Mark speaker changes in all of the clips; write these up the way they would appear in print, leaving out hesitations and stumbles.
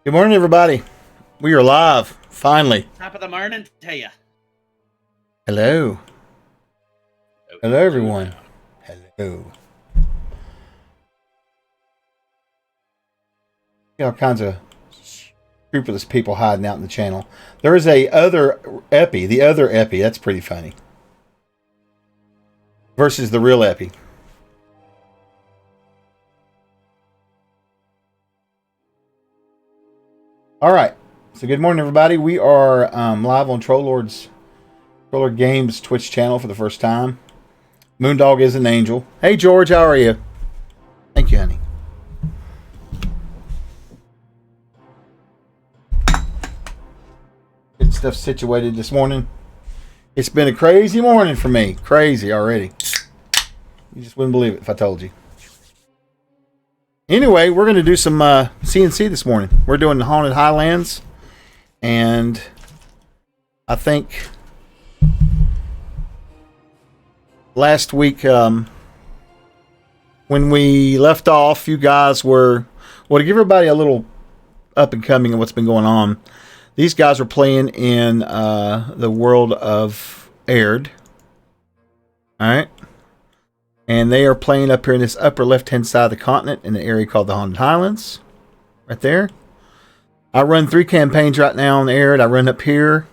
Speaker 1: Good morning, everybody. We are live, finally.
Speaker 2: Top of the morning to you.
Speaker 1: Hello. Hello, everyone. Hello. All kinds of scrupulous people hiding out in the channel. There is the other Epi, that's pretty funny. Versus the real Epi. All right. So good morning, everybody. We are live on Troller Games Twitch channel for the first time. Moondog is an angel. Hey, George, how are you? Thank you, honey. Get stuff situated this morning. It's been a crazy morning for me. Crazy already. You just wouldn't believe it if I told you. Anyway, we're going to do some CNC this morning. We're doing the Haunted Highlands. And I think last week, when we left off, you guys were, well, to give everybody a little up and coming of what's been going on, these guys were playing in the world of Aired. All right. And they are playing up here in this upper left-hand side of the continent in the area called the Haunted Highlands. Right there. I run 3 campaigns right now on Aired. I run up here.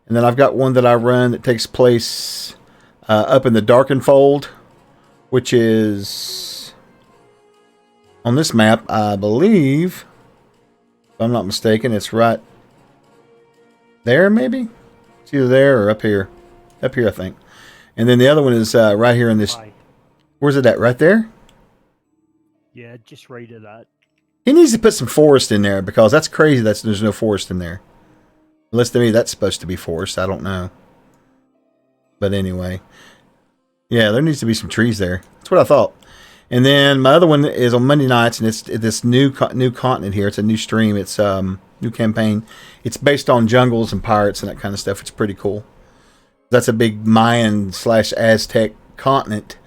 Speaker 1: And then I've got one that I run that takes place up in the Darkenfold, which is on this map, I believe. If I'm not mistaken, it's right there, maybe? It's either there or up here. Up here, I think. And then the other one is right here in this... Where's it at? Right there?
Speaker 3: Yeah, just right at that.
Speaker 1: He needs to put some forest in there because that's crazy that there's no forest in there. Unless to me that's supposed to be forest. I don't know. But anyway. Yeah, there needs to be some trees there. That's what I thought. And then my other one is on Monday nights, and it's this new continent here. It's a new stream. It's new campaign. It's based on jungles and pirates and that kind of stuff. It's pretty cool. That's a big Mayan/Aztec continent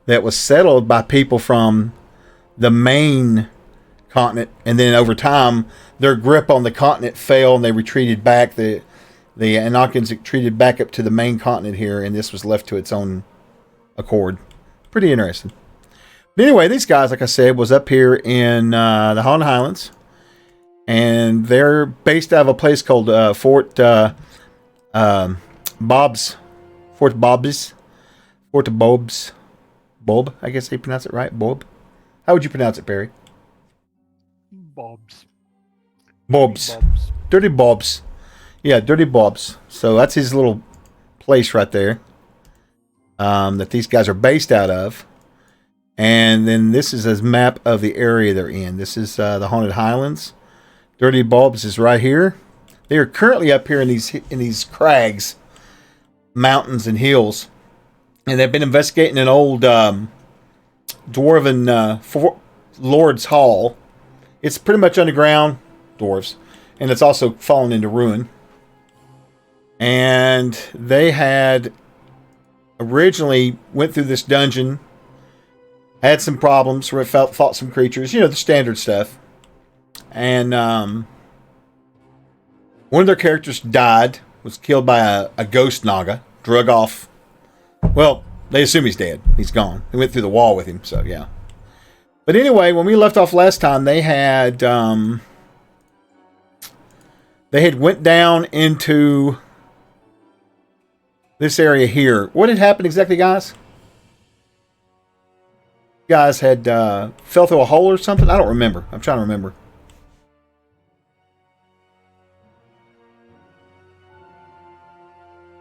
Speaker 1: that was settled by people from the main continent, and then over time their grip on the continent fell and they retreated back. The Anakians retreated back up to the main continent here, and this was left to its own accord. Pretty interesting. But anyway, these guys, like I said, was up here in the Haunted Highlands, and they're based out of a place called Fort Bob's. Bob, I guess they pronounce it right. Bob. How would you pronounce it, Perry?
Speaker 3: Bob's.
Speaker 1: Dirty Bob's. Yeah, Dirty Bob's. So that's his little place right there that these guys are based out of. And then this is a map of the area they're in. This is the Haunted Highlands. Dirty Bob's is right here. They are currently up here in these crags, mountains and hills. And they've been investigating an old dwarven Lord's Hall. It's pretty much underground, dwarves. And it's also fallen into ruin. And they had originally went through this dungeon, had some problems, fought some creatures, the standard stuff. And one of their characters died, was killed by a ghost naga, drug off. Well, they assume he's dead. He's gone. They went through the wall with him, so yeah. But anyway, when we left off last time, they had went down into this area here. What had happened exactly, guys? You guys had fell through a hole or something? I don't remember. I'm trying to remember.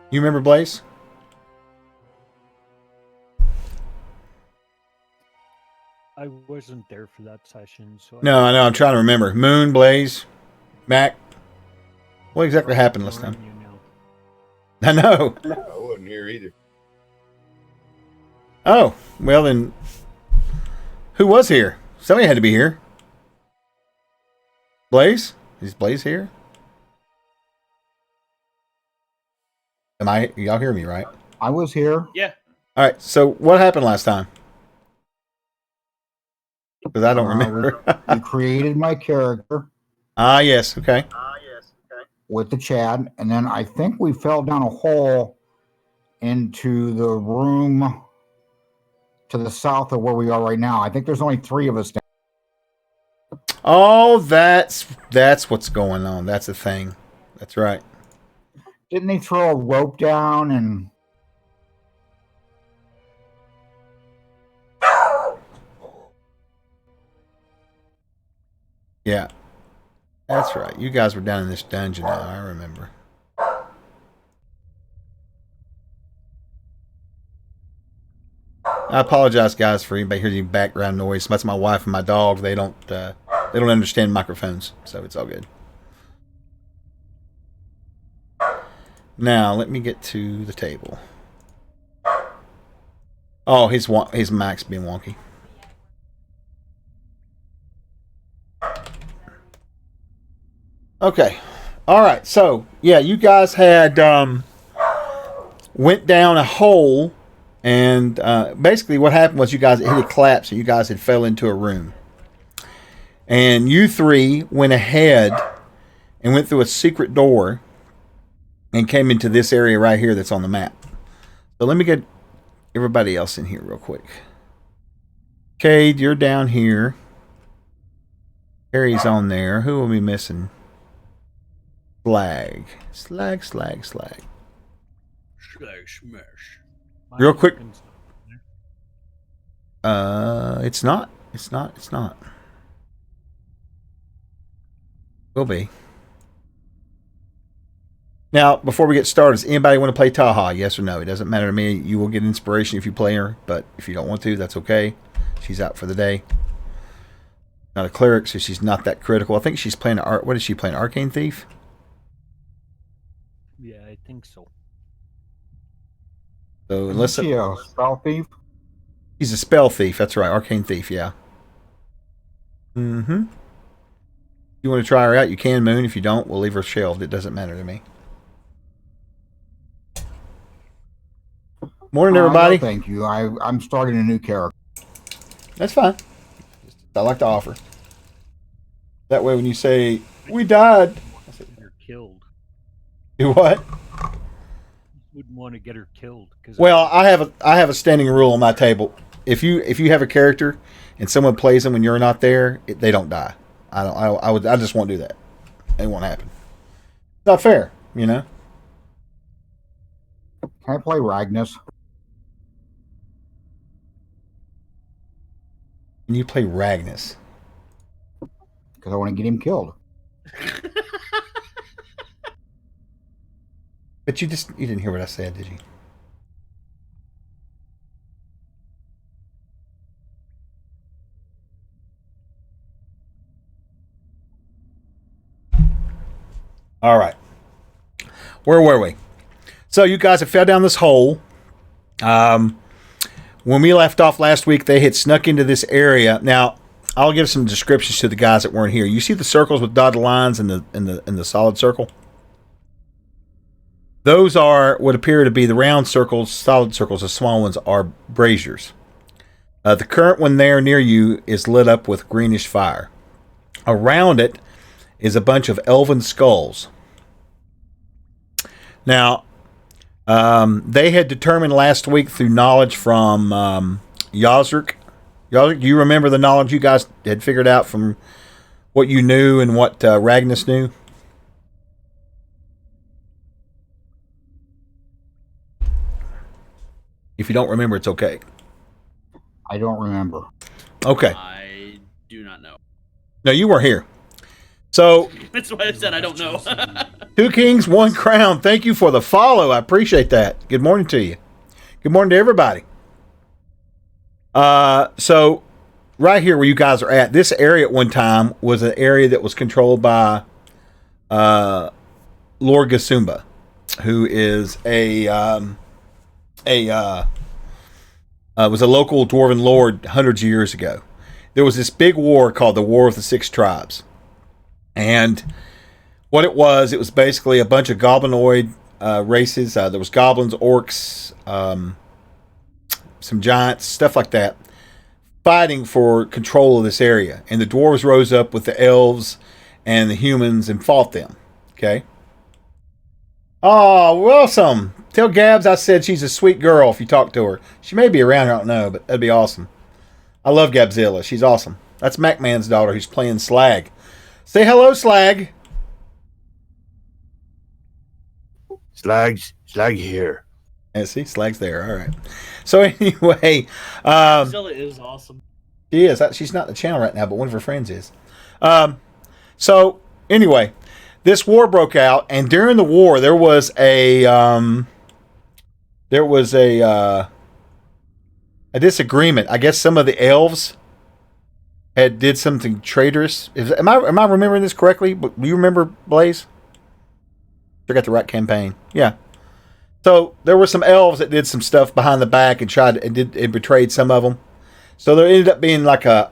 Speaker 1: You remember, Blaze?
Speaker 3: I wasn't there for that session, so
Speaker 1: No, I know. I'm trying to remember. Moon, Blaze, Mac. What exactly happened last time? I know.
Speaker 4: I wasn't here either.
Speaker 1: Oh, well then, who was here? Somebody had to be here. Blaze? Is Blaze here? Y'all hear me, right?
Speaker 5: I was here.
Speaker 2: Yeah.
Speaker 1: All right. So what happened last time? Because I don't remember.
Speaker 5: You created my character.
Speaker 1: Ah, yes. Okay.
Speaker 2: with the Chad, and then I think we fell down a hole into the room to the south of where we are right now. I think there's only 3 of us down.
Speaker 1: Oh, that's what's going on. That's the thing. That's right.
Speaker 2: Didn't they throw a rope down and?
Speaker 1: Yeah. That's right. You guys were down in this dungeon now. I remember. I apologize, guys, for anybody hearing background noise. That's my wife and my dog. They don't understand microphones, so it's all good. Now let me get to the table. Oh, his mic's being wonky. Okay. All right. So yeah, you guys had went down a hole, and basically what happened was you guys hit a collapse, and you guys had fell into a room. And you 3 went ahead and went through a secret door and came into this area right here that's on the map. So let me get everybody else in here real quick. Cade, you're down here. Harry's on there. Who will be missing? Slag. Slag.
Speaker 4: Smash.
Speaker 1: Real quick. It's not. Will be. Now, before we get started, does anybody want to play Taha? Yes or no? It doesn't matter to me. You will get inspiration if you play her, but if you don't want to, that's okay. She's out for the day. Not a cleric, so she's not that critical. I think she's playing what is she playing? Arcane Thief?
Speaker 3: Yeah, I think so.
Speaker 1: So unless
Speaker 2: Is she a spell thief?
Speaker 1: She's a spell thief. That's right, Arcane Thief. Yeah. Mm-hmm. If you want to try her out, you can, Moon. If you don't, we'll leave her shelved. It doesn't matter to me. Morning, everybody.
Speaker 2: No, thank you. I'm starting a new character.
Speaker 1: That's fine. I like to offer. That way, when you say we died,
Speaker 3: You're killed.
Speaker 1: do what?
Speaker 3: Wouldn't want to get her killed.
Speaker 1: Well, I have a standing rule on my table. If you have a character and someone plays them when you're not there, they don't die. I just won't do that. It won't happen. It's not fair, you know.
Speaker 2: Can I play Ragnus?
Speaker 1: Can you play Ragnus?
Speaker 2: Because I want to get him killed.
Speaker 1: But you didn't hear what I said, did you? All right. Where were we? So you guys have fell down this hole. When we left off last week, they had snuck into this area. Now, I'll give some descriptions to the guys that weren't here. You see the circles with dotted lines in the solid circle? Those are what appear to be the round circles, solid circles. The small ones are braziers. The current one there near you is lit up with greenish fire. Around it is a bunch of elven skulls. Now, they had determined last week through knowledge from Yazrik. Yazrik, do you remember the knowledge you guys had figured out from what you knew and what Ragnus knew? If you don't remember, it's okay.
Speaker 2: I don't remember.
Speaker 1: Okay.
Speaker 4: I do not know.
Speaker 1: No, you weren't here. So
Speaker 4: That's why I said I don't know.
Speaker 1: 2 kings, 1 crown. Thank you for the follow. I appreciate that. Good morning to you. Good morning to everybody. So right here where you guys are at, this area at one time was an area that was controlled by Lord Gasumba, who is was a local dwarven lord hundreds of years ago. There was this big war called the War of the Six Tribes. And what it was basically a bunch of goblinoid races. There was goblins, orcs, some giants, stuff like that, fighting for control of this area. And the dwarves rose up with the elves and the humans and fought them. Okay. Oh, awesome. Tell Gabs I said she's a sweet girl if you talk to her. She may be around here, I don't know, but that'd be awesome. I love Gabzilla. She's awesome. That's MacMan's daughter who's playing Slag. Say hello, Slag.
Speaker 5: Slag here.
Speaker 1: Yeah, see, Slag's there. All right. So anyway,
Speaker 4: Zilla is awesome.
Speaker 1: she is. She's not in the channel right now, but one of her friends is. So anyway, this war broke out, and during the war, there was a disagreement. I guess some of the elves did something traitorous. Am I remembering this correctly? Do you remember, Blaze? I got the right campaign. Yeah. So there were some elves that did some stuff behind the back and betrayed some of them. So there ended up being like a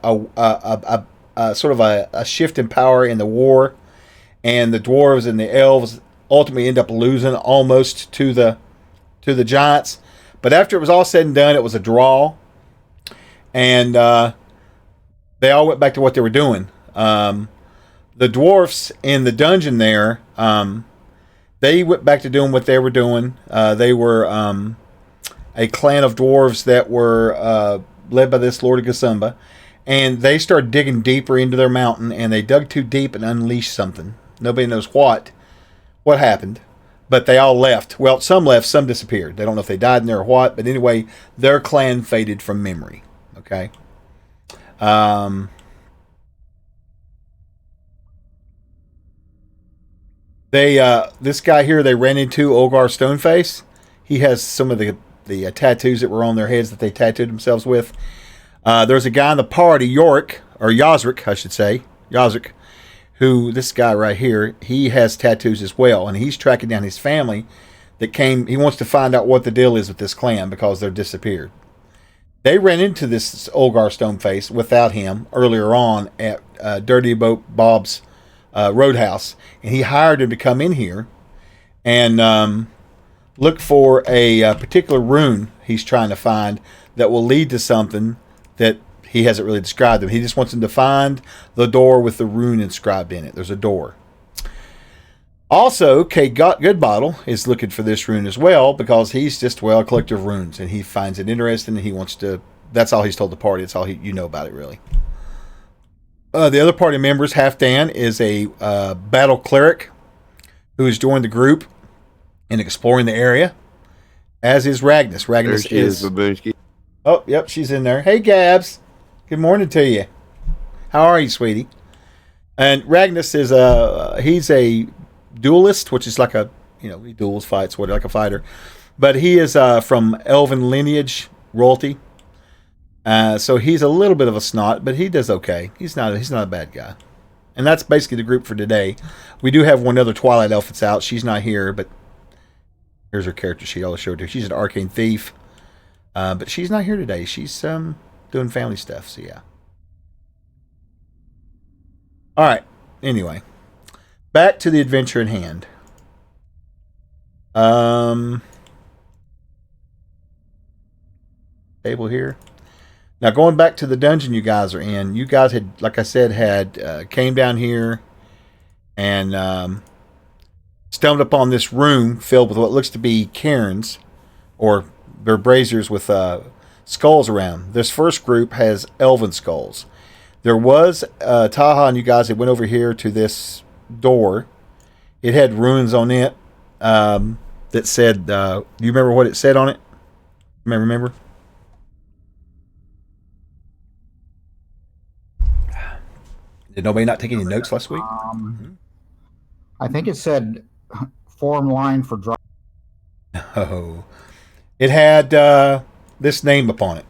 Speaker 1: sort of a shift in power in the war, and the dwarves and the elves ultimately end up losing almost to the giants. But after it was all said and done, it was a draw, and they all went back to what they were doing. The dwarfs in the dungeon there, they went back to doing what they were doing. They were a clan of dwarves that were led by this Lord of Gasumba, and they started digging deeper into their mountain, and they dug too deep and unleashed something. Nobody knows what happened, but they all left. Well, some left, some disappeared. They don't know if they died in there or what, but anyway, their clan faded from memory. Okay. This guy here they ran into, Olgar Stoneface. He has some of the tattoos that were on their heads that they tattooed themselves with. There's a guy in the party, Yazric, I should say, Yazric, who, this guy right here, he has tattoos as well, and he's tracking down his family that came. He wants to find out what the deal is with this clan because they're disappeared. They ran into this Olgar Stoneface without him earlier on at Dirty Boat Bob's Roadhouse, and he hired him to come in here and look for a particular rune he's trying to find that will lead to something that he hasn't really described him. He just wants him to find the door with the rune inscribed in it. There's a door. Also, K. Goodbottle is looking for this rune as well because he's just, a collector of runes, and he finds it interesting, and he wants to... That's all he's told the party. That's all you know about it, really. The other party members, Halfdan, is a battle cleric who has joined the group in exploring the area, as is Ragnus. Ragnus
Speaker 5: There she is, Baboonsky.
Speaker 1: Oh, yep, she's in there. Hey, Gabs. Good morning to you. How are you, sweetie? And Ragnus is he's a duelist, which is like a, he duels, fights, like a fighter. But he is from elven lineage, royalty. So he's a little bit of a snot, but he does okay. He's not a bad guy. And that's basically the group for today. We do have one other Twilight Elf that's out. She's not here, but here's her character sheet. I'll show it to you. She's an arcane thief. But she's not here today. She's doing family stuff, so yeah. Alright, anyway. Back to the adventure in hand. Table here. Now, going back to the dungeon you guys are in, you guys had, like I said, came down here and stumbled upon this room filled with what looks to be cairns, or they're braziers with skulls around. This first group has elven skulls. There was Taha and you guys that went over here to this door. It had runes on it that said, do you remember what it said on it? Remember? Did nobody not take any notes last week?
Speaker 2: I think it said form line for drop.
Speaker 1: Oh. It had this name upon it.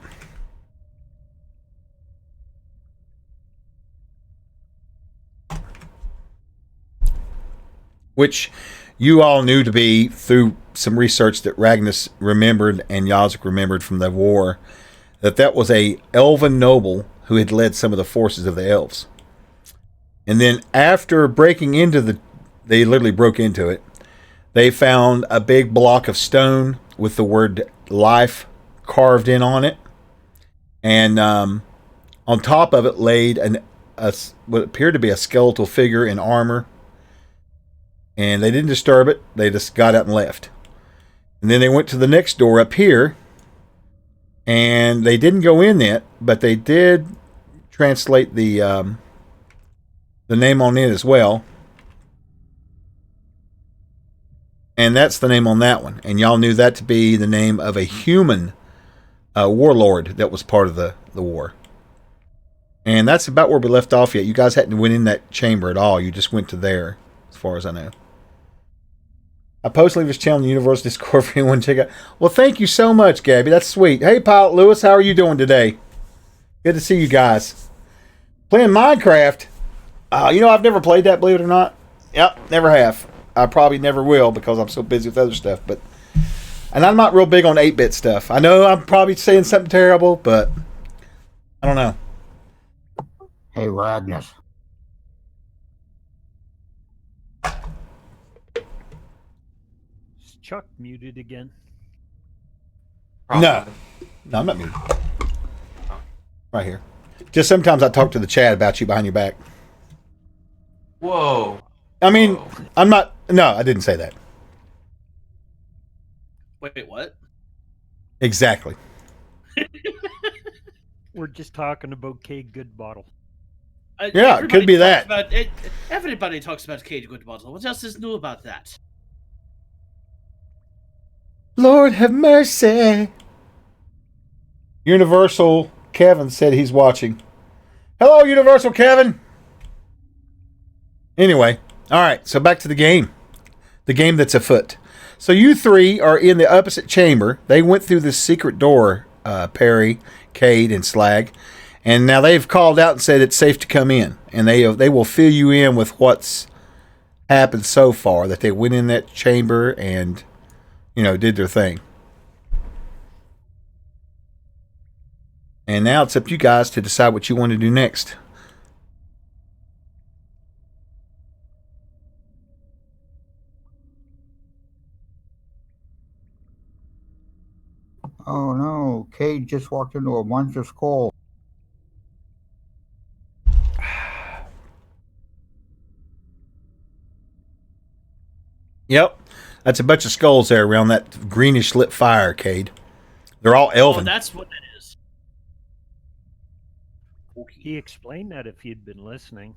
Speaker 1: Which you all knew to be, through some research that Ragnus remembered and Yazek remembered from the war, that was a elven noble who had led some of the forces of the elves. And then after breaking into they literally broke into it, they found a big block of stone with the word life carved in on it. And on top of it laid what appeared to be a skeletal figure in armor. And they didn't disturb it. They just got up and left. And then they went to the next door up here. And they didn't go in it, but they did translate the name on it as well. And that's the name on that one. And y'all knew that to be the name of a human warlord that was part of the war. And that's about where we left off yet. You guys hadn't went in that chamber at all. You just went to there, as far as I know. I post leave this channel in the Universal Discord for anyone to check out. Well, thank you so much, Gabby. That's sweet. Hey, Pilot Lewis, how are you doing today? Good to see you guys. Playing Minecraft. I've never played that, believe it or not. Yep, never have. I probably never will because I'm so busy with other stuff. And I'm not real big on 8-bit stuff. I know I'm probably saying something terrible, but I don't know.
Speaker 2: Hey, Ragnus.
Speaker 3: Is Chuck muted again?
Speaker 1: No, I'm not muted. Right here. Just sometimes I talk to the chat about you behind your back.
Speaker 6: Whoa.
Speaker 1: I mean, I'm not. No, I didn't say that.
Speaker 4: Wait, what?
Speaker 1: Exactly.
Speaker 3: We're just talking about Cade Goodbottle.
Speaker 1: Yeah, it could be that.
Speaker 4: Everybody talks about Cade Goodbottle. What else is new about that?
Speaker 1: Lord have mercy. Universal Kevin said he's watching. Hello, Universal Kevin. Anyway, all right, so back to the game. The game that's afoot. So you three are in the opposite chamber. They went through this secret door, Perry, Cade, and Slag. And now they've called out and said it's safe to come in. And they will fill you in with what's happened so far. That they went in that chamber and, did their thing. And now it's up to you guys to decide what you want to do next.
Speaker 2: Oh no, Cade just walked into a bunch of skulls.
Speaker 1: Yep. That's a bunch of skulls there around that greenish lit fire, Cade. They're all elven.
Speaker 4: Oh, that's what that is.
Speaker 3: He explained that if you'd been listening.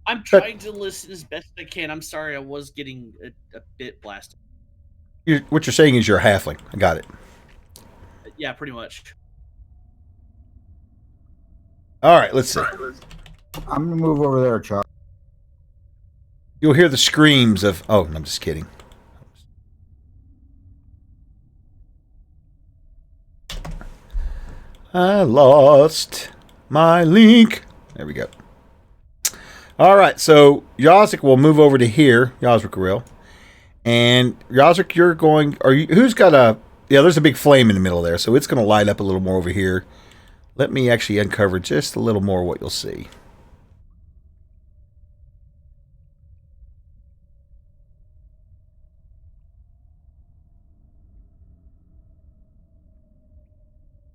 Speaker 4: I'm trying to listen as best I can. I'm sorry, I was getting a bit blasted.
Speaker 1: What you're saying is you're a halfling. I got it.
Speaker 4: Yeah, pretty much.
Speaker 1: All right, let's see.
Speaker 2: I'm going to move over there, Chuck.
Speaker 1: You'll hear the screams of... Oh, I'm just kidding. I lost my link. There we go. All right, so Yazik will move over to here. Yazik will. And Yazik, you're going... Who's got a... Yeah, there's a big flame in the middle there, so it's going to light up a little more over here. Let me actually uncover just a little more what you'll see.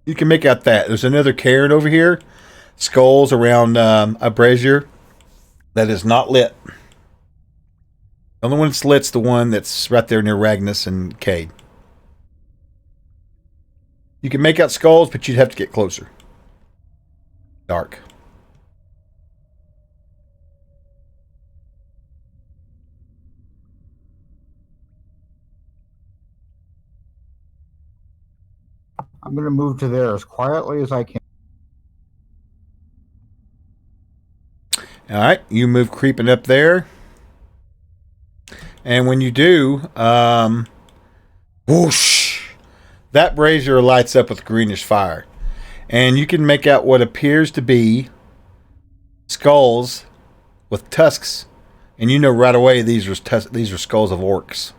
Speaker 1: You can make out that. There's another cairn over here. Skulls around a brazier that is not lit. The only one that's lit's the one that's right there near Ragnus and Cade. You can make out skulls, but you'd have to get closer. Dark.
Speaker 2: I'm going to move to there as quietly as I can.
Speaker 1: All right, you move creeping up there. And when you do, whoosh, that brazier lights up with greenish fire. And you can make out what appears to be skulls with tusks. And you know right away these are skulls of orcs.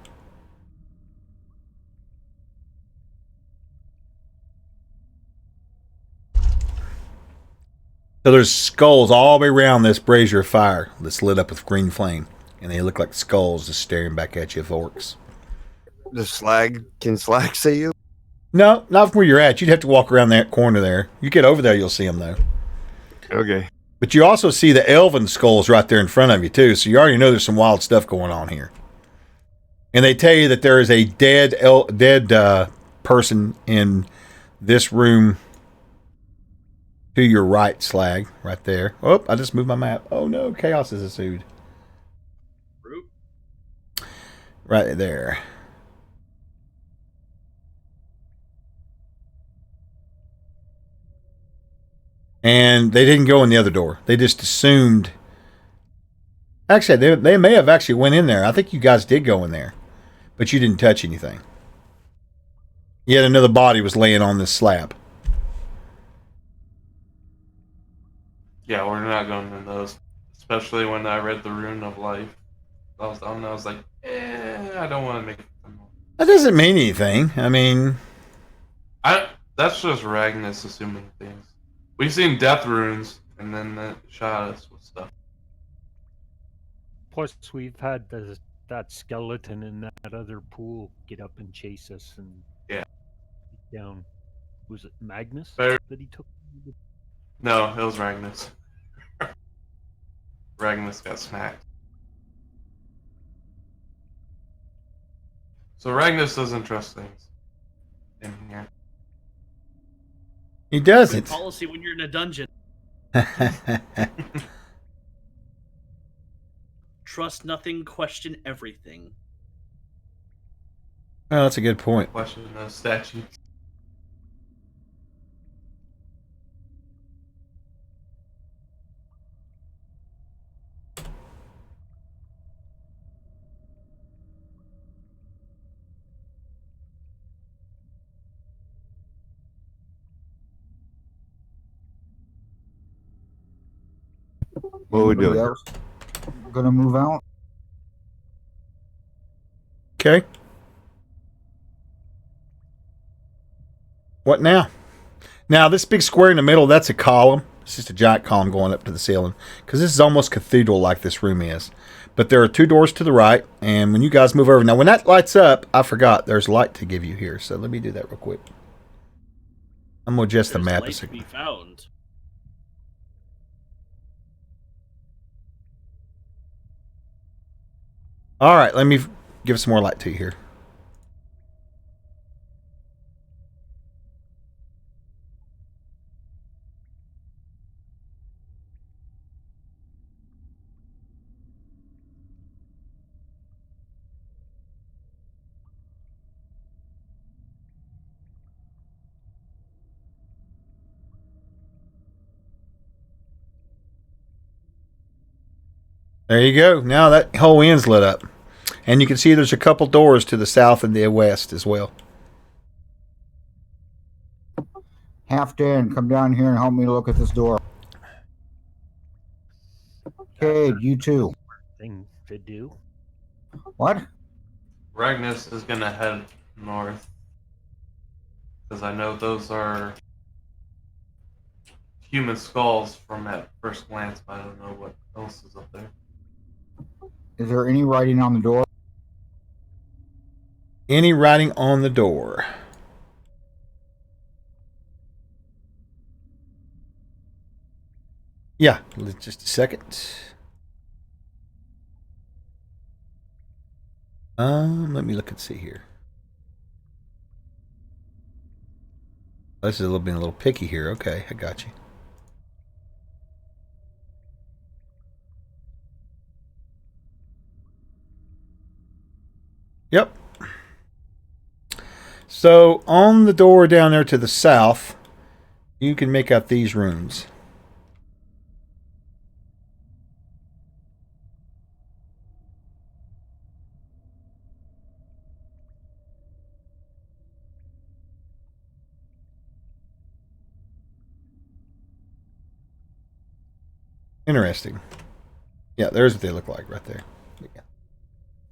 Speaker 1: So there's skulls all the way around this brazier of fire that's lit up with green flame. And they look like skulls just staring back at you of orcs.
Speaker 5: Can Slag see you?
Speaker 1: No, not from where you're at. You'd have to walk around that corner there. You get over there, you'll see them, though.
Speaker 5: Okay.
Speaker 1: But you also see the elven skulls right there in front of you, too. So you already know there's some wild stuff going on here. And they tell you that there is a dead person in this room to your right, Slag, right there. Oh, I just moved my map. Oh no, chaos is ensued. Right there. And they didn't go in the other door. They just assumed. Actually, they may have actually went in there. I think you guys did go in there, but you didn't touch anything. Yet another body was laying on this slab.
Speaker 6: Yeah, we're not going in those. Especially when I read the Rune of Life. I was like, I don't want to make them.
Speaker 1: That doesn't mean anything. I mean,
Speaker 6: that's just Ragnus assuming things. We've seen death runes, and then that shot us with stuff.
Speaker 3: Plus, we've had that skeleton in that other pool get up and chase us and down. Was it Magnus that he took?
Speaker 6: No, it was Ragnus. Ragnus got smacked. So Ragnus doesn't trust things in here.
Speaker 1: he doesn't.
Speaker 4: Good policy when you're in a dungeon. Trust nothing, question everything.
Speaker 1: Oh, that's a good point.
Speaker 6: Question those statues.
Speaker 5: What are we
Speaker 2: Anybody
Speaker 5: doing?
Speaker 2: else gonna move out?
Speaker 1: Okay. What now? Now, this big square in the middle, that's a column. It's just a giant column going up to the ceiling. Because this is almost cathedral-like this room is. But there are two doors to the right. And when you guys move over... Now, when that lights up, I forgot. There's light to give you here. So let me do that real quick. I'm going to adjust the
Speaker 4: There's
Speaker 1: map
Speaker 4: light
Speaker 1: a
Speaker 4: to
Speaker 1: second.
Speaker 4: be found.
Speaker 1: All right, let me give some more light to you here. There you go. Now that whole end's lit up. And you can see there's a couple doors to the south and the west as well.
Speaker 2: Halfdan, come down here and help me look at this door. Okay, you too.
Speaker 3: Thing to do.
Speaker 2: What?
Speaker 6: Ragnus is gonna head north. Because I know those are human skulls from at first glance, but I don't know what else is up there.
Speaker 2: Is there any writing on the door?
Speaker 1: Any writing on the door? Yeah, just a second. Let me look and see here. This is being a little picky here. Okay, I got you. Yep. So on the door down there to the south, you can make out these runes. Interesting. Yeah, there's what they look like right there. Yeah.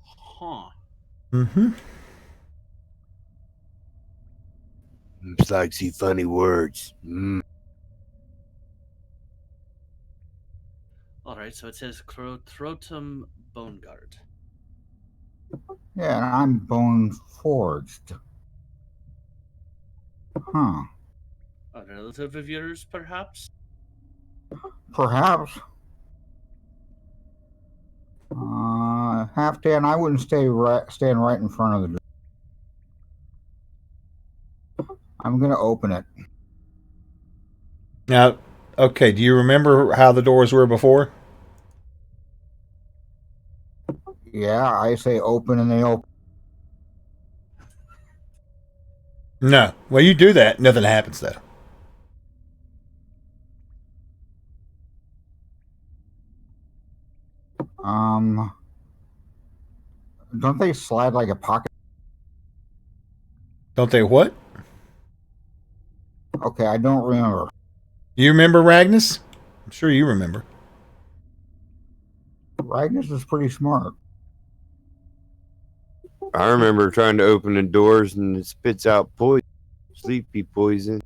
Speaker 4: Huh.
Speaker 1: Mm-hmm.
Speaker 5: It's like see funny words.
Speaker 4: Alright, so it says Crotum Bone Guard.
Speaker 2: Yeah, and I'm bone forged. Huh.
Speaker 4: A relative of yours, perhaps?
Speaker 2: Perhaps. Halfdan, I wouldn't stand right in front of the door. I'm going to open it.
Speaker 1: Now, okay, do you remember how the doors were before?
Speaker 2: Yeah, I say open and they open.
Speaker 1: No. Well, you do that, nothing happens though.
Speaker 2: Don't they slide like a pocket?
Speaker 1: Don't they what?
Speaker 2: Okay, I don't remember.
Speaker 1: Do you remember Ragnus? I'm sure you remember.
Speaker 2: Ragnus is pretty smart.
Speaker 5: I remember trying to open the doors and it spits out poison, sleepy poison.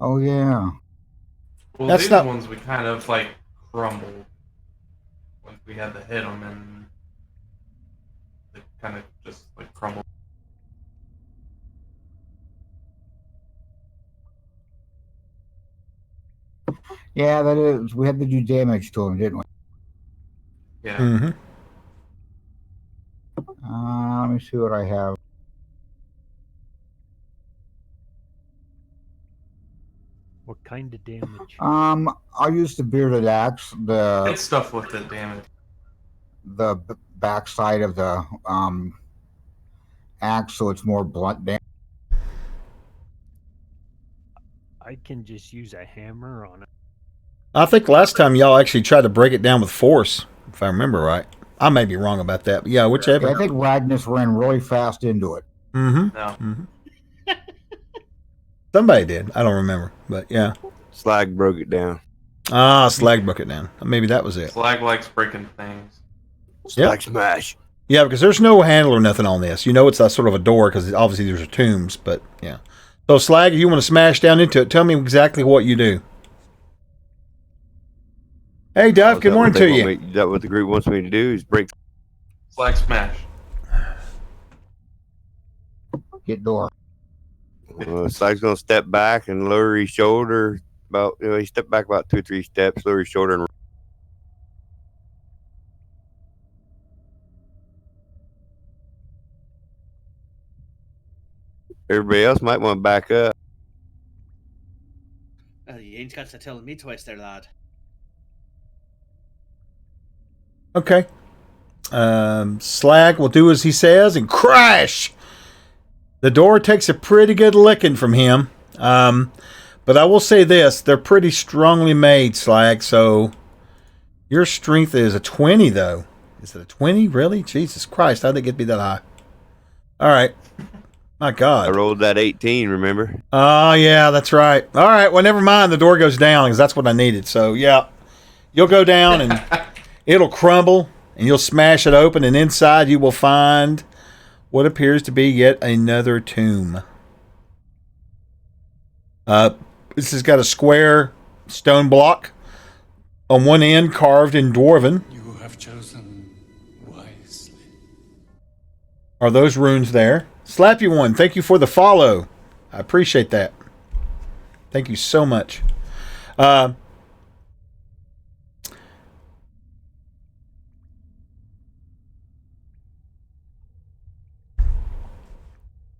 Speaker 2: Oh, yeah.
Speaker 6: Well,
Speaker 1: That's
Speaker 6: these
Speaker 1: not-
Speaker 6: ones we kind of like crumbled. Like we had to hit them and they kind of just like crumbled.
Speaker 2: Yeah, that is. We had to do damage to him, didn't we?
Speaker 6: Yeah.
Speaker 1: Mm-hmm.
Speaker 2: Let me see what I have.
Speaker 3: What kind of damage?
Speaker 2: I'll use the bearded axe,
Speaker 6: Hit stuff with it, damn it.
Speaker 2: the backside of the axe, so it's more blunt damage.
Speaker 3: I can just use a hammer on it.
Speaker 1: I think last time y'all actually tried to break it down with force, if I remember right. I may be wrong about that, but yeah, whichever.
Speaker 2: Yeah, I think Ragnus ran really fast into it.
Speaker 1: Mm-hmm.
Speaker 6: No.
Speaker 1: Mm-hmm. Somebody did. I don't remember, but yeah.
Speaker 5: Slag broke it down.
Speaker 1: Ah, Slag broke it down. Maybe that was it.
Speaker 6: Slag likes breaking things.
Speaker 5: Slag smash.
Speaker 1: Yeah, because there's no handle or nothing on this. You know it's a sort of a door because obviously there's tombs, but yeah. So Slag, if you want to smash down into it, tell me exactly what you do. Hey, Duff, good morning to you.
Speaker 5: Is that what the group wants me to do? Is break.
Speaker 6: Slag smash.
Speaker 2: Get door.
Speaker 5: Slag's gonna step back and lower his shoulder. He stepped back about 2 or 3 steps, lower his shoulder, and everybody else might want to back up.
Speaker 4: You ain't got to tell me twice there, lad.
Speaker 1: Okay. Slag will do as he says and crash. The door takes a pretty good licking from him. But I will say this, they're pretty strongly made, Slag, so your strength is a 20, though. Is it a 20? Really? Jesus Christ, how'd it get me that high? All right. My God.
Speaker 5: I rolled that 18, remember?
Speaker 1: Oh, yeah, that's right. All right, well, never mind. The door goes down because that's what I needed. So, yeah, you'll go down and it'll crumble and you'll smash it open. And inside you will find what appears to be yet another tomb. This has got a square stone block on one end carved in Dwarven.
Speaker 7: You have chosen wisely.
Speaker 1: Are those runes there? Slappy One, thank you for the follow. I appreciate that. Thank you so much.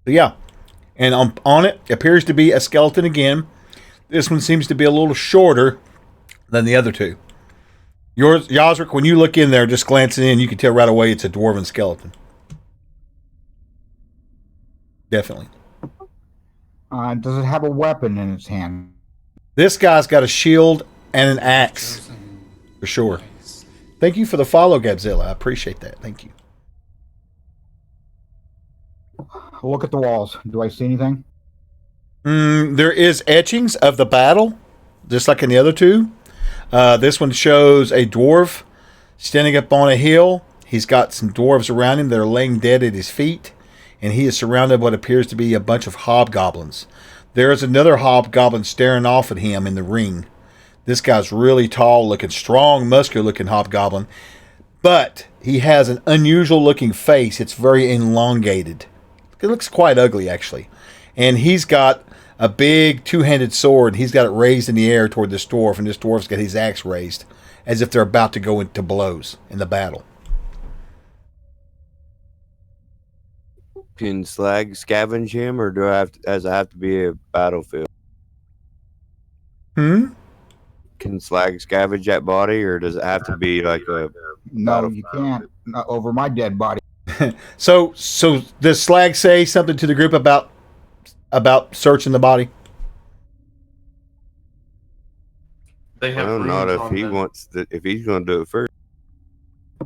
Speaker 1: Yeah. And on it appears to be a skeleton again. This one seems to be a little shorter than the other two. Yours, Yazric, when you look in there, just glancing in, you can tell right away it's a dwarven skeleton. Definitely.
Speaker 2: Does it have a weapon in its hand?
Speaker 1: This guy's got a shield and an axe, for sure. Thank you for the follow, Godzilla. I appreciate that. Thank you.
Speaker 2: Look at the walls. Do I see anything?
Speaker 1: There is etchings of the battle, just like in the other two. This one shows a dwarf standing up on a hill. He's got some dwarves around him that are laying dead at his feet, and he is surrounded by what appears to be a bunch of hobgoblins. There is another hobgoblin staring off at him in the ring. This guy's really tall looking, strong, muscular looking hobgoblin, but he has an unusual looking face. It's very elongated. It looks quite ugly, actually. And he's got a big two-handed sword. He's got it raised in the air toward this dwarf, and this dwarf's got his axe raised, as if they're about to go into blows in the battle.
Speaker 5: Can Slag scavenge him, or does it have to be a battlefield?
Speaker 1: Hmm?
Speaker 5: Can Slag scavenge that body, or does it have to be like a
Speaker 2: No, you can't. Not over my dead body.
Speaker 1: So does Slag say something to the group about searching the body?
Speaker 6: They have
Speaker 5: Well, not
Speaker 6: runes
Speaker 5: if
Speaker 6: on
Speaker 5: he
Speaker 6: them.
Speaker 5: wants to, if he's going to do it first.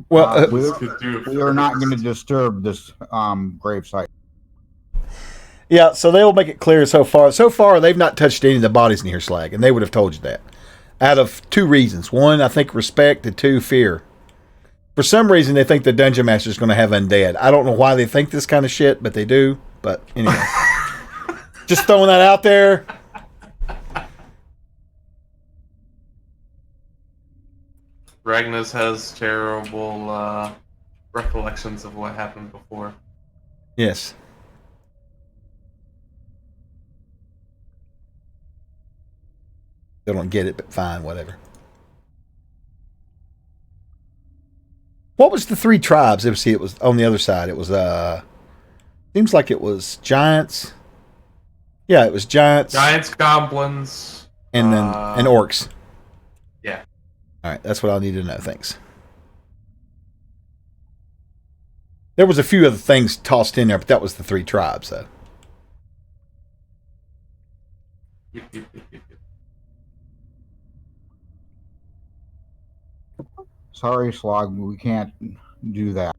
Speaker 1: Well,
Speaker 2: We are not going to disturb this gravesite.
Speaker 1: yeah. So they will make it clear so far. So far, they've not touched any of the bodies in here, Slag, and they would have told you that. Out of two reasons: one, I think respect, and two, fear. For some reason, they think the dungeon master is going to have undead. I don't know why they think this kind of shit, but they do. But anyway, just throwing that out there.
Speaker 6: Ragnas has terrible recollections of what happened before.
Speaker 1: Yes. They don't get it, but fine, whatever. What was the three tribes? It was on the other side. It was seems like it was giants. Yeah, it was giants.
Speaker 6: Giants, goblins,
Speaker 1: and then and orcs.
Speaker 6: Yeah.
Speaker 1: All right, that's what I need to know. Thanks. There was a few other things tossed in there, but that was the three tribes, though.
Speaker 6: Yep.
Speaker 2: Sorry, Slog, we can't do that.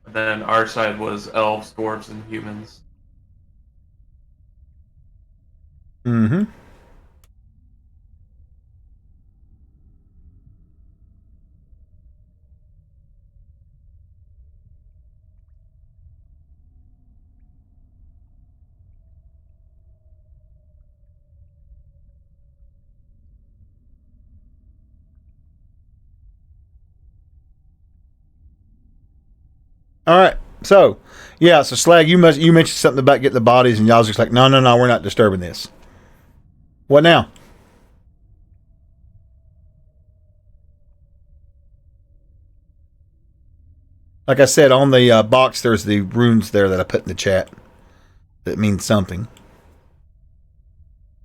Speaker 6: Then our side was elves, dwarves, and humans.
Speaker 1: Mm-hmm. All right. So, yeah. So, Slag, you mentioned something about getting the bodies, and y'all was just like, no, we're not disturbing this. What now? Like I said, on the box, there's the runes there that I put in the chat that means something.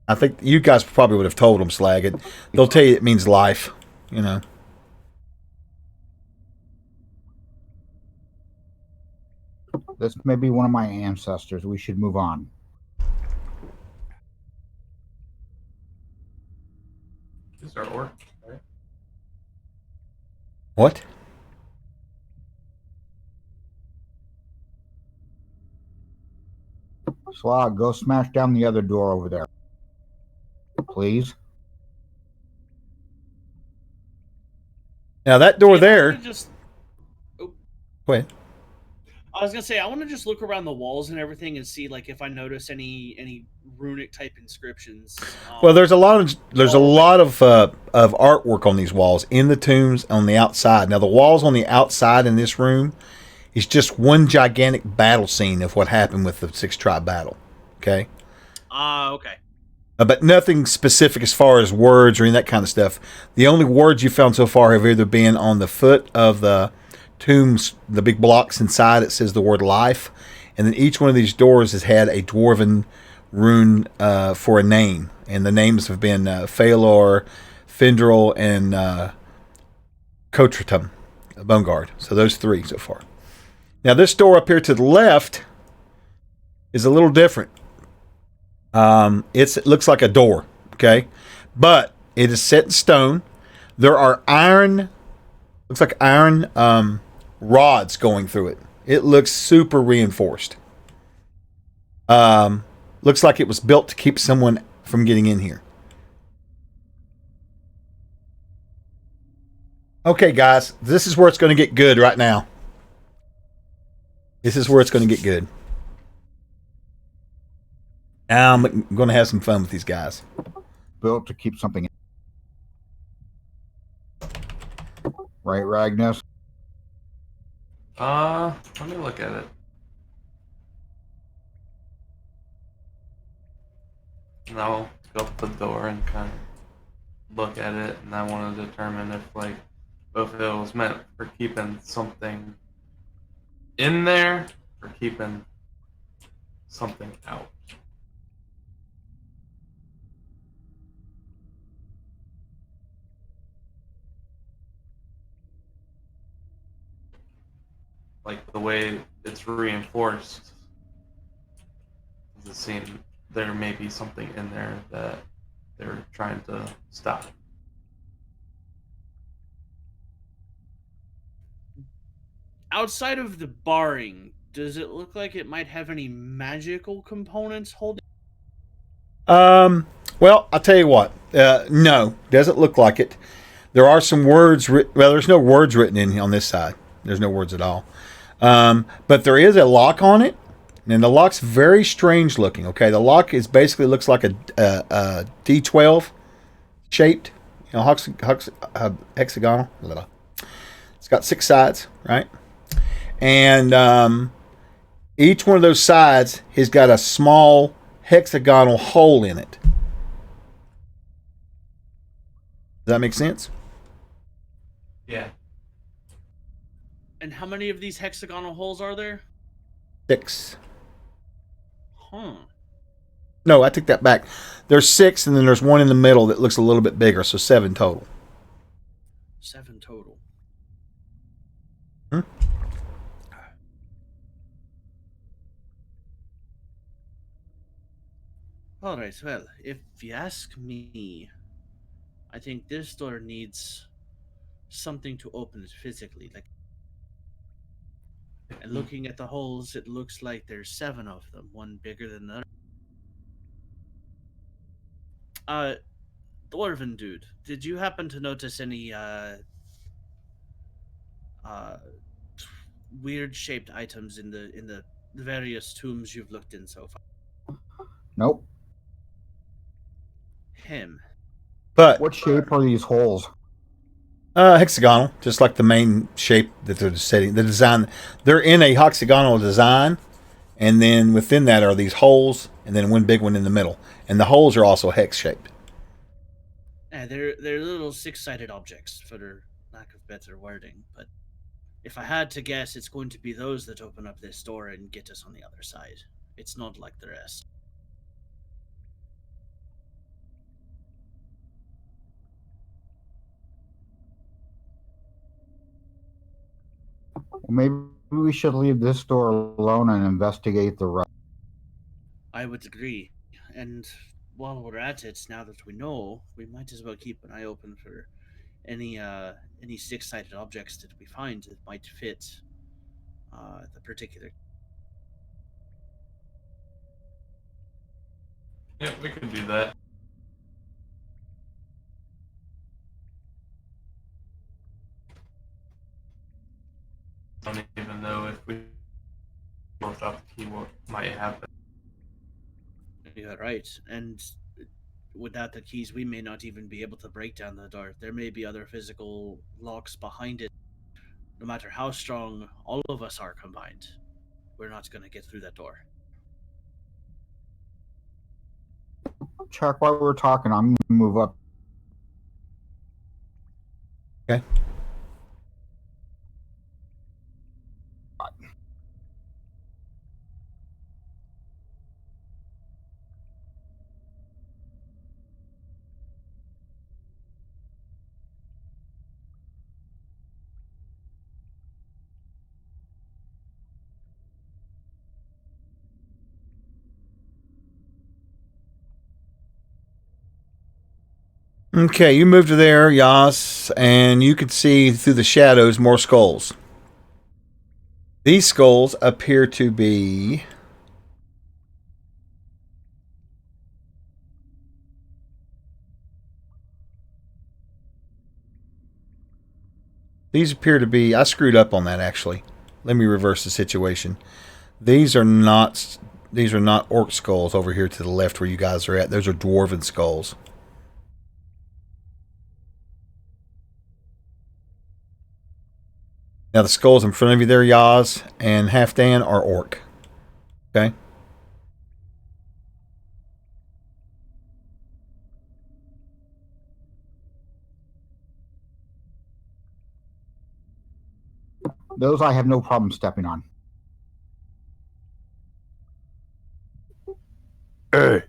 Speaker 1: I think you guys probably would have told them, Slag. They'll tell you it means life, you know.
Speaker 2: This may be one of my ancestors. We should move on.
Speaker 6: These are orcs, right?
Speaker 1: What?
Speaker 2: Slog, go smash down the other door over there. Please.
Speaker 1: Now, that door there.
Speaker 4: Oh.
Speaker 1: Go ahead.
Speaker 4: I was gonna say I want to just look around the walls and everything and see like if I notice any runic type inscriptions.
Speaker 1: Well, there's a lot of artwork on these walls in the tombs on the outside. Now, the walls on the outside in this room is just one gigantic battle scene of what happened with the 6-tribe battle. Okay.
Speaker 4: Okay.
Speaker 1: But nothing specific as far as words or any of that kind of stuff. The only words you found so far have either been on the foot of the tombs, the big blocks inside. It says the word life, and then each one of these doors has had a dwarven rune for a name, and the names have been Phalor, Findril, and Cotratum, Bone Guard. So those three so far. Now this door up here to the left is a little different. It looks like a door, okay, but it is set in stone. There are iron rods going through it. It looks super reinforced. Looks like it was built to keep someone from getting in here. Okay, guys, this is where it's going to get good right now. This is where it's going to get good. Now I'm going to have some fun with these guys.
Speaker 2: Built to keep something. Right, Ragnas?
Speaker 6: Let me look at it. And I'll go up the door and kind of look at it, and I want to determine if it was meant for keeping something in there or keeping something out. Like the way it's reinforced, does it seem there may be something in there that they're trying to stop?
Speaker 4: Outside of the barring, does it look like it might have any magical components holding?
Speaker 1: Well, I'll tell you what. No, doesn't look like it. There are some words written. Well, there's no words written in on this side. There's no words at all. But there is a lock on it, and the lock's very strange looking. Okay, the lock is basically looks like a D12 shaped, hexagonal. It's got 6 sides, right? And each one of those sides has got a small hexagonal hole in it. Does that make sense?
Speaker 6: Yeah.
Speaker 4: And how many of these hexagonal holes are there?
Speaker 1: 6.
Speaker 4: Huh.
Speaker 1: No, I take that back. There's 6, and then there's one in the middle that looks a little bit bigger, so 7 total.
Speaker 4: 7 total.
Speaker 1: Hmm?
Speaker 4: All right, well, if you ask me, I think this door needs something to open it physically. And looking at the holes, it looks like there's 7 of them, one bigger than the other. Dwarven dude, did you happen to notice any weird shaped items in the various tombs you've looked in so far?
Speaker 2: Nope.
Speaker 4: Him.
Speaker 1: But
Speaker 2: What shape are these holes?
Speaker 1: hexagonal, just like the main shape that they're setting. The design, they're in a hexagonal design, and then within that are these holes, and then one big one in the middle. And the holes are also hex shaped.
Speaker 4: They're little 6-sided objects, for lack of better wording. But if I had to guess, it's going to be those that open up this door and get us on the other side. It's not like the rest.
Speaker 2: Well, maybe we should leave this door alone and investigate the rest.
Speaker 4: I would agree. And while we're at it, now that we know, we might as well keep an eye open for any 6-sided objects that we find that might fit the particular.
Speaker 6: Yeah, we could do that. I don't even know if we both off the key what might happen.
Speaker 4: You're right. And without the keys, we may not even be able to break down the door. There may be other physical locks behind it. No matter how strong all of us are combined, we're not going to get through that door.
Speaker 2: Chuck, while we're talking, I'm going to move up.
Speaker 1: Okay. Okay, you move to there, Yas, and you can see through the shadows more skulls. These skulls appear to be I screwed up on that actually. Let me reverse the situation. These are not orc skulls over here to the left where you guys are at. Those are dwarven skulls. Now the skulls in front of you there, Yaz and Halfdan, are orc. Okay?
Speaker 2: Those I have no problem stepping on.
Speaker 5: Hey,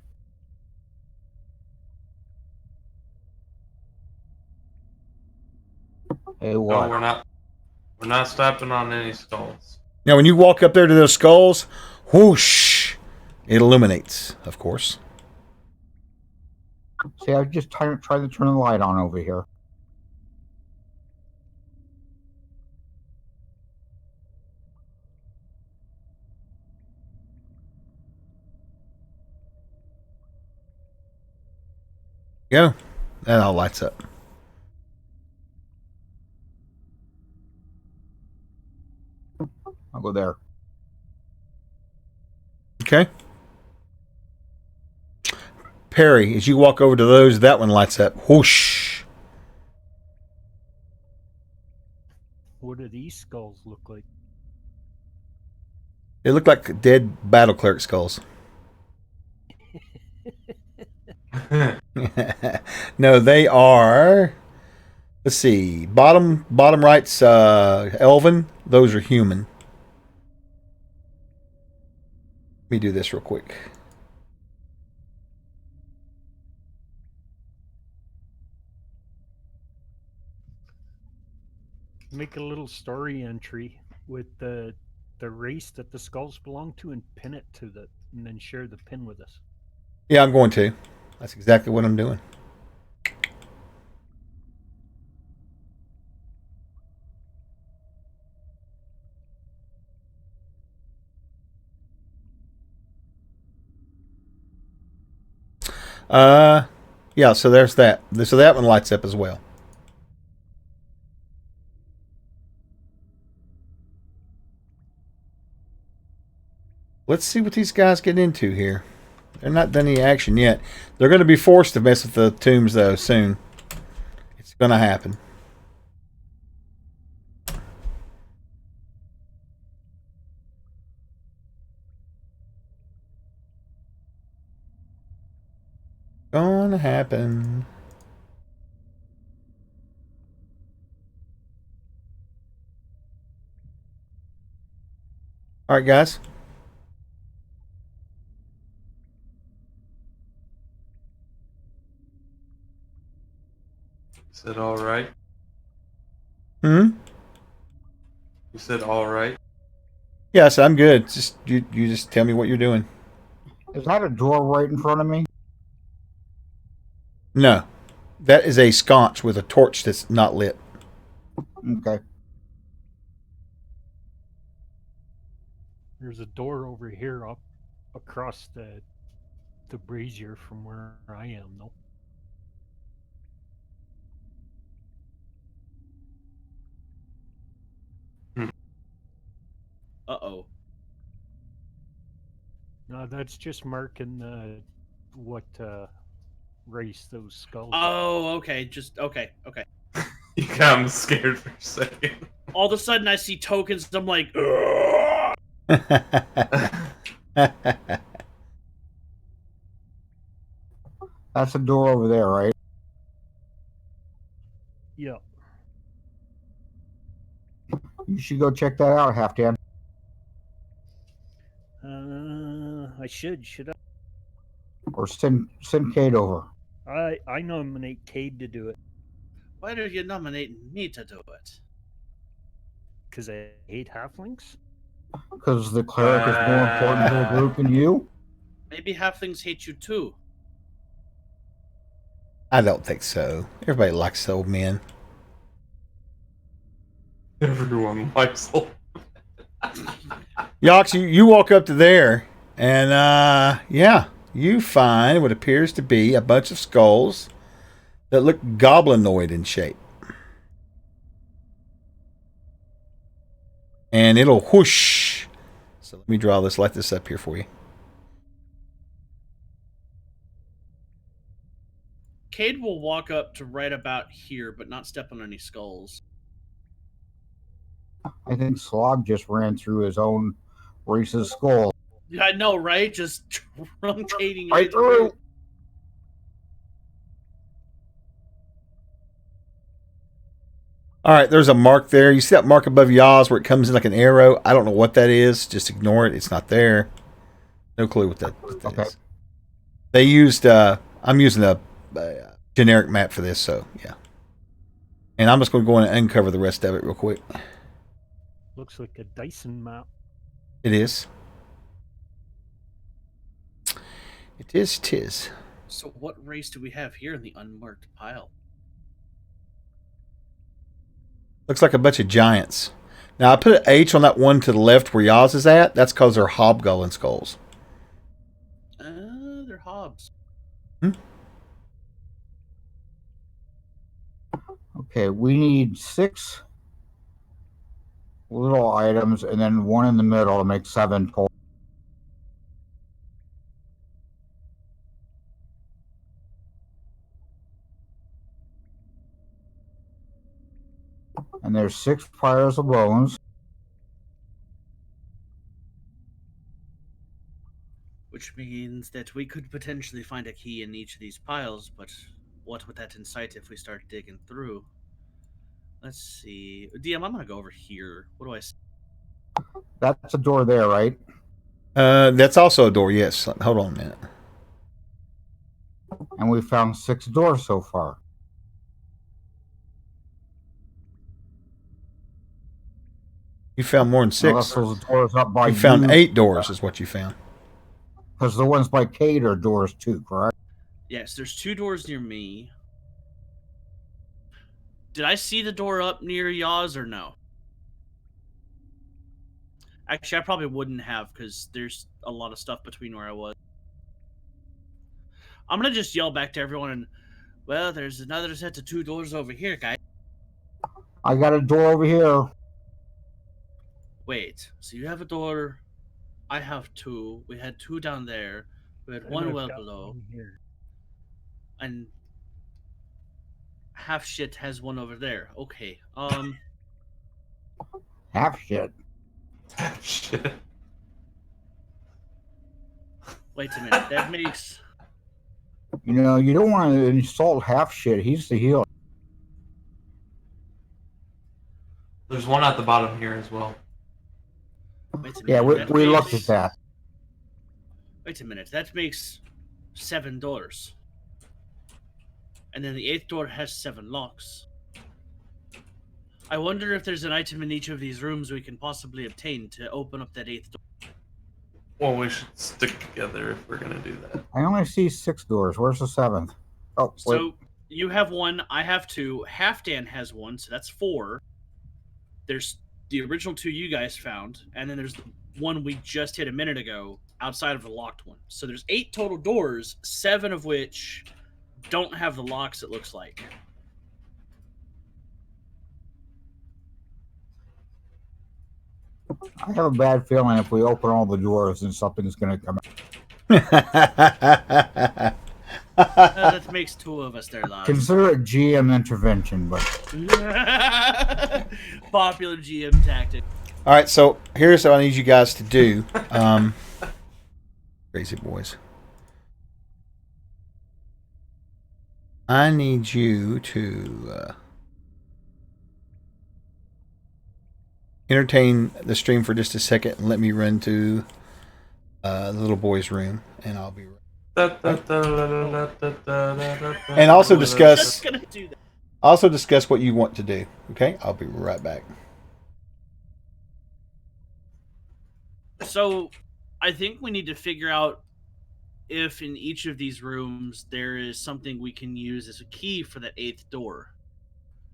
Speaker 2: Hey,
Speaker 6: No,
Speaker 2: what?
Speaker 6: we're not stepping on any skulls.
Speaker 1: Now, when you walk up there to those skulls, whoosh, it illuminates, of course.
Speaker 2: See, I just tried to turn the light on over here.
Speaker 1: Go. That all lights up.
Speaker 2: I'll go there.
Speaker 1: Okay. Perry, as you walk over to those, that one lights up. Whoosh.
Speaker 3: What do these skulls look like?
Speaker 1: They look like dead battle clerk skulls. No, they are. Let's see. Bottom right's elven. Those are human. Let me do this real quick.
Speaker 3: Make a little story entry with the race that the skulls belong to and pin it to the, and then share the pin with us.
Speaker 1: Yeah, I'm going to. That's exactly what I'm doing. Yeah, so there's that. So that one lights up as well. Let's see what these guys get into here. They're not done any action yet. They're going to be forced to mess with the tombs, though, soon. It's going to happen. Gonna happen. All right, guys.
Speaker 6: You said all right.
Speaker 1: Hmm?
Speaker 6: You said all right.
Speaker 1: Yes, I'm good. Just you just tell me what you're doing.
Speaker 2: Is that a door right in front of me?
Speaker 1: No. That is a sconce with a torch that's not lit.
Speaker 2: Okay.
Speaker 3: There's a door over here up across the brazier from where I am, though.
Speaker 4: Uh-oh.
Speaker 3: No, that's just marking what race those skulls are.
Speaker 4: Oh, okay. Just okay.
Speaker 6: You got me scared for a second.
Speaker 4: All of a sudden, I see tokens. I'm like, "Ugh."
Speaker 2: That's a door over there, right?
Speaker 3: Yeah.
Speaker 2: You should go check that out, Halfdan.
Speaker 3: I should I?
Speaker 2: Or send Kate over.
Speaker 3: I nominate Cade to do it
Speaker 4: Why are you nominating me to do it?
Speaker 3: because I hate halflings.
Speaker 2: Because the cleric is more important to the group than you?
Speaker 4: Maybe halflings hate you too.
Speaker 1: I don't think so. Everybody likes old men.
Speaker 6: Everyone likes old.
Speaker 1: Yox, you walk up to there, and yeah, you find what appears to be a bunch of skulls that look goblinoid in shape. And it'll whoosh. So let me light this up here for you.
Speaker 4: Cade will walk up to right about here, but not step on any skulls.
Speaker 2: I think Slog just ran through his own race's skull.
Speaker 4: I know, right? Just truncating
Speaker 2: Right through.
Speaker 1: All right, there's a mark there. You see that mark above Yaz where it comes in like an arrow? I don't know what that is. Just ignore it. It's not there. No clue what that is. They used, I'm using a generic map for this, so yeah. And I'm just going to go in and uncover the rest of it real quick.
Speaker 3: Looks like a Dyson map.
Speaker 1: It is. It is, tis.
Speaker 4: So what race do we have here in the unmarked pile?
Speaker 1: Looks like a bunch of giants. Now, I put an H on that one to the left where Yaz is at. That's because they're hobgoblin skulls.
Speaker 4: They're hobs.
Speaker 2: Okay, we need 6 little items and then 1 in the middle to make 7 total. And there's 6 piles of bones.
Speaker 4: Which means that we could potentially find a key in each of these piles, but what would that incite if we start digging through? Let's see. DM, I'm gonna go over here. What do I see?
Speaker 2: That's a door there, right?
Speaker 1: That's also a door, yes. Hold on a minute.
Speaker 2: And we found 6 doors so far.
Speaker 1: You found more than 6.
Speaker 2: Unless those doors up by
Speaker 1: You found 8 doors is what you found.
Speaker 2: Because the ones by Kate are doors too, correct?
Speaker 4: Yes, there's 2 doors near me. Did I see the door up near Yaz or no? Actually, I probably wouldn't have because there's a lot of stuff between where I was. I'm gonna just yell back to everyone and, well, there's another set of 2 doors over here, guys.
Speaker 2: I got a door over here.
Speaker 4: Wait, so you have a door, I have 2, we had 2 down there, we had 1 well below,
Speaker 3: Here.
Speaker 4: and half shit has 1 over there. Okay,
Speaker 2: Half shit.
Speaker 6: Shit.
Speaker 4: wait a minute, that makes...
Speaker 2: You know, you don't want to insult half shit. He's the healer.
Speaker 6: There's one at the bottom here as well.
Speaker 4: Wait a minute,
Speaker 2: Yeah, we
Speaker 4: that
Speaker 2: looked
Speaker 4: makes-
Speaker 2: at that.
Speaker 4: Wait a minute, that makes 7 doors. And then the 8th door has 7 locks. I wonder if there's an item in each of these rooms we can possibly obtain to open up that 8th door.
Speaker 6: Well, we should stick together if we're gonna do that.
Speaker 2: I only see 6 doors. Where's the 7th? Oh, wait.
Speaker 4: So you have 1, I have 2, Halfdan has 1, so that's 4. There's the original 2 you guys found, and then there's the one we just hit a minute ago outside of the locked one. So there's 8 total doors, 7 of which don't have the locks, it looks like.
Speaker 2: I have a bad feeling if we open all the doors, then something's going to come out.
Speaker 4: That makes 2 of us their lives.
Speaker 2: Consider it GM intervention, but
Speaker 4: Popular GM tactic.
Speaker 1: All right, so here's what I need you guys to do. Crazy boys. I need you to entertain the stream for just a second and let me run to the little boy's room, and I'll be right. And also discuss.
Speaker 4: Just gonna do that.
Speaker 1: Also discuss what you want to do. Okay, I'll be right back.
Speaker 4: So, I think we need to figure out if in each of these rooms there is something we can use as a key for that 8th door.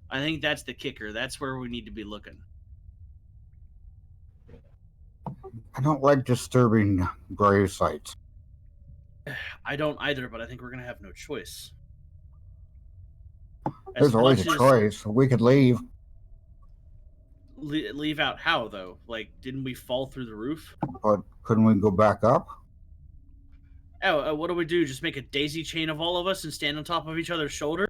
Speaker 4: I think that's the kicker. That's where we need to be looking.
Speaker 2: I don't like disturbing grave sites.
Speaker 4: I don't either, but I think we're gonna have no choice.
Speaker 2: There's always a choice. We could leave.
Speaker 4: Leave out how, though? Like, didn't we fall through the roof?
Speaker 2: But couldn't we go back up?
Speaker 4: Oh, what do we do? Just make a daisy chain of all of us and stand on top of each other's shoulder?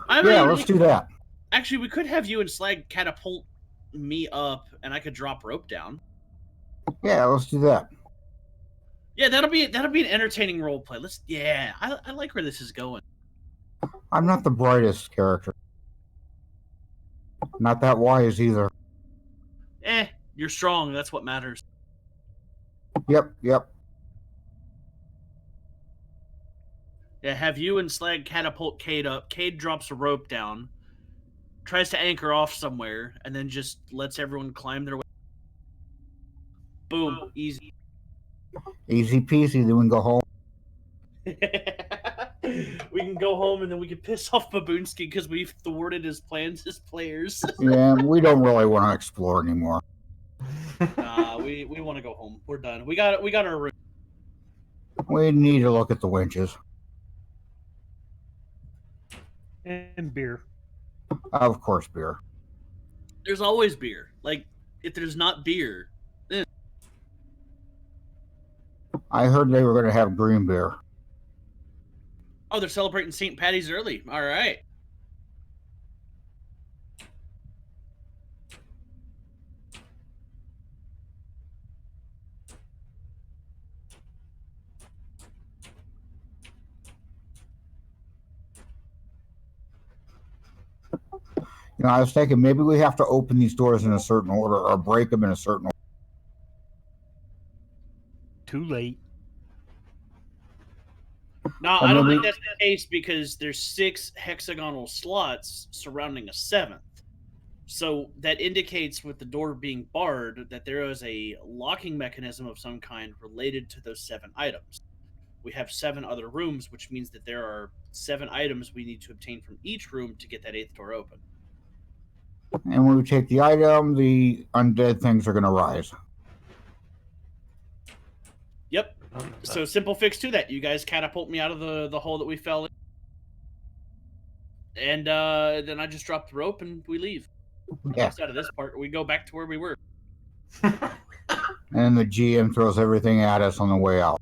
Speaker 4: I mean,
Speaker 2: Yeah, let's do that.
Speaker 4: Actually, we could have you and Slag catapult me up, and I could drop rope down.
Speaker 2: Yeah, let's do that.
Speaker 4: Yeah, that'll be an entertaining role play. I like where this is going.
Speaker 2: I'm not the brightest character. Not that wise either.
Speaker 4: You're strong. That's what matters.
Speaker 2: Yep.
Speaker 4: Yeah, have you and Slag catapult Cade up. Cade drops a rope down, tries to anchor off somewhere, and then just lets everyone climb their way. Boom. Easy.
Speaker 2: Easy peasy. Then we can go home.
Speaker 4: We can go home and then we can piss off Baboonsky because we've thwarted his plans as players.
Speaker 2: Yeah, we don't really want to explore anymore.
Speaker 4: We want to go home. We're done. We got our room.
Speaker 2: We need to look at the winches.
Speaker 3: And beer.
Speaker 2: Of course, beer.
Speaker 4: There's always beer. Like, if there's not beer, then...
Speaker 2: I heard they were going to have green beer.
Speaker 4: Oh, they're celebrating St. Patty's early. All right.
Speaker 2: You know, I was thinking maybe we have to open these doors in a certain order or break them in a certain order.
Speaker 3: Too late.
Speaker 4: No, I don't think that's the case because there's 6 hexagonal slots surrounding a 7th. So that indicates with the door being barred that there is a locking mechanism of some kind related to those 7 items. We have 7 other rooms, which means that there are 7 items we need to obtain from each room to get that 8th door open.
Speaker 2: And when we take the item, the undead things are going to rise.
Speaker 4: Yep. So simple fix to that. You guys catapult me out of the hole that we fell in. And then I just drop the rope and we leave.
Speaker 2: Yeah.
Speaker 4: Out of this part, we go back to where we were.
Speaker 2: And the GM throws everything at us on the way out.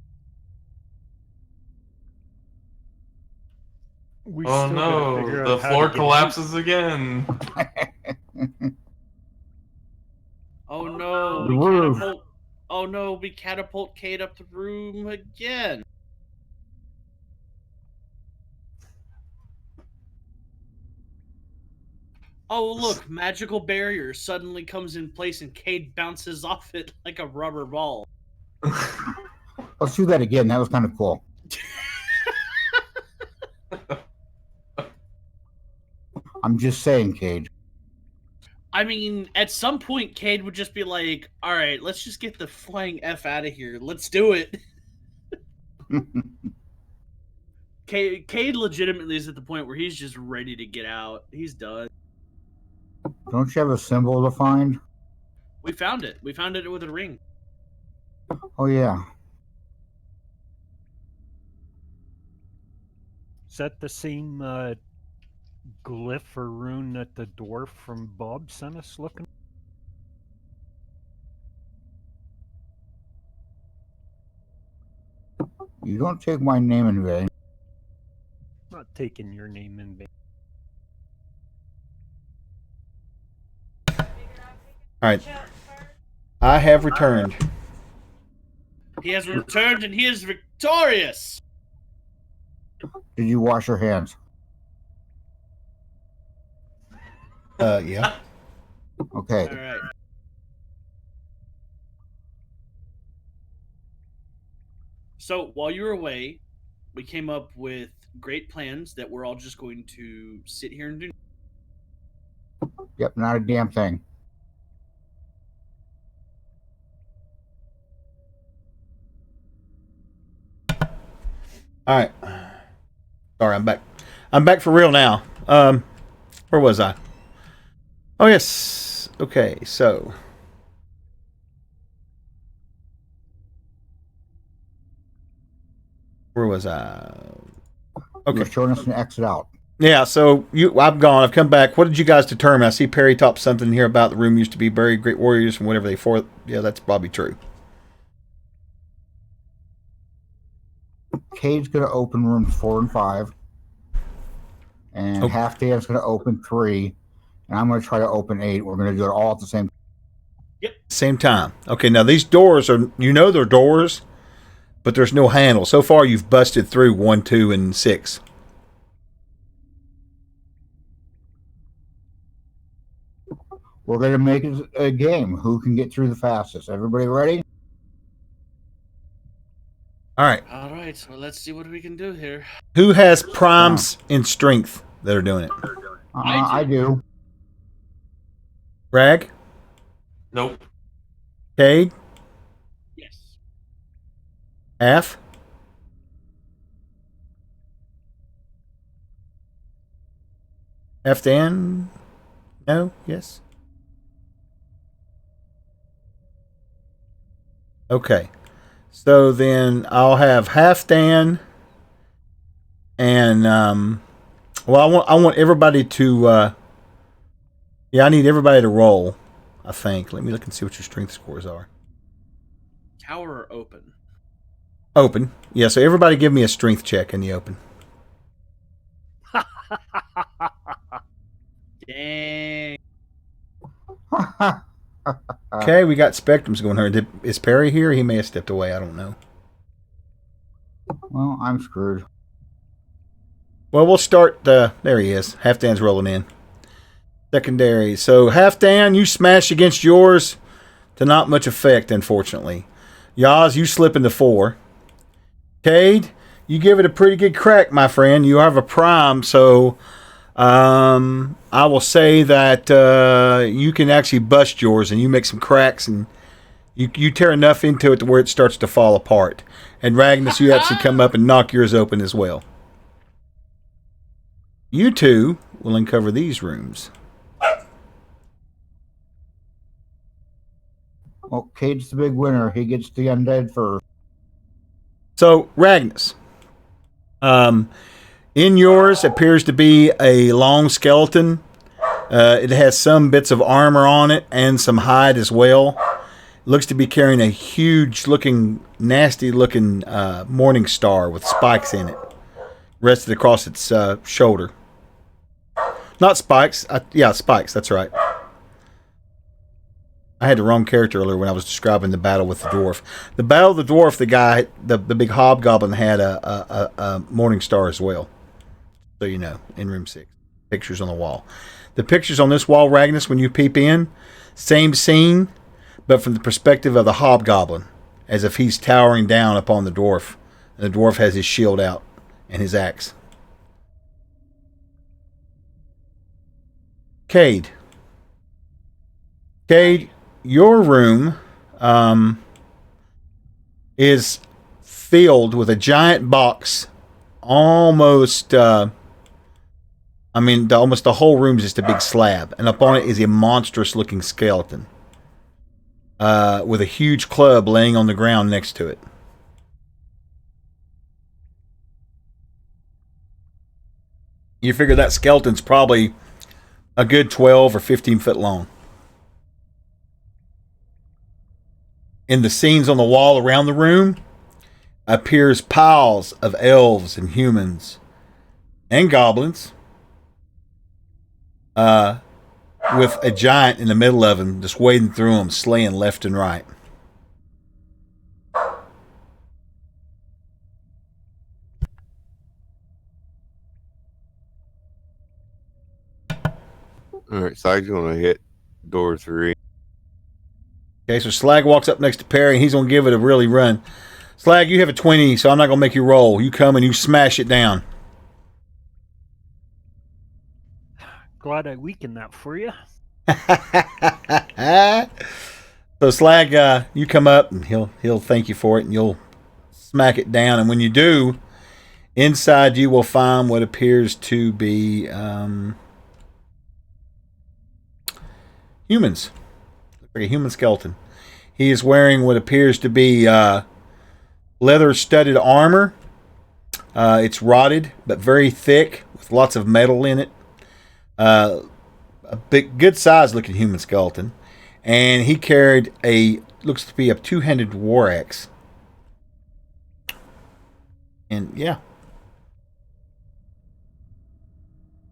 Speaker 3: We
Speaker 6: Oh
Speaker 3: still gotta
Speaker 6: no,
Speaker 3: figure
Speaker 6: the
Speaker 3: out how
Speaker 6: floor
Speaker 3: to get
Speaker 6: collapses again.
Speaker 4: Oh no,
Speaker 2: The
Speaker 4: we
Speaker 2: roof.
Speaker 4: catapult. Oh no, we catapult Cade up the room again. Oh look, magical barrier suddenly comes in place and Cade bounces off it like a rubber ball.
Speaker 2: Let's do that again. That was kind of cool. I'm just saying, Cade.
Speaker 4: I mean, at some point, Cade would just be like, all right, let's just get the flying F out of here. Let's do it. Cade legitimately is at the point where he's just ready to get out. He's done.
Speaker 2: Don't you have a symbol to find?
Speaker 4: We found it. We found it with a ring.
Speaker 2: Oh, yeah.
Speaker 3: Is that the same glyph or rune that the dwarf from Bob sent us looking?
Speaker 2: You don't take my name in vain.
Speaker 3: Not taking your name in vain.
Speaker 1: All right. I have returned.
Speaker 4: He has returned and he is victorious.
Speaker 2: Did you wash your hands?
Speaker 1: Yeah.
Speaker 2: Okay.
Speaker 4: All right. So while you were away, we came up with great plans that we're all just going to sit here and do.
Speaker 2: Yep, not a damn thing.
Speaker 1: All right. Sorry, I'm back. I'm back for real now. Where was I? Oh, yes. Okay, so. Where was I? Okay.
Speaker 2: You're showing us an exit out.
Speaker 1: Yeah, so I've gone. I've come back. What did you guys determine? I see Perry talked something here about the room used to be buried great warriors from whatever they fought. Yeah, that's probably true.
Speaker 2: Cade's going to open rooms 4 and 5. And Half Dan's going to open 3. And I'm going to try to open 8. We're going to do it all at the same time.
Speaker 4: Yep.
Speaker 1: Same time. Okay, now these doors are, they're doors, but there's no handle. So far, you've busted through 1, 2, and 6.
Speaker 2: We're going to make it a game. Who can get through the fastest? Everybody ready?
Speaker 1: All right.
Speaker 4: All right. Well, let's see what we can do here.
Speaker 1: Who has primes in strength that are doing it?
Speaker 2: I do.
Speaker 1: Rag?
Speaker 6: Nope.
Speaker 1: Cade?
Speaker 4: Yes.
Speaker 1: Af? F Dan? No? Yes? Okay. So then I'll have half Dan and well I want everybody to I need everybody to roll, I think. Let me look and see what your strength scores are.
Speaker 4: Tower or open?
Speaker 1: Open. Yeah, so everybody give me a strength check in the open.
Speaker 4: Dang.
Speaker 1: Okay, we got Spectrums going here. Is Perry here? He may have stepped away. I don't know.
Speaker 2: Well, I'm screwed.
Speaker 1: Well, we'll start. There he is. Half Dan's rolling in. Secondary. So, Half Dan, you smash against yours to not much effect, unfortunately. Yaz, you slip into 4. Cade, you give it a pretty good crack, my friend. You have a prime, so I will say that you can actually bust yours and you make some cracks and you tear enough into it to where it starts to fall apart. And Ragnus, you actually come up and knock yours open as well. You two will uncover these rooms.
Speaker 2: Well, Cade's the big winner. He gets the undead first.
Speaker 1: So, Ragnus, in yours appears to be a long skeleton. It has some bits of armor on it and some hide as well. It looks to be carrying a huge-looking, nasty-looking morning star with spikes in it, rested across its shoulder. Not spikes. Spikes. That's right. I had the wrong character earlier when I was describing the battle with the dwarf. The battle of the dwarf, the big hobgoblin had a morning star as well. So you know, in room 6. Pictures on the wall. The pictures on this wall, Ragnus, when you peep in, same scene, but from the perspective of the hobgoblin, as if he's towering down upon the dwarf. And the dwarf has his shield out and his axe. Cade, your room is filled with a giant box. Almost, almost the whole room is just a big slab, and up on it is a monstrous-looking skeleton with a huge club laying on the ground next to it. You figure that skeleton's probably a good 12 or 15 foot long. In the scenes on the wall around the room appears piles of elves and humans and goblins with a giant in the middle of them just wading through them, slaying left and right.
Speaker 5: All right, so I'm going to hit door 3.
Speaker 1: Okay, so Slag walks up next to Perry, and he's going to give it a really run. Slag, you have a 20, so I'm not going to make you roll. You come and you smash it down.
Speaker 3: Glad I weakened that for you.
Speaker 1: So Slag, you come up, and he'll thank you for it, and you'll smack it down. And when you do, inside you will find what appears to be humans. Like a human skeleton. He is wearing what appears to be leather-studded armor. It's rotted, but very thick, with lots of metal in it. A big, good-sized looking human skeleton. And he carried looks to be a 2-handed war axe. And, yeah.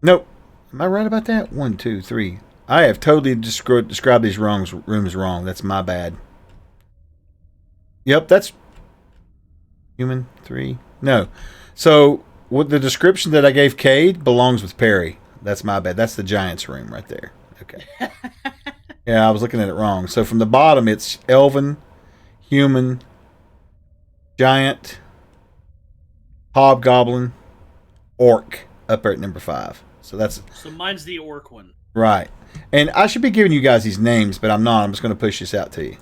Speaker 1: Nope. Am I right about that? 1, 2, 3. I have totally described these rooms wrong. That's my bad. Yep, that's human 3. No. So, what the description that I gave Cade belongs with Perry. That's my bad. That's the Giants room right there. Okay. Yeah, I was looking at it wrong. So from the bottom, it's elven, human, giant, hobgoblin, orc up there at number 5. So that's
Speaker 4: So mine's the orc one.
Speaker 1: right. And I should be giving you guys these names, but I'm not. I'm just going to push this out to you.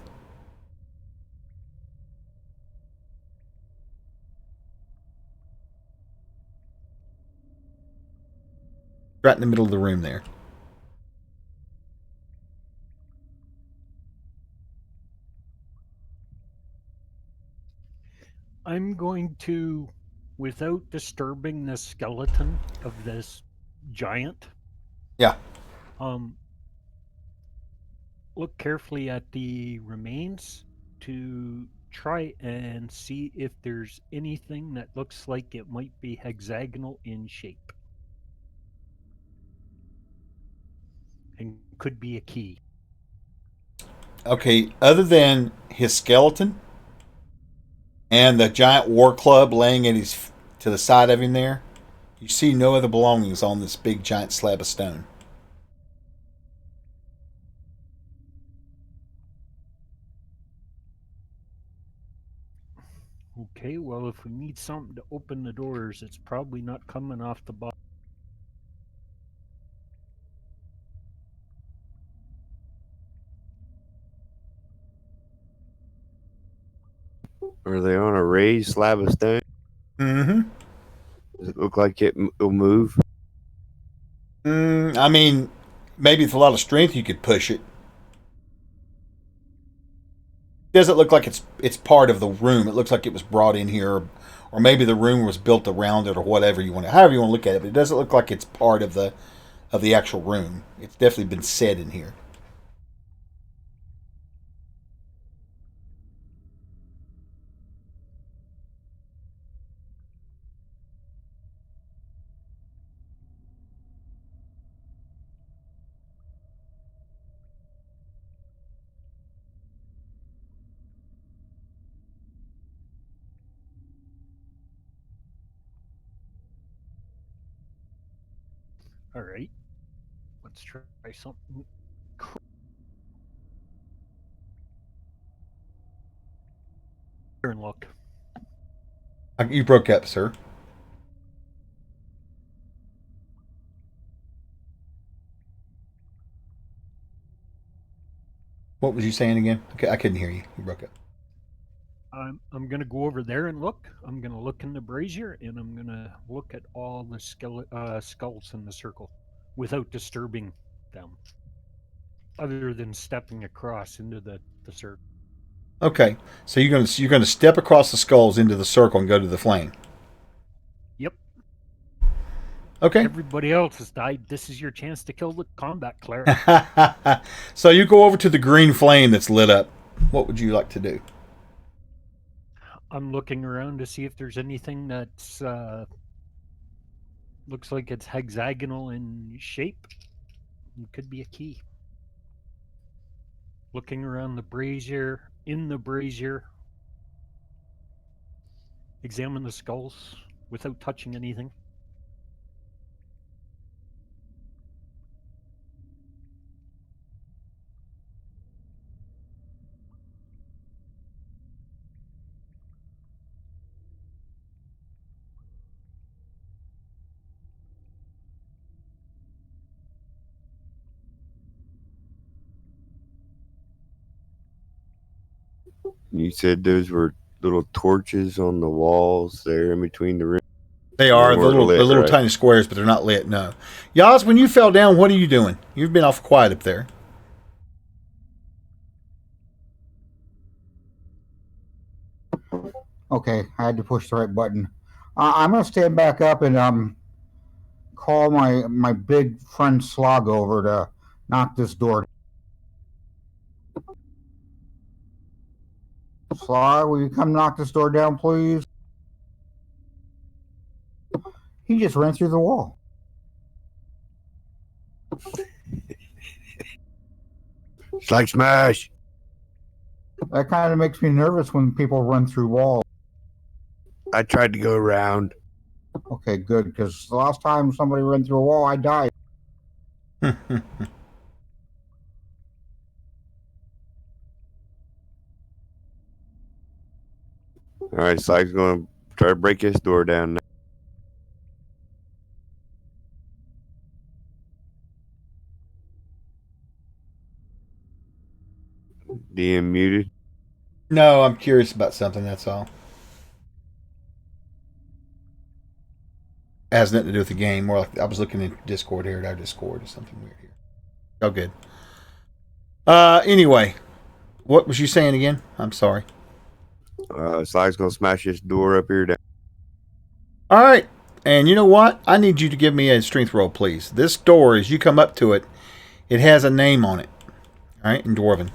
Speaker 1: Right in the middle of the room there.
Speaker 3: I'm going to, without disturbing the skeleton of this giant,
Speaker 1: Yeah.
Speaker 3: Look carefully at the remains to try and see if there's anything that looks like it might be hexagonal in shape. And could be a key.
Speaker 1: Okay, other than his skeleton and the giant war club laying at his to the side of him there, you see no other belongings on this big giant slab of stone.
Speaker 3: Okay, well, if we need something to open the doors, it's probably not coming off the bottom.
Speaker 5: Are they on a raised slab of stone?
Speaker 1: Mm-hmm.
Speaker 5: Does it look like will move?
Speaker 1: I mean, maybe with a lot of strength you could push it. Doesn't look like it's part of the room. It looks like it was brought in here, or maybe the room was built around it, or whatever you want to, however you want to look at it. But it doesn't look like it's part of the actual room. It's definitely been set in here.
Speaker 3: All right, let's try something. Here and look.
Speaker 1: You broke up, sir. What was you saying again? Okay, I couldn't hear you. You broke up.
Speaker 3: I'm gonna go over there and look. I'm gonna look in the brazier, and I'm gonna look at all the skulls in the circle without disturbing them, other than stepping across into the circle.
Speaker 1: Okay, so you're gonna step across the skulls into the circle and go to the flame.
Speaker 3: Yep.
Speaker 1: Okay.
Speaker 3: Everybody else has died. This is your chance to kill the combat cleric.
Speaker 1: So you go over to the green flame that's lit up. What would you like to do?
Speaker 3: I'm looking around to see if there's anything that's looks like it's hexagonal in shape. It could be a key. Looking around the brazier, in the brazier. Examine the skulls without touching anything.
Speaker 5: You said those were little torches on the walls there in between the rooms.
Speaker 1: They are
Speaker 5: weren't
Speaker 1: the
Speaker 5: lit,
Speaker 1: little
Speaker 5: right?
Speaker 1: tiny squares, but they're not lit. No, Yaz, when you fell down, what are you doing? You've been off quiet up there.
Speaker 2: Okay, I had to push the right button. I'm gonna stand back up and call my big friend Slog over to knock this door. Slog, will you come knock this door down, please? He just ran through the wall.
Speaker 5: It's like smash.
Speaker 2: That kind of makes me nervous when people run through walls.
Speaker 5: I tried to go around.
Speaker 2: Okay, good, because the last time somebody ran through a wall, I died.
Speaker 5: All right, Slag's going to try to break this door down now. DM muted.
Speaker 1: No, I'm curious about something, that's all. It has nothing to do with the game. More like I was looking at Discord here at our Discord or something weird here. Oh, good. Anyway, what was you saying again? I'm sorry.
Speaker 5: Slag's going to smash this door up here down.
Speaker 1: All right. And you know what? I need you to give me a strength roll, please. This door, as you come up to it, it has a name on it. All right, in Dwarven.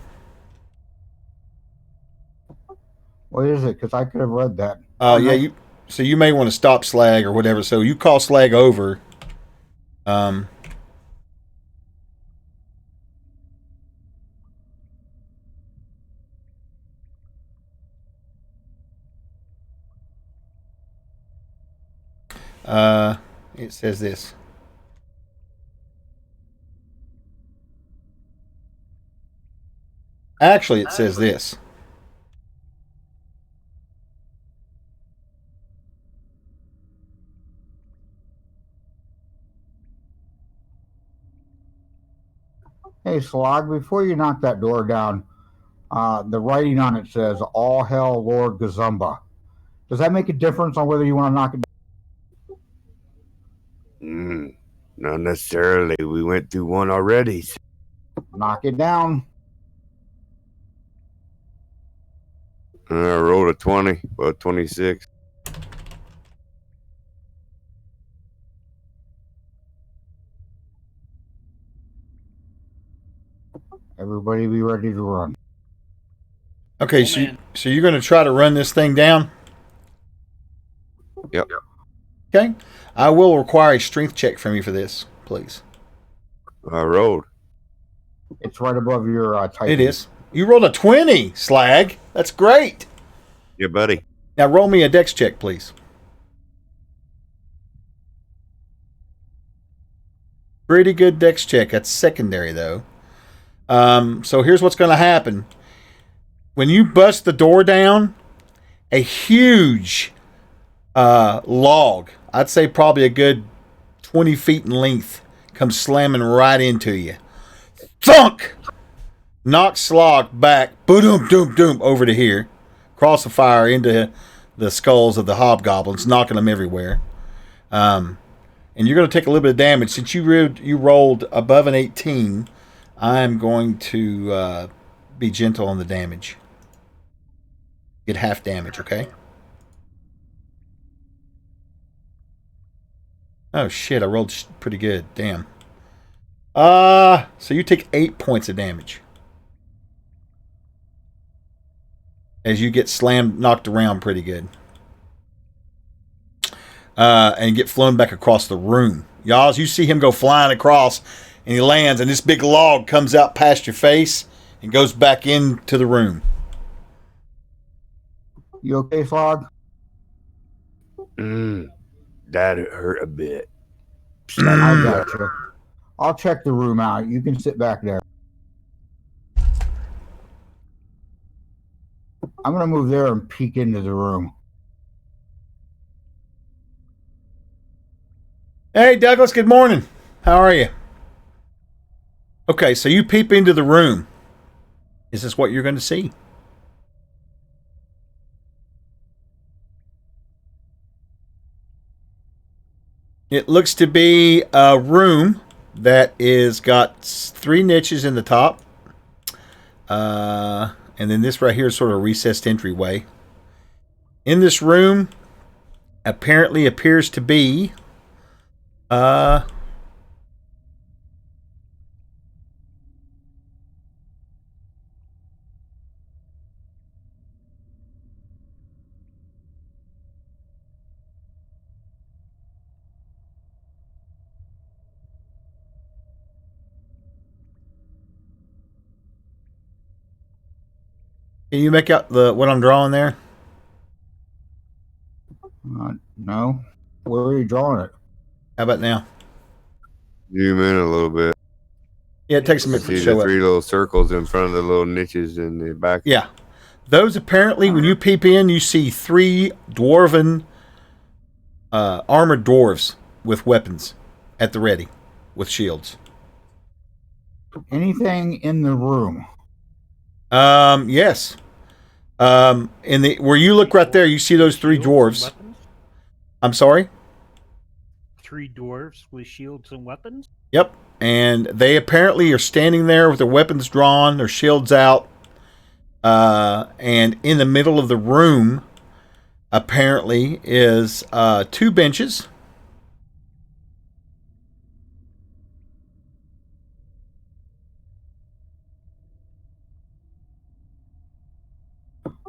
Speaker 2: What is it? Because I could have read that.
Speaker 1: Yeah, so you may want to stop Slag or whatever. So you call Slag over. It says this. Actually, it says this.
Speaker 2: Hey, Slog, before you knock that door down, the writing on it says, "All hail Lord Gazumba." Does that make a difference on whether you want to knock it down?
Speaker 5: Not necessarily. We went through one already.
Speaker 2: Knock it down.
Speaker 5: I rolled a 20, well, 26.
Speaker 2: Everybody be ready to run.
Speaker 1: Okay, so you're going to try to run this thing down?
Speaker 5: Yep.
Speaker 1: Okay. I will require a strength check from you for this, please.
Speaker 5: I rolled.
Speaker 2: It's right above your type.
Speaker 1: It is. You rolled a 20, Slag. That's great.
Speaker 5: Yeah, buddy.
Speaker 1: Now roll me a dex check, please. Pretty good dex check. That's secondary, though. So here's what's going to happen. When you bust the door down, a huge log, I'd say probably a good 20 feet in length, comes slamming right into you. Thunk! Knocks Slog back, boom, doom, doom, over to here. Cross the fire into the skulls of the hobgoblins, knocking them everywhere. And you're going to take a little bit of damage. Since you rolled above an 18, I'm going to be gentle on the damage. Get half damage, okay? Oh, shit, I rolled pretty good. Damn. So you take 8 points of damage. As you get knocked around pretty good. And get flown back across the room. Y'all, as you see him go flying across, and he lands, and this big log comes out past your face and goes back into the room.
Speaker 2: You okay, Slog?
Speaker 5: That hurt a bit.
Speaker 2: I got you. I'll check the room out. You can sit back there. I'm going to move there and peek into the room.
Speaker 1: Hey, Douglas, good morning. How are you? Okay, so you peep into the room. Is this what you're going to see? It looks to be a room that is got 3 niches in the top. And then this right here is sort of a recessed entryway. In this room, apparently appears to be Can you make out what I'm drawing there?
Speaker 2: No. Where are you drawing it?
Speaker 1: How about now?
Speaker 5: Zoom in a little bit.
Speaker 1: Yeah, it takes a minute to
Speaker 5: See
Speaker 1: show
Speaker 5: the
Speaker 1: up.
Speaker 5: 3 little circles in front of the little niches in the back.
Speaker 1: Yeah. Those apparently, when you peep in, you see 3 dwarven armored dwarves with weapons at the ready, with shields.
Speaker 2: Anything in the room?
Speaker 1: Yes. In the where you look right there, you see those 3
Speaker 3: Shields and
Speaker 1: dwarves.
Speaker 3: weapons?
Speaker 1: I'm sorry.
Speaker 3: 3 dwarves with shields and weapons?
Speaker 1: Yep. And they apparently are standing there with their weapons drawn, their shields out. And in the middle of the room, apparently, is 2 benches.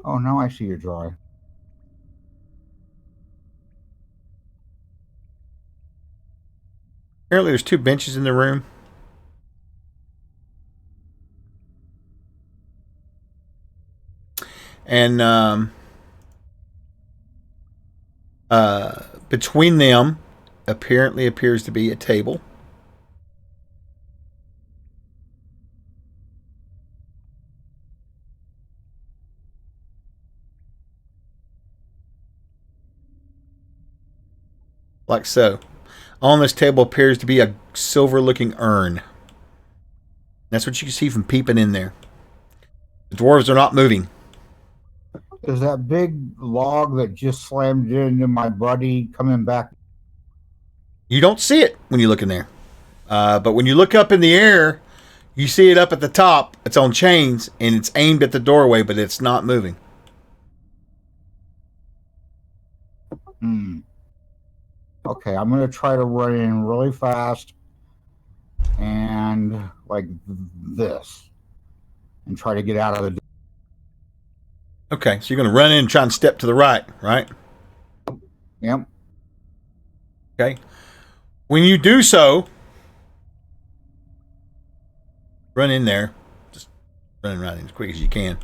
Speaker 2: Oh, now I see your drawing.
Speaker 1: Apparently, there's 2 benches in the room. And between them, apparently appears to be a table. Like so. On this table appears to be a silver-looking urn. That's what you can see from peeping in there. The dwarves are not moving.
Speaker 2: Is that big log that just slammed into my buddy coming back?
Speaker 1: You don't see it when you look in there. But when you look up in the air, you see it up at the top. It's on chains, and it's aimed at the doorway, but it's not moving.
Speaker 2: Okay, I'm going to try to run in really fast and like this and try to get out of the door.
Speaker 1: Okay, so you're going to run in and try and step to the right, right?
Speaker 2: Yep.
Speaker 1: Okay. When you do so, run in there. Just run right in as quick as you can.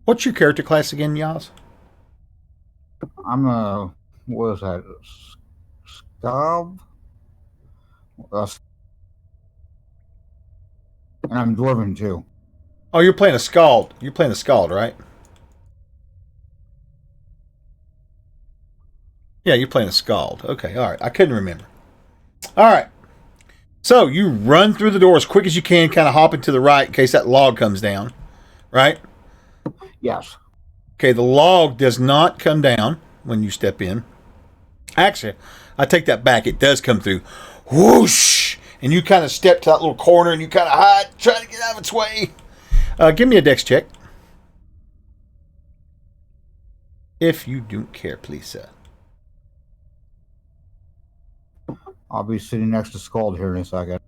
Speaker 1: What's your character class again, Yaz?
Speaker 2: I'm a, what is that? Scav? And I'm dwarven too.
Speaker 1: Oh, you're playing a Scald. You're playing a Scald, right? Yeah, you're playing a Scald. Okay, all right. I couldn't remember. All right. So you run through the door as quick as you can, kind of hopping to the right in case that log comes down, right?
Speaker 2: Yes.
Speaker 1: Okay, the log does not come down when you step in. Actually, I take that back. It does come through. Whoosh! And you kind of step to that little corner and you kind of hide, trying to get out of its way. Give me a dex check. If you don't care, please, sir.
Speaker 2: I'll be sitting next to Scald here in a second.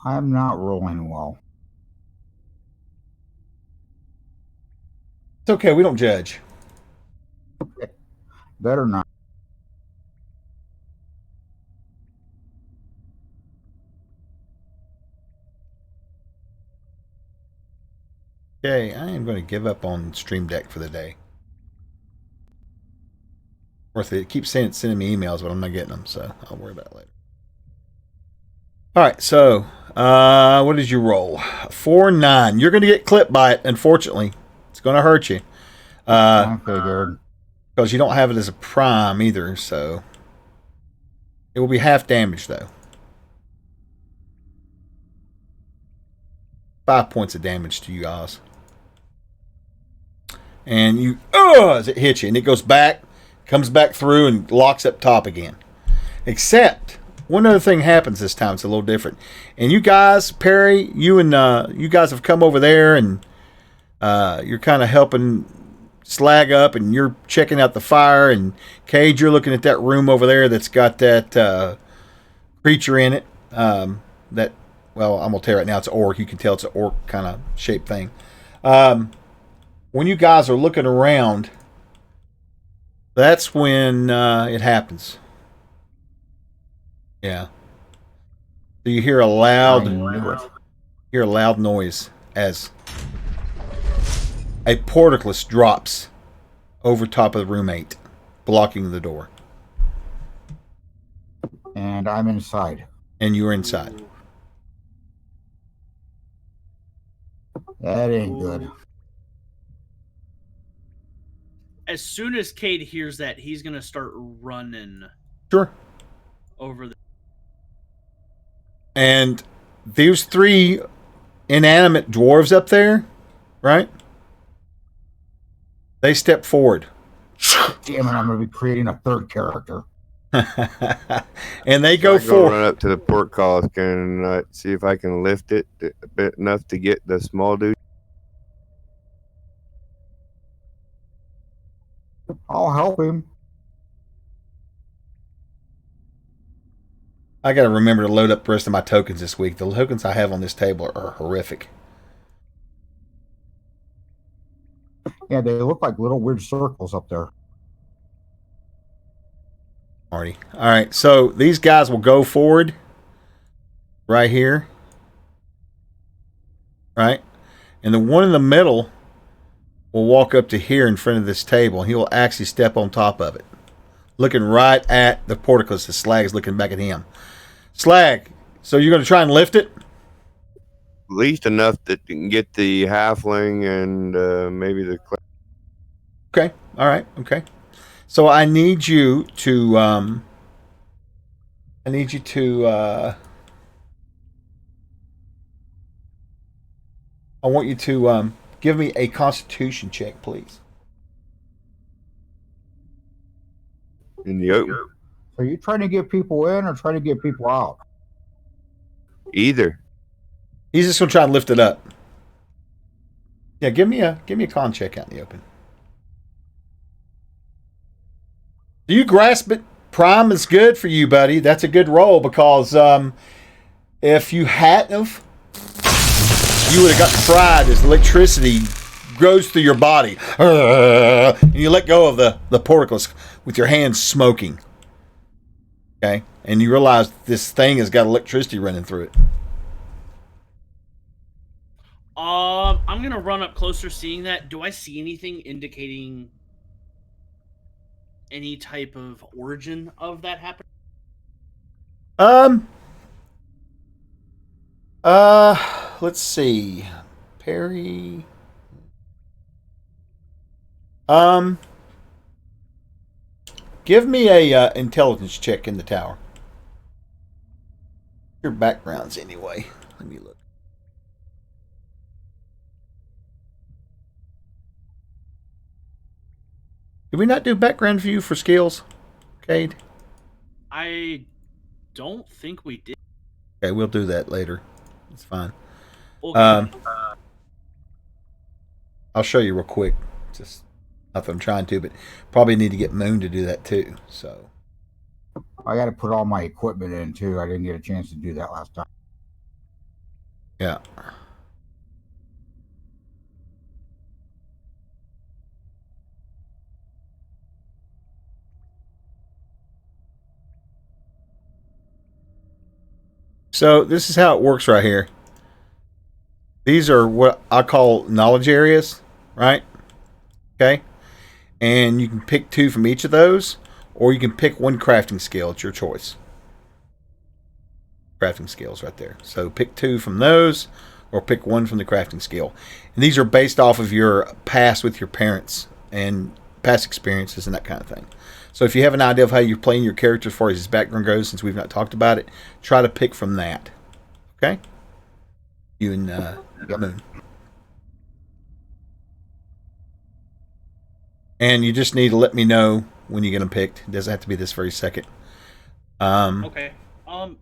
Speaker 2: I'm not rolling well.
Speaker 1: It's okay. We don't judge.
Speaker 2: Better not.
Speaker 1: Okay, I am going to give up on Stream Deck for the day. Worth it. It keeps saying it's sending me emails, but I'm not getting them, so I'll worry about it later. All right, so what did you roll? 4-9. You're going to get clipped by it, unfortunately. It's going to hurt you.
Speaker 2: I figured.
Speaker 1: Because you don't have it as a prime either, so it will be half damage, though. 5 points of damage to you, Oz. And you, as it hits you, and it goes back, comes back through, and locks up top again. Except, one other thing happens this time. It's a little different. And you guys, Perry, you guys have come over there, and you're kind of helping Slag up, and you're checking out the fire. And Cage, you're looking at that room over there that's got that creature in it. That, well, I'm gonna tell you right now, it's an orc. You can tell it's an orc kind of shaped thing. When you guys are looking around, that's when it happens. Yeah. So you hear a loud noise as a portcullis drops over top of the roommate, blocking the door.
Speaker 2: And I'm inside.
Speaker 1: And you're inside.
Speaker 4: Ooh.
Speaker 2: That ain't good.
Speaker 4: Ooh. As soon as Cade hears that, he's gonna start running
Speaker 1: Sure.
Speaker 4: over the.
Speaker 1: And these 3 inanimate dwarves up there, right? They step forward.
Speaker 2: Damn it, I'm going to be creating a third character.
Speaker 1: And they go
Speaker 5: I
Speaker 1: forward.
Speaker 5: run up to the portcullis and see if I can lift it a bit enough to get the small dude.
Speaker 2: I'll help him.
Speaker 1: I got to remember to load up the rest of my tokens this week. The tokens I have on this table are horrific.
Speaker 2: Yeah, they look like little weird circles up there.
Speaker 1: Marty. All right, so these guys will go forward right here. Right? And the one in the middle will walk up to here in front of this table. He will actually step on top of it, looking right at the portcullis. The Slag is looking back at him. Slag, so you're going to try and lift it?
Speaker 5: At least enough that you can get the halfling and maybe the.
Speaker 1: Okay. All right. Okay. So I need you to. I want you to give me a Constitution check, please.
Speaker 5: In the open.
Speaker 2: So you trying to get people in or trying to get people out?
Speaker 5: Either.
Speaker 1: He's just gonna try and lift it up. Yeah, give me a con check out in the open. Do you grasp it? Prime is good for you, buddy. That's a good roll because if you hadn't have, you would have got fried as electricity goes through your body. And you let go of the portcullis with your hands smoking. Okay? And you realize this thing has got electricity running through it.
Speaker 4: I'm gonna run up closer, seeing that. Do I see anything indicating any type of origin of that happening?
Speaker 1: Let's see. Perry. Give me a intelligence check in the tower. Your backgrounds anyway. Let me look. Did we not do background view for skills, Cade?
Speaker 4: I don't think we did.
Speaker 1: Okay, we'll do that later. It's fine.
Speaker 4: Okay.
Speaker 1: I'll show you real quick. Just not that I'm trying to, but probably need to get Moon to do that too. So
Speaker 2: I got to put all my equipment in too. I didn't get a chance to do that last time.
Speaker 1: yeah. So this is how it works right here. These are what I call knowledge areas, right? Okay. And you can pick 2 from each of those, or you can pick 1 crafting skill. It's your choice. Crafting skills right there. So pick 2 from those, or pick 1 from the crafting skill. And these are based off of your past with your parents and past experiences and that kind of thing. So if you have an idea of how you're playing your character as far as his background goes, since we've not talked about it, try to pick from that. Okay? You and Moon. And you just need to let me know when you're going to pick. It doesn't have to be this very second.
Speaker 4: Okay.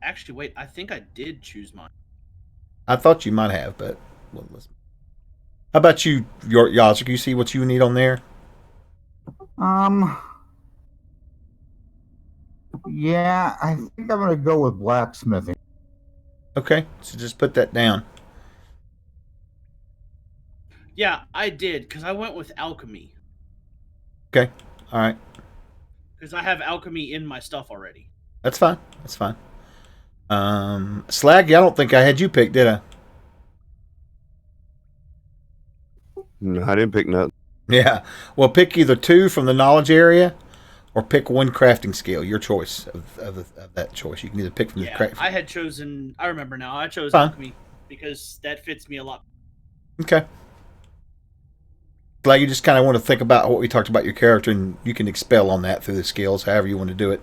Speaker 4: Actually, wait. I think I did choose mine.
Speaker 1: I thought you might have, but well, listen. How about you, Yazrik? You see what you need on there?
Speaker 2: Yeah, I think I'm gonna go with blacksmithing.
Speaker 1: Okay, so just put that down.
Speaker 4: Yeah, I did, because I went with alchemy.
Speaker 1: Okay, all right.
Speaker 4: Because I have alchemy in my stuff already.
Speaker 1: That's fine. That's fine. Slag, I don't think I had you picked, did I?
Speaker 5: No, I didn't pick nothing.
Speaker 1: Yeah. Well, pick either 2 from the knowledge area, or pick 1 crafting skill. Your choice of that choice. You can either pick from the
Speaker 4: Yeah,
Speaker 1: crafting.
Speaker 4: I had chosen. I remember now. I chose
Speaker 1: Fine.
Speaker 4: alchemy because that fits me a lot.
Speaker 1: Okay. Like, you just kind of want to think about what we talked about your character, and you can expel on that through the skills, however you want to do it.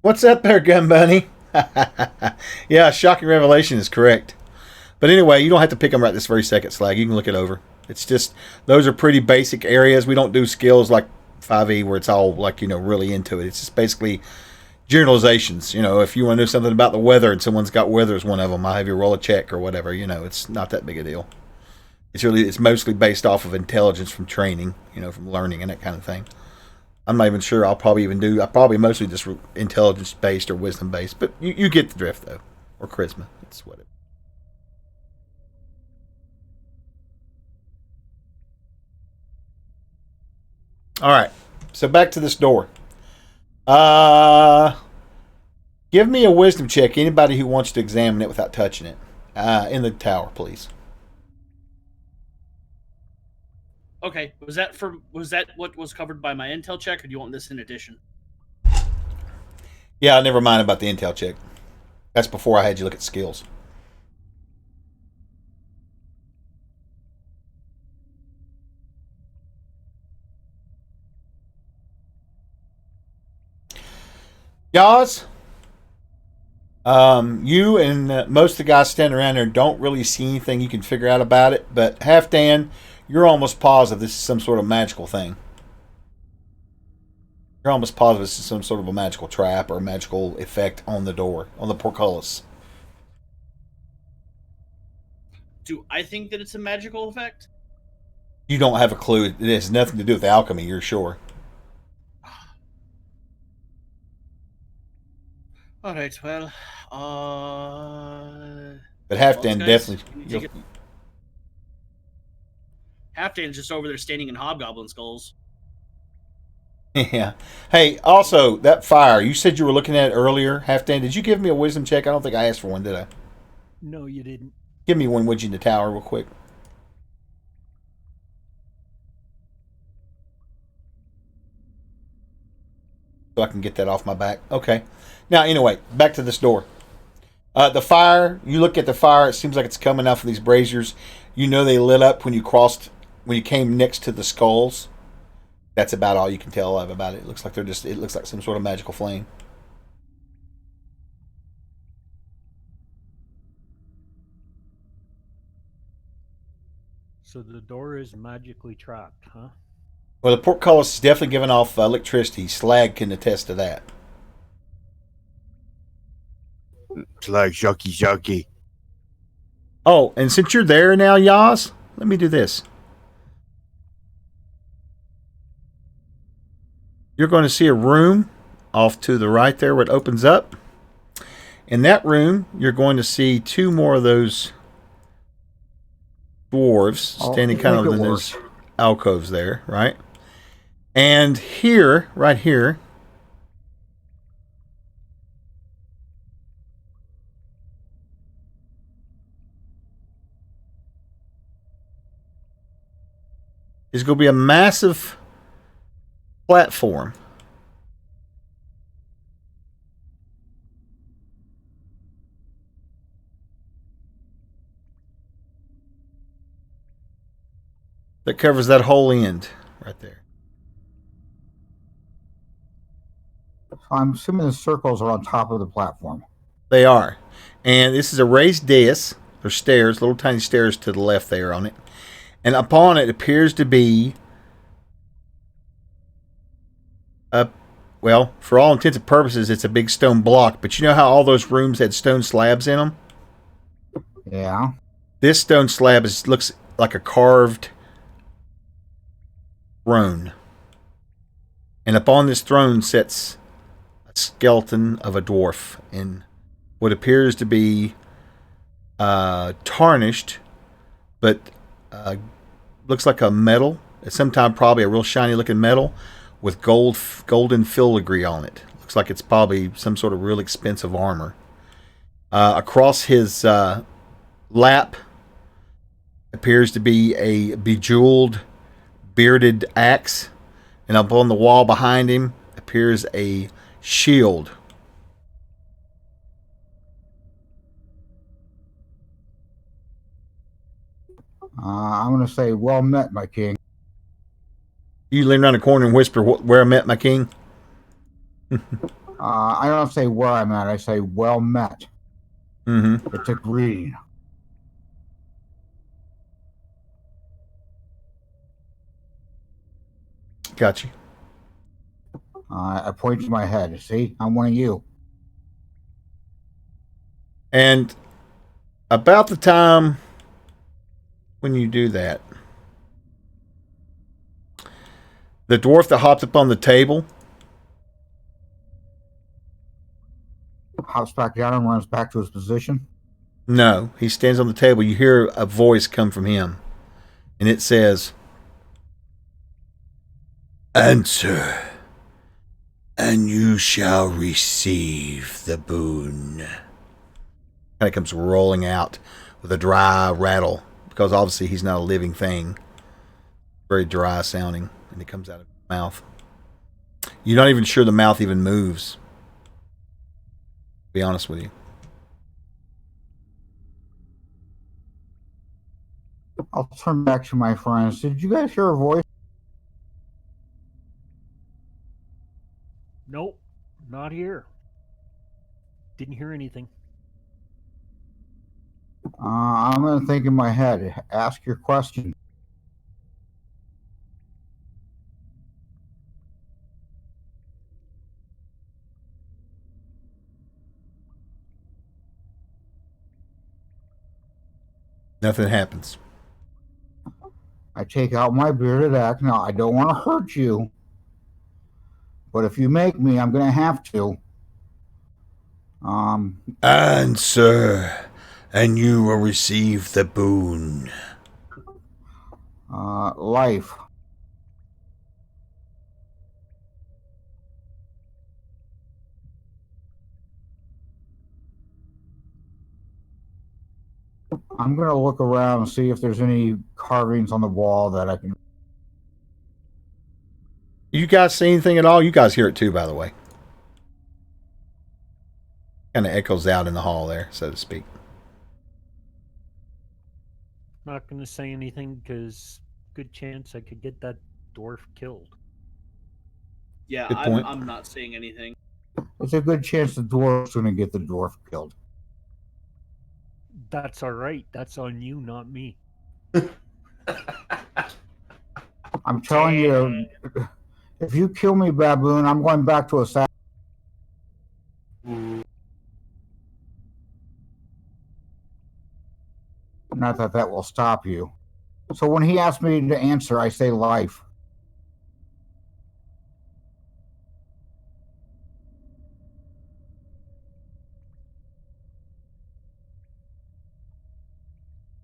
Speaker 1: What's up there, Gun Bunny? Yeah, shocking revelation is correct. But anyway, you don't have to pick them right this very second, Slag. You can look it over. It's just, those are pretty basic areas. We don't do skills like 5e where it's all like, really into it. It's just basically generalizations. If you want to know something about the weather and someone's got weather as one of them, I'll have you roll a check or whatever. It's not that big a deal. It's mostly based off of intelligence from training, from learning and that kind of thing. I'm not even sure I'll probably mostly just intelligence based or wisdom based, but you get the drift though, or charisma. It's whatever. All right, so back to this door. Give me a wisdom check. Anybody who wants to examine it without touching it, in the tower, please.
Speaker 4: Okay, was that what was covered by my intel check, or do you want this in addition?
Speaker 1: Yeah, never mind about the intel check. That's before I had you look at skills. Yaz, you and most of the guys standing around there don't really see anything you can figure out about it, but Halfdan, you're almost positive this is some sort of magical thing. You're almost positive this is some sort of a magical trap or a magical effect on the door, on the portcullis.
Speaker 4: Do I think that it's a magical effect?
Speaker 1: You don't have a clue. It has nothing to do with alchemy, you're sure.
Speaker 4: All right, well,
Speaker 1: But Halfdan
Speaker 4: guys,
Speaker 1: definitely.
Speaker 4: Halfdan's just over there standing in hobgoblin skulls.
Speaker 1: Yeah. Hey, also, that fire, you said you were looking at it earlier, Halfdan. Did you give me a wisdom check? I don't think I asked for one, did I?
Speaker 3: No, you didn't.
Speaker 1: Give me one, would you, in the tower, real quick? So I can get that off my back. Okay. Now, anyway, back to this door. The fire, you look at the fire, it seems like it's coming out from these braziers. You know they lit up when you came next to the skulls. That's about all you can tell about it. It looks like some sort of magical flame.
Speaker 3: So the door is magically trapped, huh?
Speaker 1: Well, the portcullis is definitely giving off electricity. Slag can attest to that.
Speaker 5: It's like shucky.
Speaker 1: Oh, and since you're there now, Yaz, let me do this. You're going to see a room off to the right there where it opens up. In that room, you're going to see 2 more of those dwarves standing kind of in those alcoves there, right? And here, right here, is going to be a massive platform. That covers that whole end right there.
Speaker 2: So I'm assuming the circles are on top of the platform.
Speaker 1: They are. And this is a raised dais. There's stairs, little tiny stairs to the left there on it. And upon it appears to be well, for all intents and purposes, it's a big stone block. But you know how all those rooms had stone slabs in them?
Speaker 2: Yeah.
Speaker 1: This stone slab looks like a carved throne. And upon this throne sits a skeleton of a dwarf in what appears to be tarnished, but looks like a metal. At some time, probably a real shiny looking metal with golden filigree on it. Looks like it's probably some sort of real expensive armor. Across his lap appears to be a bejeweled, bearded axe, and up on the wall behind him appears a shield.
Speaker 2: I'm going to say, well met, my king.
Speaker 1: You lean around the corner and whisper, "Where I met my king."
Speaker 2: I don't say where I'm at. I say, well met.
Speaker 1: Mm-hmm.
Speaker 2: It's a greeting.
Speaker 1: Got you.
Speaker 2: I point to my head. See, I'm one of you.
Speaker 1: And about the time when you do that, the dwarf that hopped up on the table
Speaker 2: Hops back down and runs back to his position.
Speaker 1: No, he stands on the table. You hear a voice come from him, and it says, "Answer, and you shall receive the boon." Kind of comes rolling out with a dry rattle, because obviously he's not a living thing. Very dry sounding, and it comes out of his mouth. You're not even sure the mouth even moves, to be honest with you.
Speaker 2: I'll turn back to my friends. Did you guys hear a voice?
Speaker 3: Nope, not here. Didn't hear anything.
Speaker 2: I'm going to think in my head. Ask your question.
Speaker 1: Nothing happens.
Speaker 2: I take out my bearded axe. Now, I don't want to hurt you, but if you make me, I'm going to have to.
Speaker 1: Answer, and you will receive the boon.
Speaker 2: Life. I'm going to look around and see if there's any carvings on the wall that I can.
Speaker 1: You guys see anything at all? You guys hear it too, by the way. Kind of echoes out in the hall there, so to speak.
Speaker 3: Not going to say anything because good chance I could get that dwarf killed.
Speaker 4: Yeah,
Speaker 1: Good point.
Speaker 4: I'm not saying anything.
Speaker 2: It's a good chance the dwarf's going to get the dwarf killed.
Speaker 3: That's all right. That's on you, not me.
Speaker 2: I'm telling you, if you kill me, baboon, I'm going back to a Not that that will stop you. So when he asks me to answer, I say life.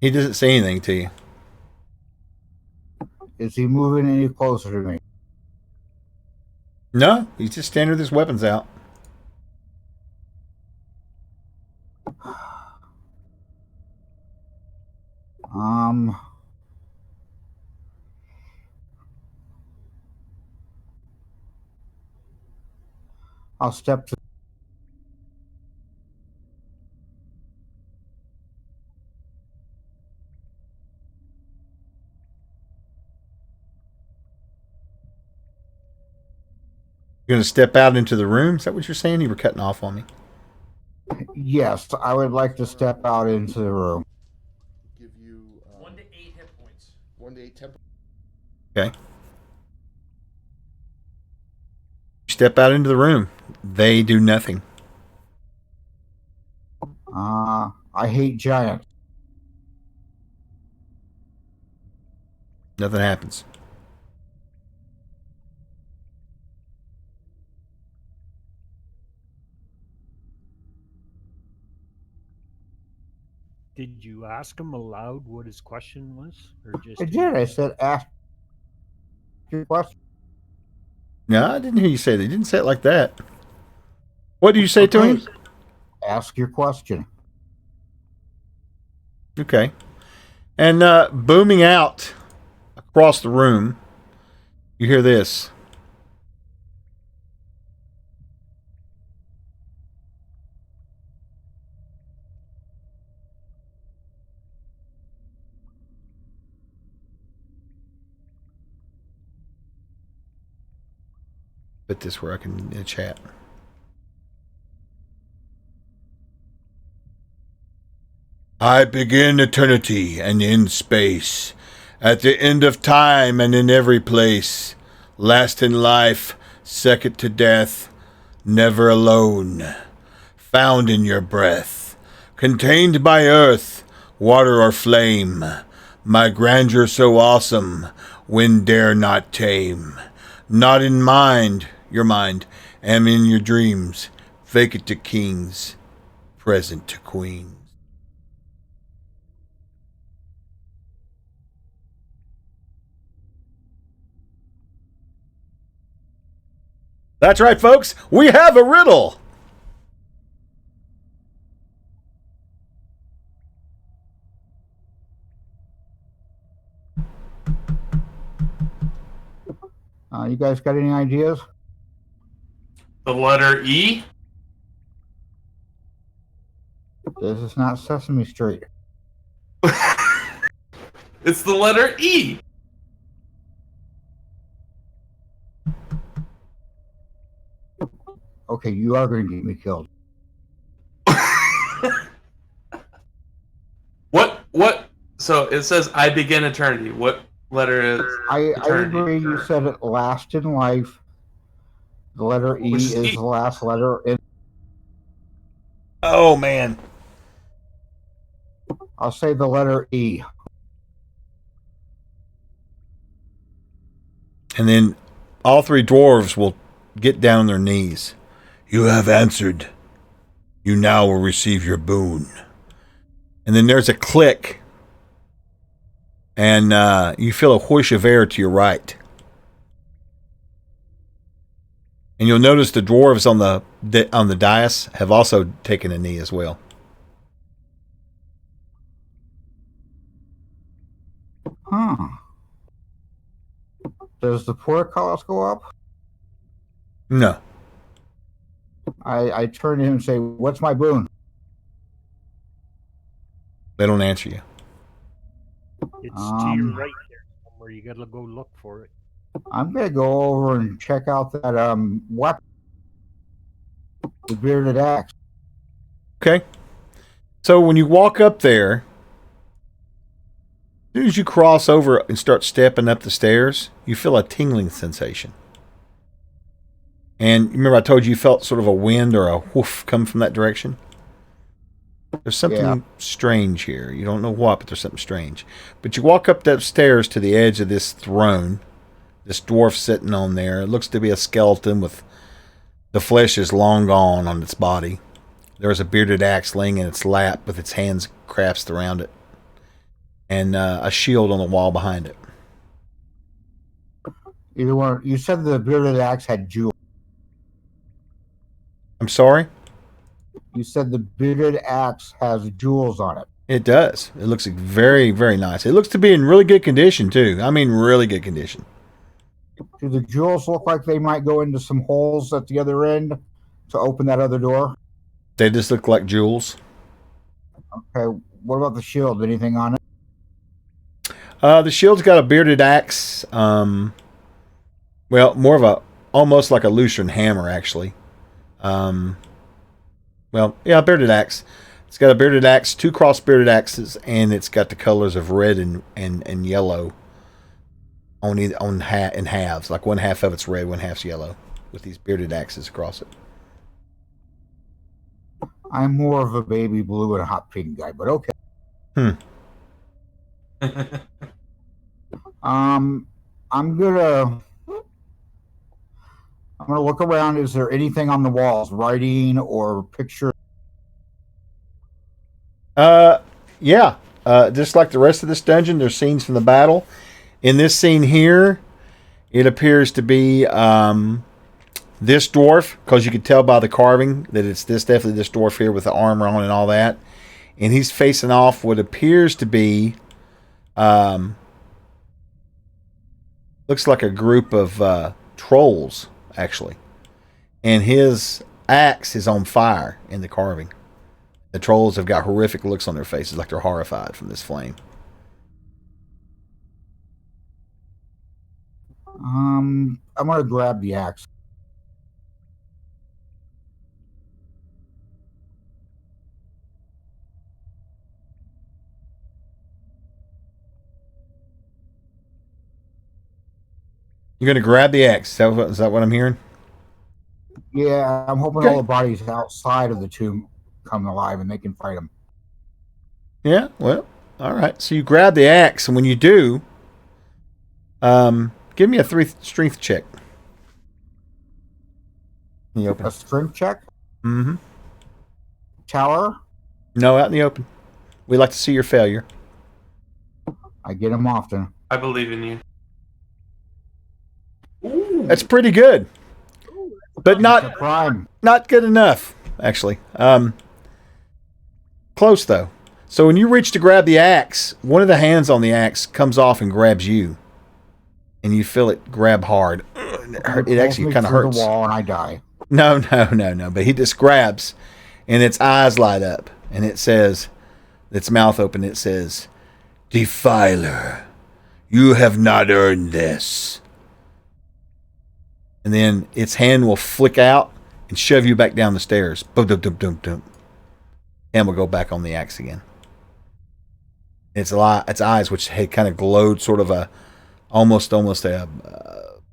Speaker 1: He doesn't say anything to you.
Speaker 2: Is he moving any closer to me?
Speaker 1: No, he's just standing with his weapons out.
Speaker 2: I'll step to.
Speaker 1: You're going to step out into the room? Is that what you're saying? You were cutting off on me.
Speaker 2: Yes, I would like to step out into the room.
Speaker 8: Give you
Speaker 9: 1 to 8 hit points.
Speaker 8: 1 to 8 tempo.
Speaker 1: Okay. You step out into the room. They do nothing.
Speaker 2: I hate giants.
Speaker 1: Nothing happens.
Speaker 3: Did you ask him aloud what his question was, or just?
Speaker 2: I did. I said, ask your question.
Speaker 1: No, I didn't hear you say that. You didn't say it like that. What do you say to
Speaker 2: Okay.
Speaker 1: him?
Speaker 2: Ask your question.
Speaker 1: Okay. And booming out across the room, you hear this. Put this where I can chat. I begin eternity and end space, at the end of time and in every place, last in life, second to death, never alone, found in your breath, contained by earth, water or flame, my grandeur so awesome, wind dare not tame, not in mind, your mind, am in your dreams, vacant to kings, present to queens. That's right, folks. We have a riddle.
Speaker 2: You guys got any ideas?
Speaker 6: The letter E?
Speaker 2: This is not Sesame Street.
Speaker 6: It's the letter E.
Speaker 2: Okay, you are going to get me killed.
Speaker 6: What? So it says I begin eternity. What letter is
Speaker 2: I
Speaker 6: eternity?
Speaker 2: agree. You said it last in life. The letter E
Speaker 6: Which
Speaker 2: is
Speaker 6: is E.
Speaker 2: the last letter.
Speaker 1: Oh, man.
Speaker 2: I'll say the letter E.
Speaker 1: And then all three dwarves will get down on their knees. You have answered. You now will receive your boon. And then there's a click. And you feel a whoosh of air to your right. And you'll notice the dwarves on the dais have also taken a knee as well.
Speaker 2: Huh. Does the portcullis go up?
Speaker 1: No.
Speaker 2: I turn to him and say, "What's my boon?"
Speaker 1: They don't answer you.
Speaker 3: It's to your right there somewhere. You gotta go look for it.
Speaker 2: I'm gonna go over and check out that weapon, the bearded axe.
Speaker 1: Okay. So when you walk up there, as soon as you cross over and start stepping up the stairs, you feel a tingling sensation. And remember I told you felt sort of a wind or a whoof come from that direction? There's something strange here. You don't know what, but there's something strange. But you walk up the stairs to the edge of this throne. This dwarf sitting on there. It looks to be a skeleton with the flesh is long gone on its body. There's a bearded axe laying in its lap with its hands clasped around it. And a shield on the wall behind it.
Speaker 2: Either one. You said the bearded axe had jewels.
Speaker 1: I'm sorry?
Speaker 2: You said the bearded axe has jewels on it.
Speaker 1: It does. It looks very, very nice. It looks to be in really good condition, too. I mean, really good condition.
Speaker 2: Do the jewels look like they might go into some holes at the other end to open that other door?
Speaker 1: They just look like jewels.
Speaker 2: Okay. What about the shield? Anything on it?
Speaker 1: The shield's got a bearded axe. Well, more of a, almost like a Lutheran hammer, actually. Well, yeah, bearded axe. It's got a bearded axe, 2 cross bearded axes, and it's got the colors of red and yellow in halves. Like one half of it's red, one half's yellow, with these bearded axes across it.
Speaker 2: I'm more of a baby blue and a hot pink guy, but okay. I'm gonna look around. Is there anything on the walls, writing or pictures?
Speaker 1: Yeah. Just like the rest of this dungeon, there's scenes from the battle. In this scene here, It appears to be this dwarf, because you can tell by the carving that it's definitely this dwarf here with the armor on and all that. And he's facing off what appears to be looks like a group of trolls, actually. And his axe is on fire in the carving. The trolls have got horrific looks on their faces, like they're horrified from this flame.
Speaker 2: I'm gonna grab the axe.
Speaker 1: You're going to grab the axe. Is that what I'm hearing?
Speaker 2: Yeah, I'm hoping
Speaker 1: Okay.
Speaker 2: all the bodies outside of the tomb come alive and they can fight them.
Speaker 1: Yeah, well, all right. So you grab the axe, and when you do, give me a 3 strength check. In the open.
Speaker 2: A strength check?
Speaker 1: Mm-hmm.
Speaker 2: Tower?
Speaker 1: No, out in the open. We like to see your failure.
Speaker 2: I get them often.
Speaker 6: I believe in you.
Speaker 1: That's pretty good, but
Speaker 2: It's a
Speaker 1: not
Speaker 2: prime.
Speaker 1: good enough, actually. Close though. So when you reach to grab the axe, one of the hands on the axe comes off and grabs you, and you feel it grab hard. It actually kind of hurts.
Speaker 2: The wall and I die.
Speaker 1: No. But he just grabs, and its eyes light up, and it says, its mouth open. It says, "Defiler, you have not earned this." And then its hand will flick out and shove you back down the stairs. Boom, boom, boom, boom, boom. And we'll go back on the axe again. Its eyes, which had kind of glowed sort of a almost a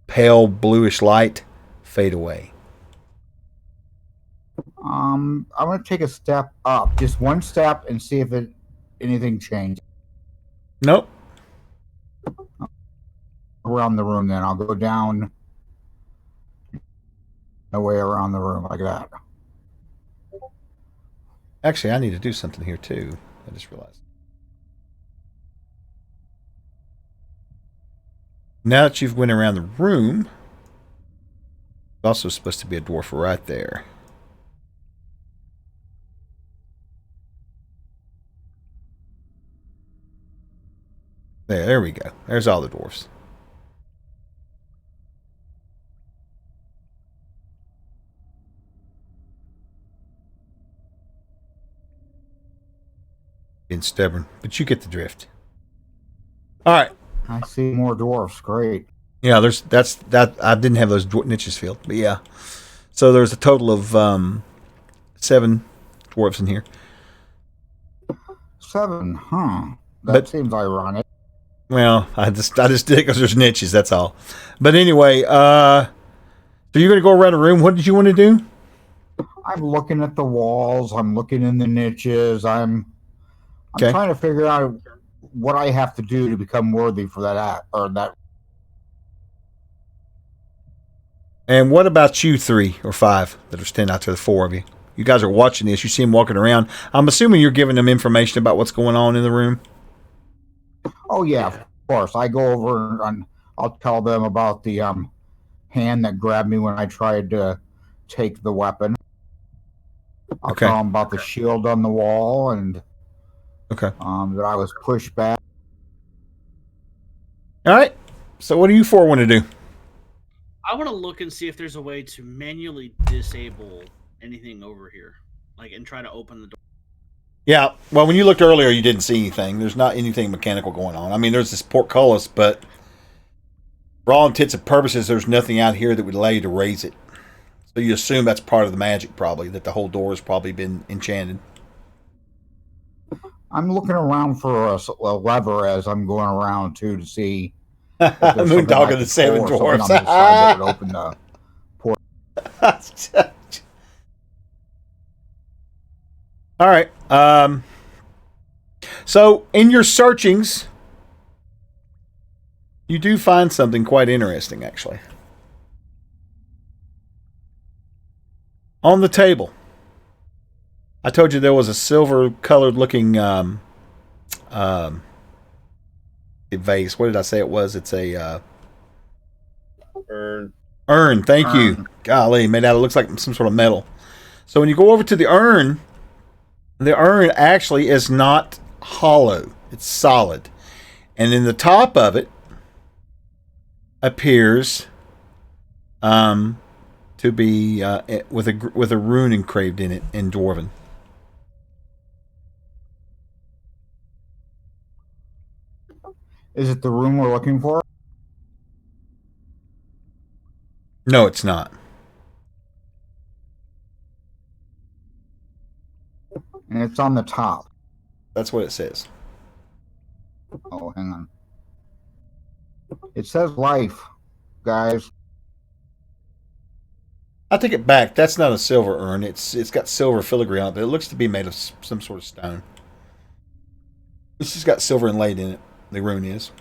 Speaker 1: pale bluish light, fade away.
Speaker 2: I'm gonna take a step up, just one step, and see if anything changed
Speaker 1: Nope.
Speaker 2: around the room. Then I'll go down the way around the room like that.
Speaker 1: Actually, I need to do something here too. I just realized. Now that you've went around the room, there's also supposed to be a dwarf right there. There we go. There's all the dwarfs. Being stubborn, but you get the drift. All right.
Speaker 2: I see more dwarfs. Great.
Speaker 1: Yeah, that. I didn't have those niches filled, but yeah. So there's a total of 7 dwarfs in here.
Speaker 2: 7, huh? That
Speaker 1: But-
Speaker 2: seems ironic.
Speaker 1: Well, I just did it because there's niches. That's all. But anyway, so you're gonna go around the room. What did you want to do?
Speaker 2: I'm looking at the walls. I'm looking in the niches. I'm
Speaker 1: Okay.
Speaker 2: trying to figure out what I have to do to become worthy for that act or that.
Speaker 1: And what about you 3 or 5 that are standing out to the 4 of you? You guys are watching this. You see them walking around. I'm assuming you're giving them information about what's going on in the room.
Speaker 2: Oh yeah, of course. I go over and I'll tell them about the hand that grabbed me when I tried to take the weapon. I'll
Speaker 1: Okay.
Speaker 2: tell them about the shield on the wall and
Speaker 1: Okay.
Speaker 2: that I was pushed back.
Speaker 1: All right. So what do you 4 want to do?
Speaker 4: I want to look and see if there's a way to manually disable anything over here, like, and try to open the door.
Speaker 1: Yeah. Well, when you looked earlier, you didn't see anything. There's not anything mechanical going on. I mean, there's this portcullis, but for all intents and purposes, there's nothing out here that would allow you to raise it. So you assume that's part of the magic, probably, that the whole door has probably been enchanted.
Speaker 2: I'm looking around for a lever as I'm going around too to see. if there's something
Speaker 1: Moondog
Speaker 2: I
Speaker 1: of the
Speaker 2: could
Speaker 1: 7
Speaker 2: pull or
Speaker 1: dwarfs.
Speaker 2: something on the side that would open the.
Speaker 1: All right. So in your searchings, you do find something quite interesting, actually. On the table, I told you there was a silver-colored looking vase. What did I say it was? It's a
Speaker 5: Urn.
Speaker 1: Urn, thank you.
Speaker 2: Urn.
Speaker 1: Golly, made out. It looks like some sort of metal. So when you go over to the urn actually is not hollow. It's solid. And in the top of it appears to be with a rune engraved in it in Dwarven.
Speaker 2: Is it the room we're looking for?
Speaker 1: No, it's not.
Speaker 2: And it's on the top.
Speaker 1: That's what it says.
Speaker 2: Oh, hang on. It says life, guys.
Speaker 1: I take it back. That's not a silver urn. It's got silver filigree on it, but it looks to be made of some sort of stone. It's just got silver inlaid in it. The rune is.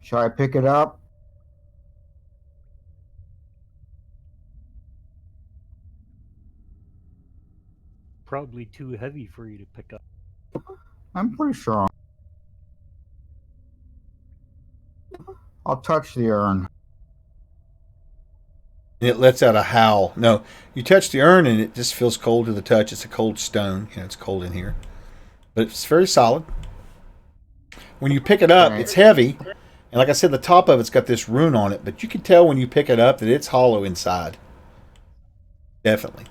Speaker 2: Shall I pick it up?
Speaker 3: Probably too heavy for you to pick up.
Speaker 2: I'm pretty sure. I'll touch the urn.
Speaker 1: And it lets out a howl. No, you touch the urn and it just feels cold to the touch. It's a cold stone. You know, it's cold in here. But it's very solid. When you pick it up,
Speaker 2: Right.
Speaker 1: it's heavy. And like I said, the top of it's got this rune on it. But you can tell when you pick it up that it's hollow inside. Definitely.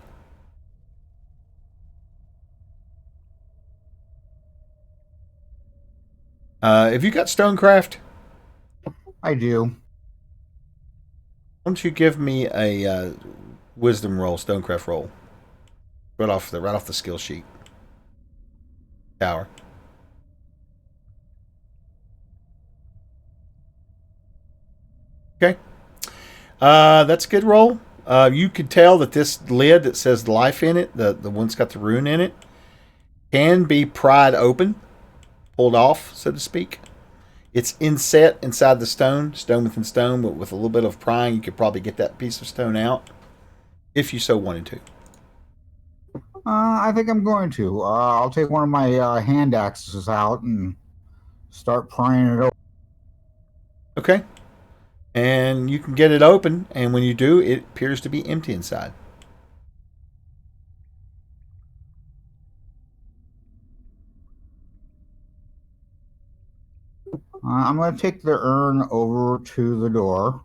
Speaker 1: Have you got stonecraft?
Speaker 2: I do.
Speaker 1: Why don't you give me a wisdom roll, stonecraft roll, right off the skill sheet. Tower. Okay. That's a good roll. You could tell that this lid that says life in it, the one that's got the rune in it, can be pried open, pulled off, so to speak. It's inset inside the stone within stone, but with a little bit of prying, you could probably get that piece of stone out, if you so wanted to.
Speaker 2: I think I'm going to. I'll take one of my hand axes out and start prying it open.
Speaker 1: Okay. And you can get it open, and when you do, it appears to be empty inside.
Speaker 2: I'm going to take the urn over to the door.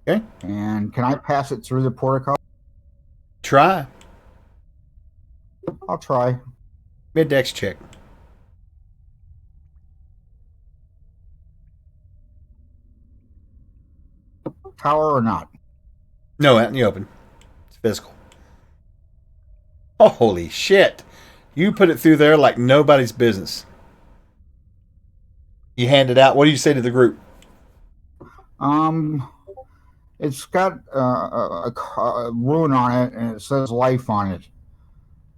Speaker 1: Okay.
Speaker 2: And can I pass it through the portico?
Speaker 1: Try.
Speaker 2: I'll try.
Speaker 1: Mid-dex check.
Speaker 2: Tower or not?
Speaker 1: No, out in the open. It's physical. Oh, holy shit. You put it through there like nobody's business. You hand it out. What do you say to the group?
Speaker 2: It's got a rune on it, and it says life on it.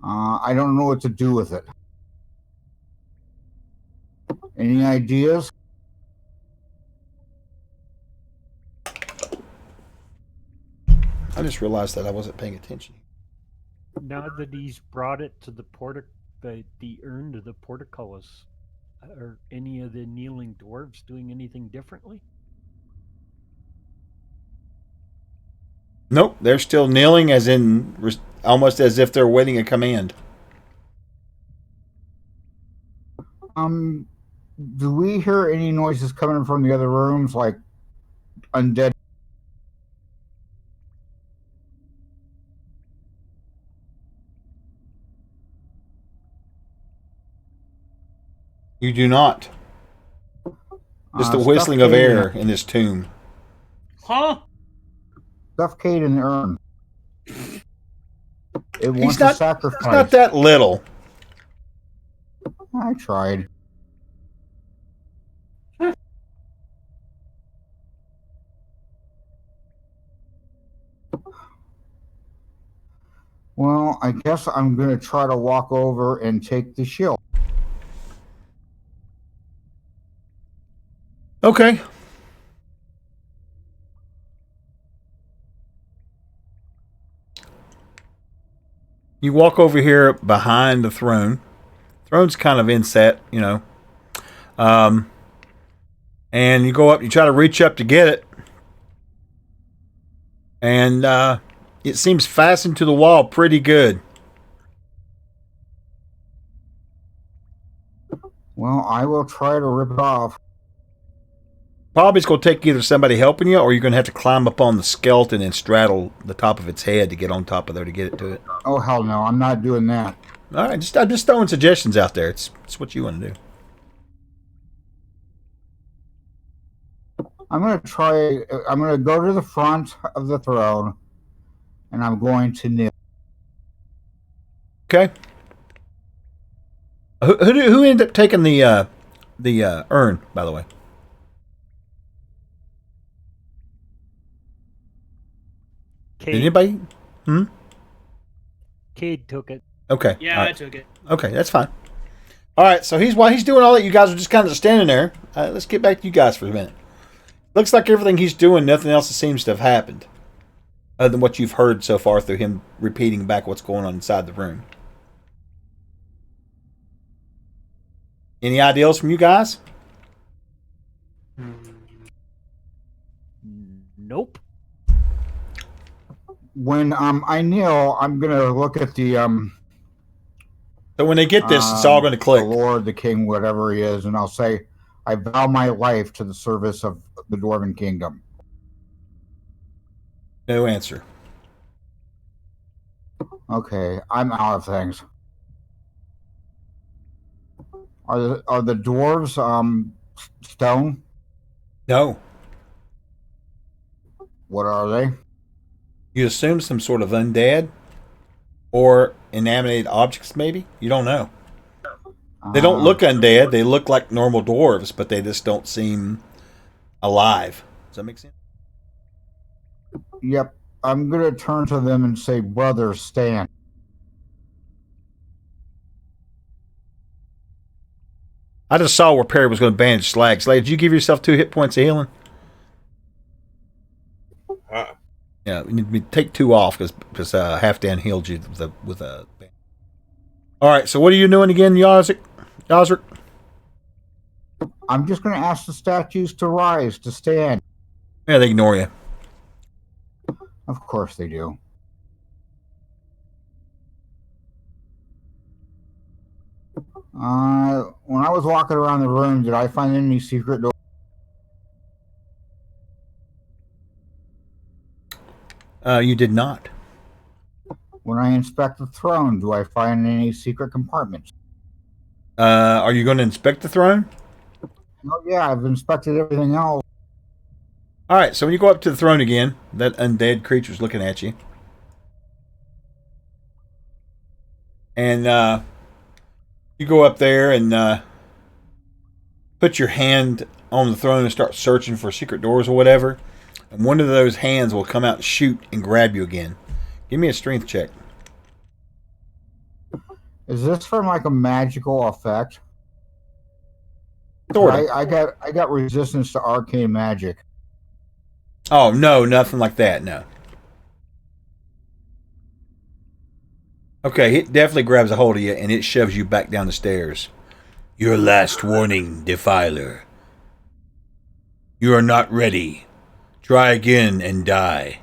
Speaker 2: I don't know what to do with it. Any ideas?
Speaker 1: I just realized that I wasn't paying attention.
Speaker 3: Now that he's brought it to the urn to the portcullis, are any of the kneeling dwarves doing anything differently?
Speaker 1: Nope, they're still kneeling, as in almost as if they're waiting a command.
Speaker 2: Do we hear any noises coming from the other rooms, like undead?
Speaker 1: You do not. Just the whistling of air in this tomb.
Speaker 4: Huh?
Speaker 2: Suffocate in the urn. It wants
Speaker 1: not-
Speaker 2: a sacrifice.
Speaker 1: It's not that little.
Speaker 2: I tried. Well, I guess I'm going to try to walk over and take the shield.
Speaker 1: Okay. You walk over here behind the throne Throne's kind of inset, you know. And you go up, you try to reach up to get it. And it seems fastened to the wall pretty good.
Speaker 2: Well, I will try to rip it off.
Speaker 1: Probably it's going to take either somebody helping you, or you're going to have to climb up on the skeleton and straddle the top of its head to get on top of there to get it to it.
Speaker 2: Oh, hell no. I'm not doing that.
Speaker 1: All right, I'm just throwing suggestions out there. It's what you want to do.
Speaker 2: I'm going to try. I'm going to go to the front of the throne, and I'm going to kneel.
Speaker 1: Okay. Who ended up taking the urn, by the way? Did anybody?
Speaker 3: Cade took it.
Speaker 1: Okay.
Speaker 4: Yeah,
Speaker 1: right.
Speaker 4: I took it.
Speaker 1: Okay, that's fine. All right, so while he's doing all that, you guys are just kind of standing there. Let's get back to you guys for a minute. Looks like everything he's doing, nothing else seems to have happened, other than what you've heard so far through him repeating back what's going on inside the room. Any ideas from you guys?
Speaker 3: Nope.
Speaker 2: When I kneel, I'm going to look at the
Speaker 1: So when they get this, it's all going to click.
Speaker 2: The Lord, the King, whatever he is, and I'll say, I vow my life to the service of the Dwarven Kingdom.
Speaker 1: No answer.
Speaker 2: Okay, I'm out of things. Are the dwarves stone?
Speaker 1: No.
Speaker 2: What are they?
Speaker 1: You assume some sort of undead or inanimate objects, maybe? You don't know. They don't look undead. They look like normal dwarves, but they just don't seem alive. Does that make sense?
Speaker 2: Yep. I'm going to turn to them and say, brothers, stand.
Speaker 1: I just saw where Perry was going to bandage Slag. Slag, did you give yourself 2 hit points of healing? Yeah, you need to take 2 off because Halfdan healed you with a bandage. All right, so what are you doing again, Yazric?
Speaker 2: I'm just going to ask the statues to rise, to stand.
Speaker 1: Yeah, they ignore you.
Speaker 2: Of course they do. When I was walking around the room, did I find any secret doors?
Speaker 1: You did not.
Speaker 2: When I inspect the throne, do I find any secret compartments?
Speaker 1: Are you going to inspect the throne?
Speaker 2: Oh, yeah, I've inspected everything else.
Speaker 1: All right, so when you go up to the throne again, that undead creature's looking at you. And you go up there and put your hand on the throne and start searching for secret doors or whatever. And one of those hands will come out and shoot and grab you again. Give me a strength check.
Speaker 2: Is this from like a magical effect?
Speaker 1: Sort of.
Speaker 2: I got resistance to arcane magic.
Speaker 1: Oh, no, nothing like that, no. Okay, it definitely grabs a hold of you and it shoves you back down the stairs. Your last warning, Defiler. You are not ready. Try again and die.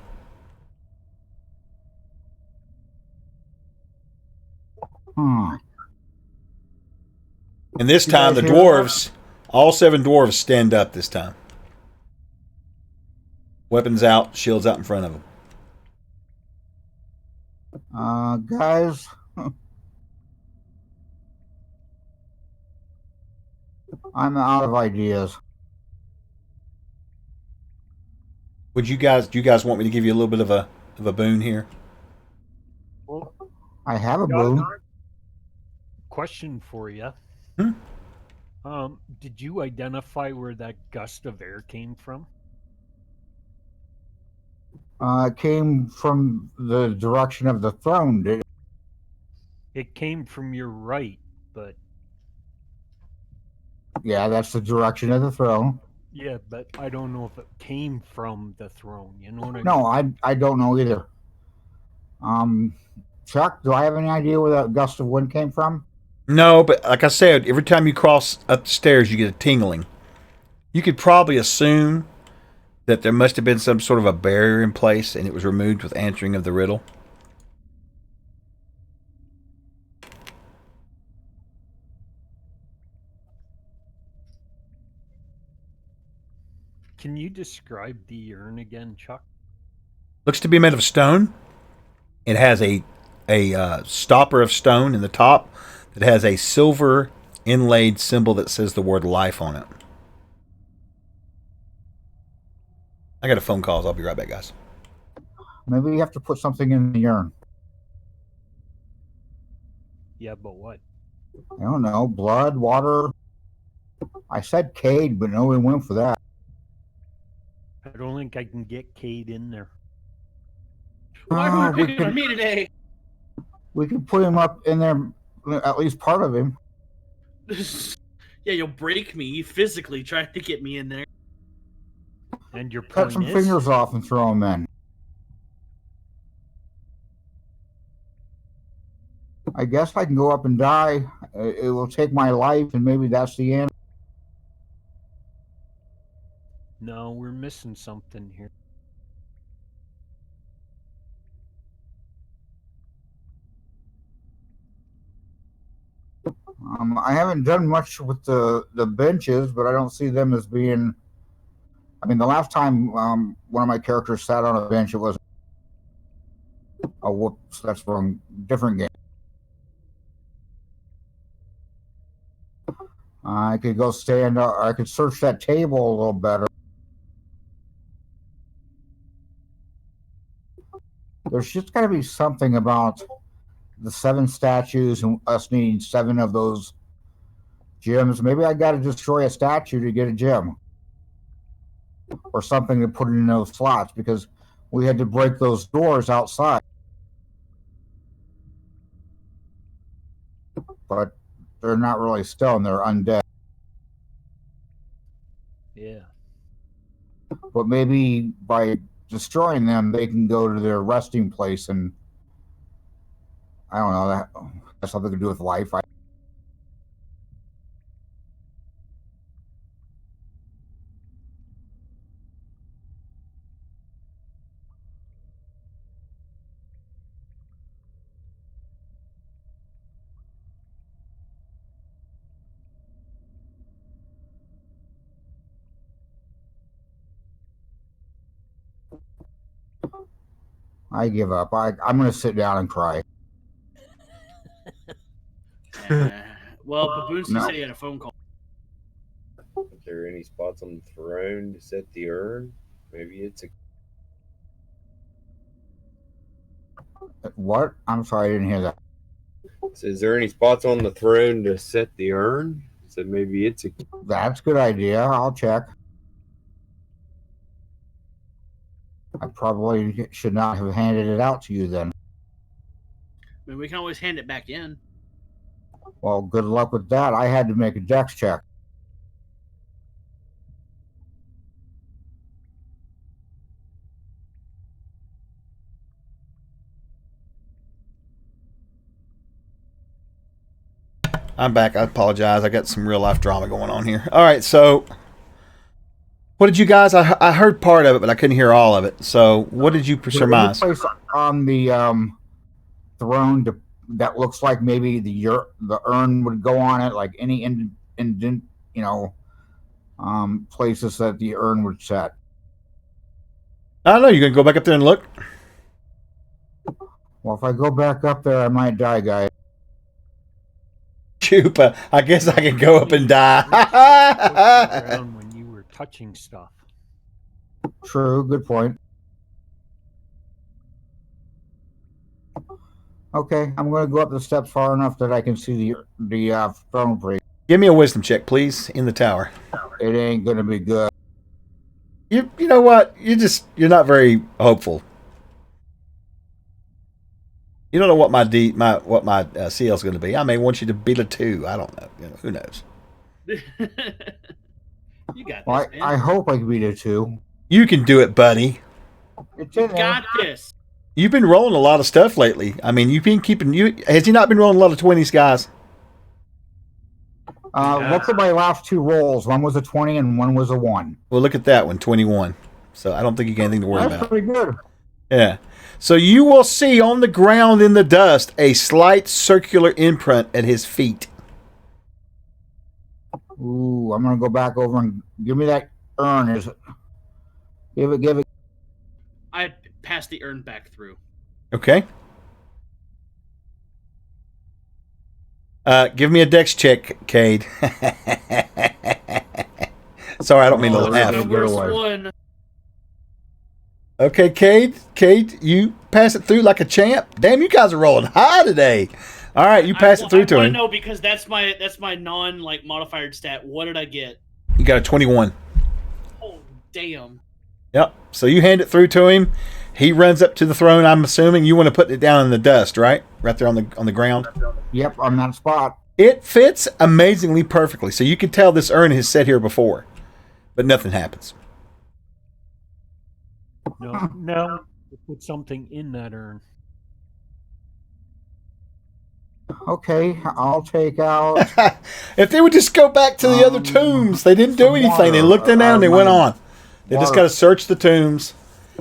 Speaker 1: And this time the dwarves, all 7 dwarves stand up this time. Weapons out, shields out in front of them.
Speaker 2: Guys, I'm out of ideas.
Speaker 1: Do you guys want me to give you a little bit of a boon here?
Speaker 3: Well,
Speaker 2: I have a boon.
Speaker 3: Question for you. Did you identify where that gust of air came from?
Speaker 2: It came from the direction of the throne.
Speaker 3: It came from your right, but...
Speaker 2: Yeah, that's the direction of the throne.
Speaker 3: Yeah, but I don't know if it came from the throne. You know what I mean?
Speaker 2: No, I don't know either. Chuck, do I have any idea where that gust of wind came from?
Speaker 1: No, but like I said, every time you cross up the stairs, you get a tingling. You could probably assume that there must have been some sort of a barrier in place and it was removed with answering of the riddle.
Speaker 3: Can you describe the urn again, Chuck?
Speaker 1: Looks to be made of stone. It has a stopper of stone in the top that has a silver inlaid symbol that says the word life on it. I got a phone call. I'll be right back, guys.
Speaker 2: Maybe you have to put something in the urn.
Speaker 3: Yeah, but what?
Speaker 2: I don't know. Blood, water. I said Cade, but no one went for that.
Speaker 3: I don't think I can get Cade in there.
Speaker 4: Why are we
Speaker 2: we
Speaker 4: picking on
Speaker 2: could
Speaker 4: me today?
Speaker 2: we could put him up in there, at least part of him.
Speaker 4: Yeah, you'll break me physically trying to get me in there.
Speaker 3: And your
Speaker 2: Cut
Speaker 3: point
Speaker 2: some
Speaker 3: is,
Speaker 2: fingers off and throw him in. I guess I can go up and die. It will take my life, and maybe that's the end.
Speaker 3: no, we're missing something here.
Speaker 2: I haven't done much with the benches, but I don't see them as being. I mean, the last time one of my characters sat on a bench, it was. Oh, whoops, that's wrong. Different game. I could go stand. I could search that table a little better. There's just got to be something about the 7 statues and us needing 7 of those gems. Maybe I got to destroy a statue to get a gem or something to put in those slots because we had to break those doors outside. But they're not really stone, they're undead.
Speaker 3: Yeah.
Speaker 2: But maybe by destroying them, they can go to their resting place, and I don't know, that has something to do with life. I give up. I'm going to sit down and cry.
Speaker 4: Well, Baboonski
Speaker 2: No.
Speaker 4: said he had a phone call.
Speaker 5: Are there any spots on the throne to set the urn? Maybe it's a.
Speaker 2: What? I'm sorry, I didn't hear that.
Speaker 5: So is there any spots on the throne to set the urn? So maybe it's a.
Speaker 2: That's a good idea. I'll check. I probably should not have handed it out to you then.
Speaker 4: I mean, we can always hand it back in.
Speaker 2: Well, good luck with that. I had to make a dex check.
Speaker 1: I'm back. I apologize. I got some real life drama going on here. All right, so what did you guys? I heard part of it, but I couldn't hear all of it. So what did you surmise?
Speaker 2: Place on the throne that looks like maybe the urn would go on it, like any places that the urn would set.
Speaker 1: I don't know. You gonna go back up there and look?
Speaker 2: Well, if I go back up there, I might die, guys.
Speaker 1: Chupa, I guess I can go up and die.
Speaker 3: Around when you were touching stuff.
Speaker 2: True, good point. Okay, I'm going to go up the steps far enough that I can see the throne priest.
Speaker 1: Give me a wisdom check, please, in the tower.
Speaker 2: It ain't going to be good.
Speaker 1: You know what? You're not very hopeful. You don't know what my CL is going to be. I may want you to beat a 2. I don't know. Who knows?
Speaker 4: You got this,
Speaker 2: Well,
Speaker 4: man.
Speaker 2: I hope I can beat a 2.
Speaker 1: You can do it, buddy.
Speaker 2: It's in there.
Speaker 4: Got this.
Speaker 1: You've been rolling a lot of stuff lately. I mean, you've been keeping. Has he not been rolling a lot of 20s, guys?
Speaker 2: Look at my last two rolls. One was a 20 and one was a 1.
Speaker 1: Well, look at that one, 21. So I don't think you got anything to worry
Speaker 2: That's
Speaker 1: about.
Speaker 2: pretty good.
Speaker 1: Yeah. So you will see on the ground in the dust a slight circular imprint at his feet.
Speaker 2: Ooh, I'm gonna go back over and give me that urn. Is it? Give it.
Speaker 4: I passed the urn back through.
Speaker 1: Okay. Give me a dex check, Cade. Sorry, I don't mean to
Speaker 2: Oh,
Speaker 1: laugh.
Speaker 2: no.
Speaker 4: The worst one.
Speaker 1: Okay, Cade, you pass it through like a champ. Damn, you guys are rolling high today. All right, you pass it through to him.
Speaker 4: No, because that's my non modified stat. What did I get?
Speaker 1: You got a 21.
Speaker 4: Oh damn!
Speaker 1: Yep. So you hand it through to him. He runs up to the throne. I'm assuming you want to put it down in the dust, right? Right there on the ground.
Speaker 2: Yep, on that spot.
Speaker 1: It fits amazingly perfectly. So you can tell this urn has sat here before, but nothing happens.
Speaker 3: No. Put something in that urn.
Speaker 2: Okay, I'll take out.
Speaker 1: If they would just go back to the other tombs, they didn't do
Speaker 2: some
Speaker 1: anything. They
Speaker 2: water,
Speaker 1: looked in there and they went on. They just
Speaker 2: water.
Speaker 1: got to search the tombs,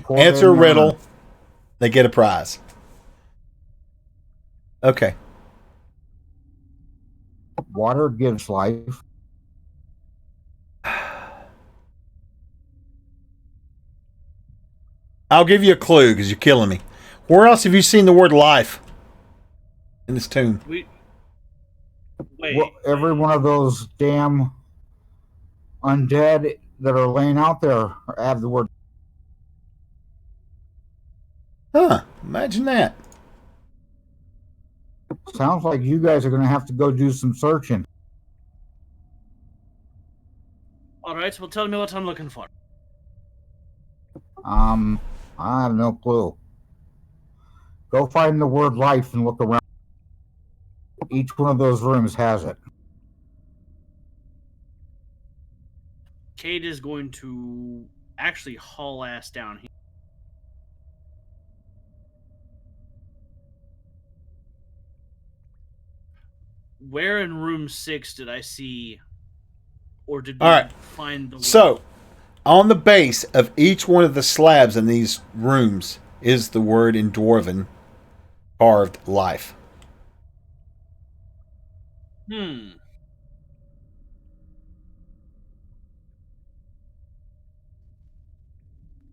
Speaker 2: Pour
Speaker 1: answer a
Speaker 2: in,
Speaker 1: riddle, they get a prize. Okay.
Speaker 2: Water gives life.
Speaker 1: I'll give you a clue because you're killing me. Where else have you seen the word life in this tomb?
Speaker 4: Wait.
Speaker 2: Well, every one of those damn undead that are laying out there have the word.
Speaker 1: Huh. Imagine that.
Speaker 2: Sounds like you guys are going to have to go do some searching.
Speaker 4: All right. Well, tell me what I'm looking for.
Speaker 2: I have no clue. Go find the word life and look around. Each one of those rooms has it.
Speaker 4: Cade is going to actually haul ass down here. Where in room 6 did I see, or did we
Speaker 1: All right.
Speaker 4: find the?
Speaker 1: So, on the base of each one of the slabs in these rooms is the word in Dwarven carved life.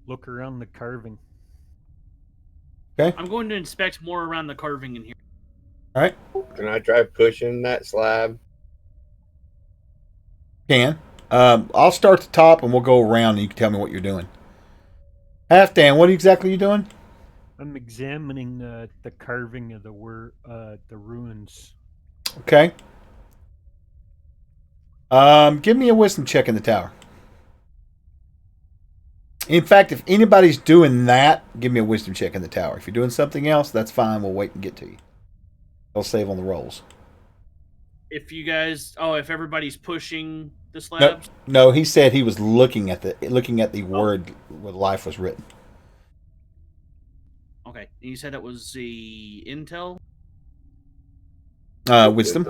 Speaker 3: Look around the carving.
Speaker 1: Okay.
Speaker 4: I'm going to inspect more around the carving in here.
Speaker 1: All right.
Speaker 5: Can I try pushing that slab?
Speaker 1: Can. I'll start at the top and we'll go around and you can tell me what you're doing. Halfdan, what exactly are you doing?
Speaker 3: I'm examining the carving of the ruins.
Speaker 1: Okay. Give me a wisdom check in the tower. In fact, if anybody's doing that, give me a wisdom check in the tower. If you're doing something else, that's fine. We'll wait and get to you. I'll save on the rolls.
Speaker 4: If you guys, if everybody's pushing the slabs.
Speaker 1: No, he said he was looking at the word where life was written.
Speaker 4: Okay, and you said it was the intel.
Speaker 1: Wisdom.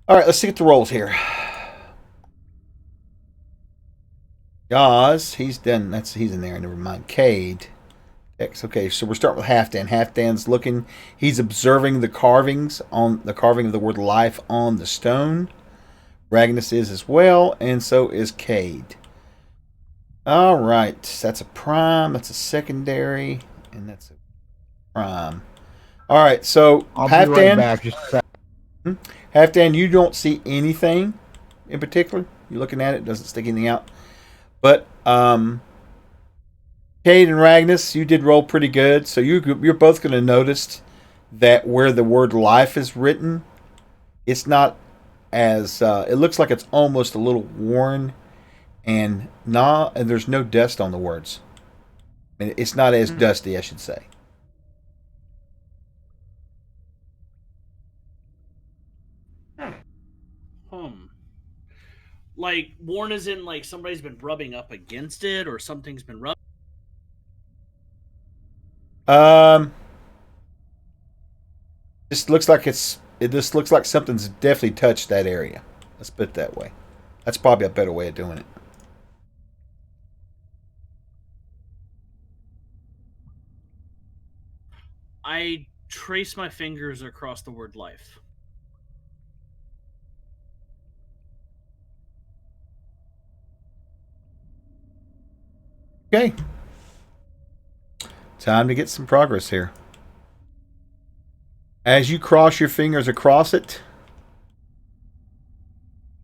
Speaker 1: All right, let's see at the rolls here. Yaz, he's done. He's in there. Never mind. Cade. X. Okay, so we're starting with Halfdan. Halfdan's looking. He's observing the carving of the word life on the stone. Ragnus is as well, and so is Cade. All right, that's a prime. That's a secondary, and that's a prime. All right, so
Speaker 2: I'll
Speaker 1: Halfdan.
Speaker 2: be right back. Just a second.
Speaker 1: Halfdan, you don't see anything in particular. You're looking at it, doesn't stick anything out. But Cade and Ragnus, you did roll pretty good. So you're both going to notice that where the word life is written, it's not as it looks like it's almost a little worn, and there's no dust on the words. I mean, it's not as dusty, I should say.
Speaker 4: Like, worn as in, like, somebody's been rubbing up against it, or something's been rubbed?
Speaker 1: Just looks like it just looks like something's definitely touched that area. Let's put it that way. That's probably a better way of doing it.
Speaker 4: I trace my fingers across the word life.
Speaker 1: Okay. Time to get some progress here. As you cross your fingers across it,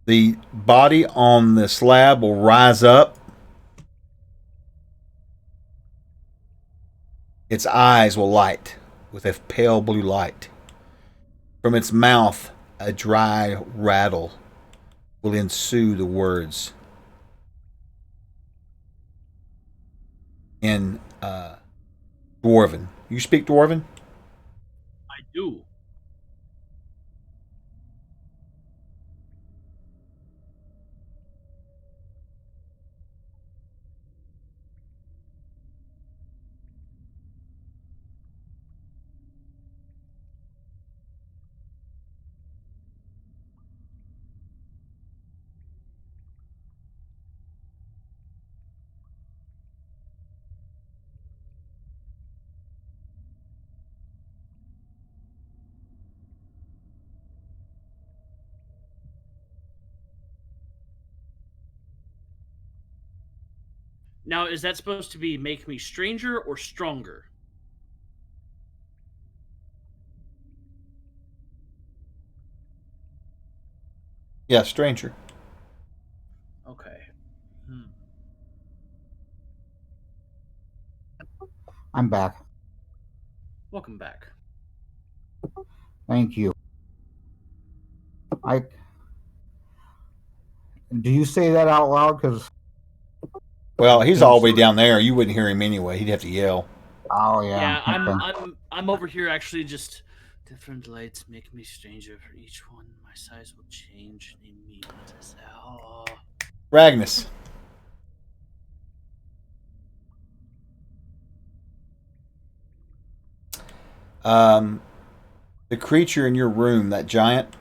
Speaker 1: the body on the slab will rise up. Its eyes will light with a pale blue light. From its mouth, a dry rattle will ensue the words in Dwarven. You speak Dwarven?
Speaker 4: I do. Now, is that supposed to be make me stranger or stronger?
Speaker 1: Yeah, stranger.
Speaker 4: Okay.
Speaker 2: I'm back.
Speaker 4: Welcome back.
Speaker 2: Thank you. Do you say that out loud? Because
Speaker 1: Well, he's all the way down there. You wouldn't hear him anyway. He'd have to yell.
Speaker 2: Oh yeah.
Speaker 4: Yeah, I'm over here actually just different lights make me stranger for each one. My size will change. Need me. Oh.
Speaker 1: Ragnus. The creature in your room, that giant,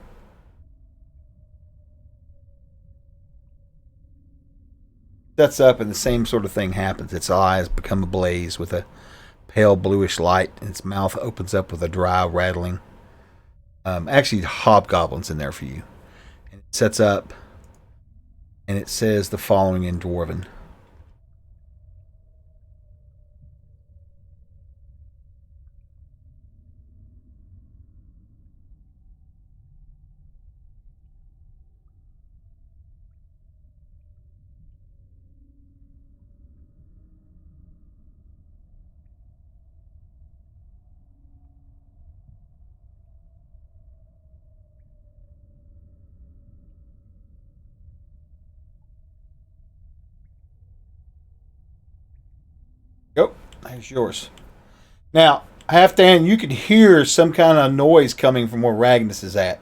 Speaker 1: sets up and the same sort of thing happens. Its eyes become ablaze with a pale bluish light, and its mouth opens up with a dry rattling. Actually, hobgoblins in there for you. And it sets up, and it says the following in Dwarven. Yep, there's yours. Now, Half Dan, you can hear some kind of noise coming from where Ragnus is at.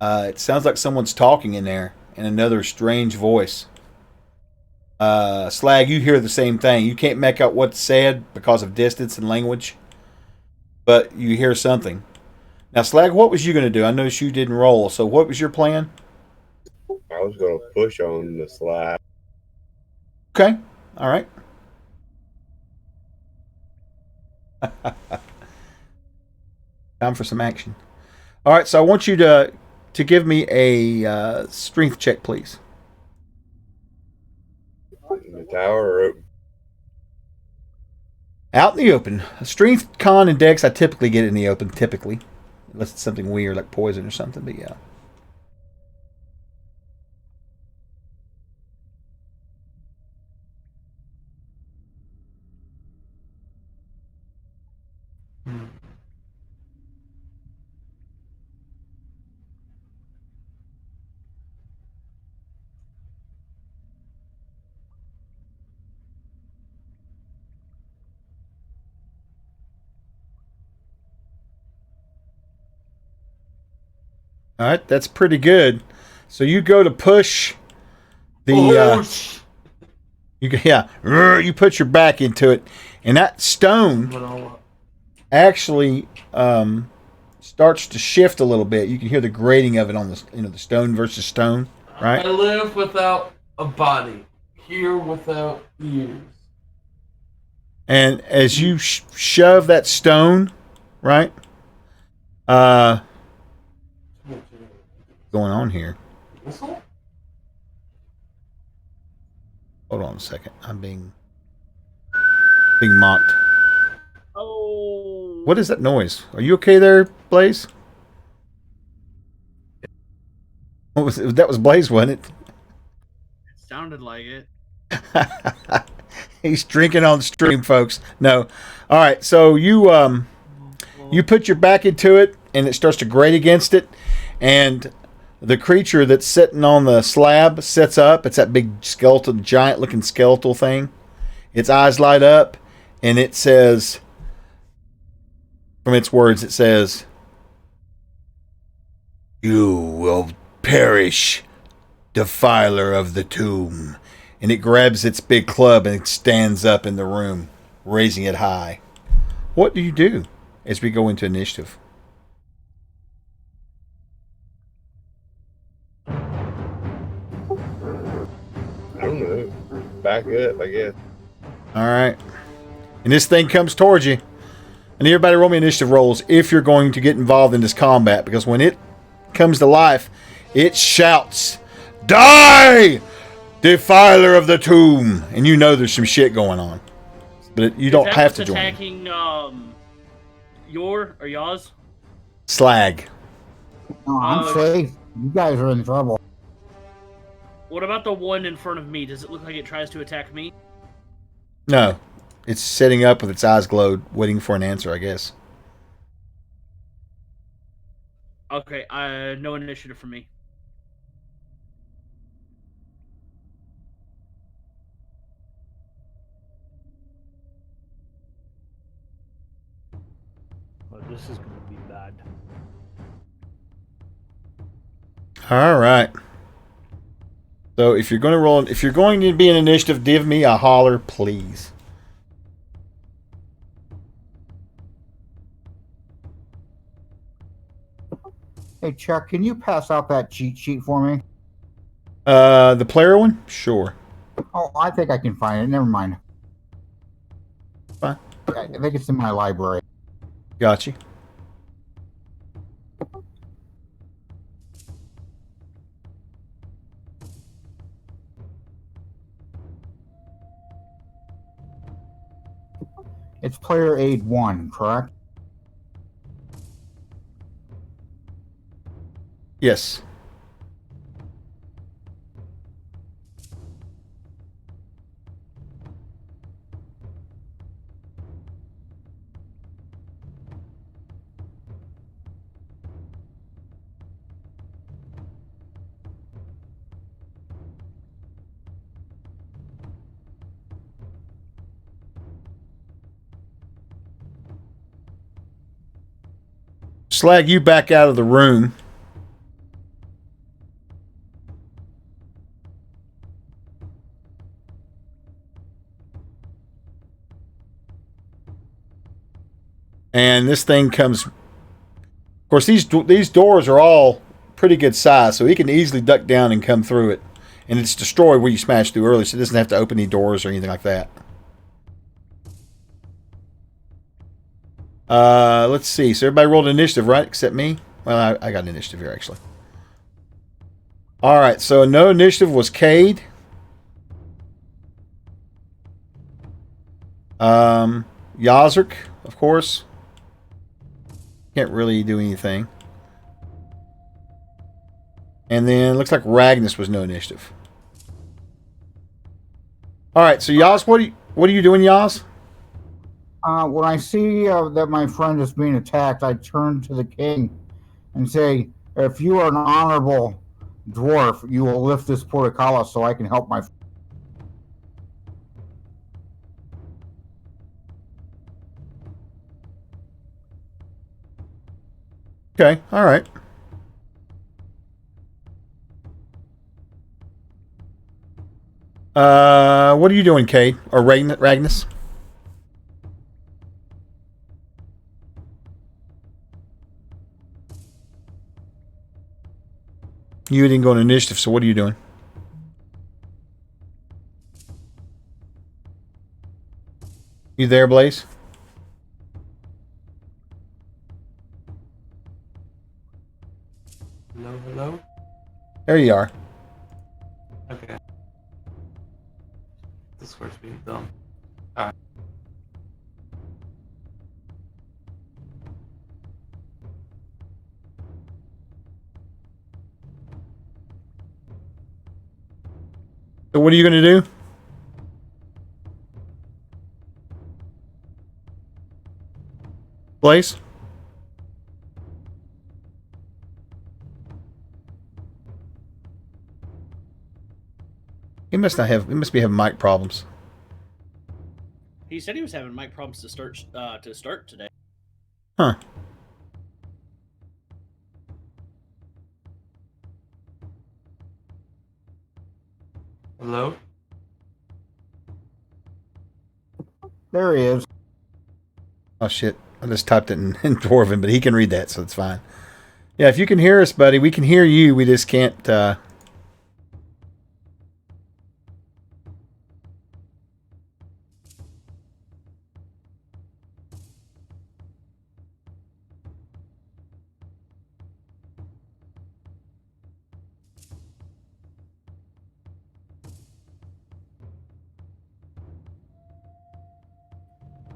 Speaker 1: It sounds like someone's talking in there in another strange voice. Slag, you hear the same thing. You can't make out what's said because of distance and language, but you hear something. Now, Slag, what was you going to do? I noticed you didn't roll, so what was your plan?
Speaker 5: I was going to push on the slab.
Speaker 1: Okay, all right. Time for some action. All right, so I want you to give me a strength check, please.
Speaker 5: In the tower or
Speaker 1: Out in the open. Strength, con, and dex, I typically get in the open, typically. Unless it's something weird like poison or something, but yeah. All right, that's pretty good. So you go to push, you put your back into it, and that stone actually starts to shift a little bit. You can hear the grating of it on the stone versus stone, right?
Speaker 6: I live without a body, hear without ears.
Speaker 1: And as you shove that stone, right? Going on here.
Speaker 6: Whistle?
Speaker 1: Hold on a second. I'm being mocked.
Speaker 4: Oh.
Speaker 1: What is that noise? Are you okay there, Blaze? What was it? That was Blaze, wasn't it?
Speaker 4: It sounded like it.
Speaker 1: He's drinking on the stream, folks. No. All right. So you put your back into it, and it starts to grate against it, and the creature that's sitting on the slab sits up. It's that big skeletal, giant-looking skeletal thing. Its eyes light up, and it says, from its words, it says, "You will perish, defiler of the tomb." And it grabs its big club and it stands up in the room, raising it high. What do you do as we go into initiative?
Speaker 5: I don't know. Back up, I guess.
Speaker 1: All right. And this thing comes towards you. And everybody roll me initiative rolls if you're going to get involved in this combat. Because when it comes to life, it shouts, "Die! Defiler of the tomb!" And you know there's some shit going on. But you don't have to join.
Speaker 4: Attacking your or Yaw's?
Speaker 1: Slag.
Speaker 2: No, I'm safe. You guys are in trouble.
Speaker 4: What about the one in front of me? Does it look like it tries to attack me?
Speaker 1: No. It's sitting up with its eyes glowed, waiting for an answer, I guess.
Speaker 4: Okay, no initiative for me.
Speaker 3: Well, this is going to be bad.
Speaker 1: All right. So if you're going to be an initiative, give me a holler, please.
Speaker 2: Hey, Chuck, can you pass out that cheat sheet for me?
Speaker 1: The player one? Sure.
Speaker 2: Oh, I think I can find it. Never mind.
Speaker 1: Fine.
Speaker 2: I think it's in my library.
Speaker 1: Got you.
Speaker 2: It's player aid 1, correct?
Speaker 1: Yes. Slag you back out of the room. And this thing comes. Of course, these doors are all pretty good size, so he can easily duck down and come through it. And it's destroyed where you smashed through earlier, so it doesn't have to open any doors or anything like that. Let's see. So everybody rolled initiative, right? Except me? Well, I got an initiative here, actually. All right, so no initiative was Cade. Yazric, of course. Can't really do anything. And then looks like Ragnus was no initiative. All right, so Yaz, what are you doing, Yaz?
Speaker 2: When I see that my friend is being attacked, I turn to the king and say, "If you are an honorable dwarf, you will lift this portcullis so I can help my friend."
Speaker 1: Okay, all right. What are you doing, Cade? Or Ragnus? You didn't go on initiative, so what are you doing? You there, Blaze?
Speaker 6: Hello, hello?
Speaker 1: There you are.
Speaker 6: Okay. Discord's being dumb. Alright.
Speaker 1: So what are you going to do? Blaze? He must not have. He must be having mic problems.
Speaker 4: He said he was having mic problems to start today.
Speaker 1: Huh.
Speaker 6: Hello?
Speaker 2: There he is.
Speaker 1: Oh shit! I just typed it in Dwarven, but he can read that, so it's fine. Yeah, if you can hear us, buddy, we can hear you. We just can't.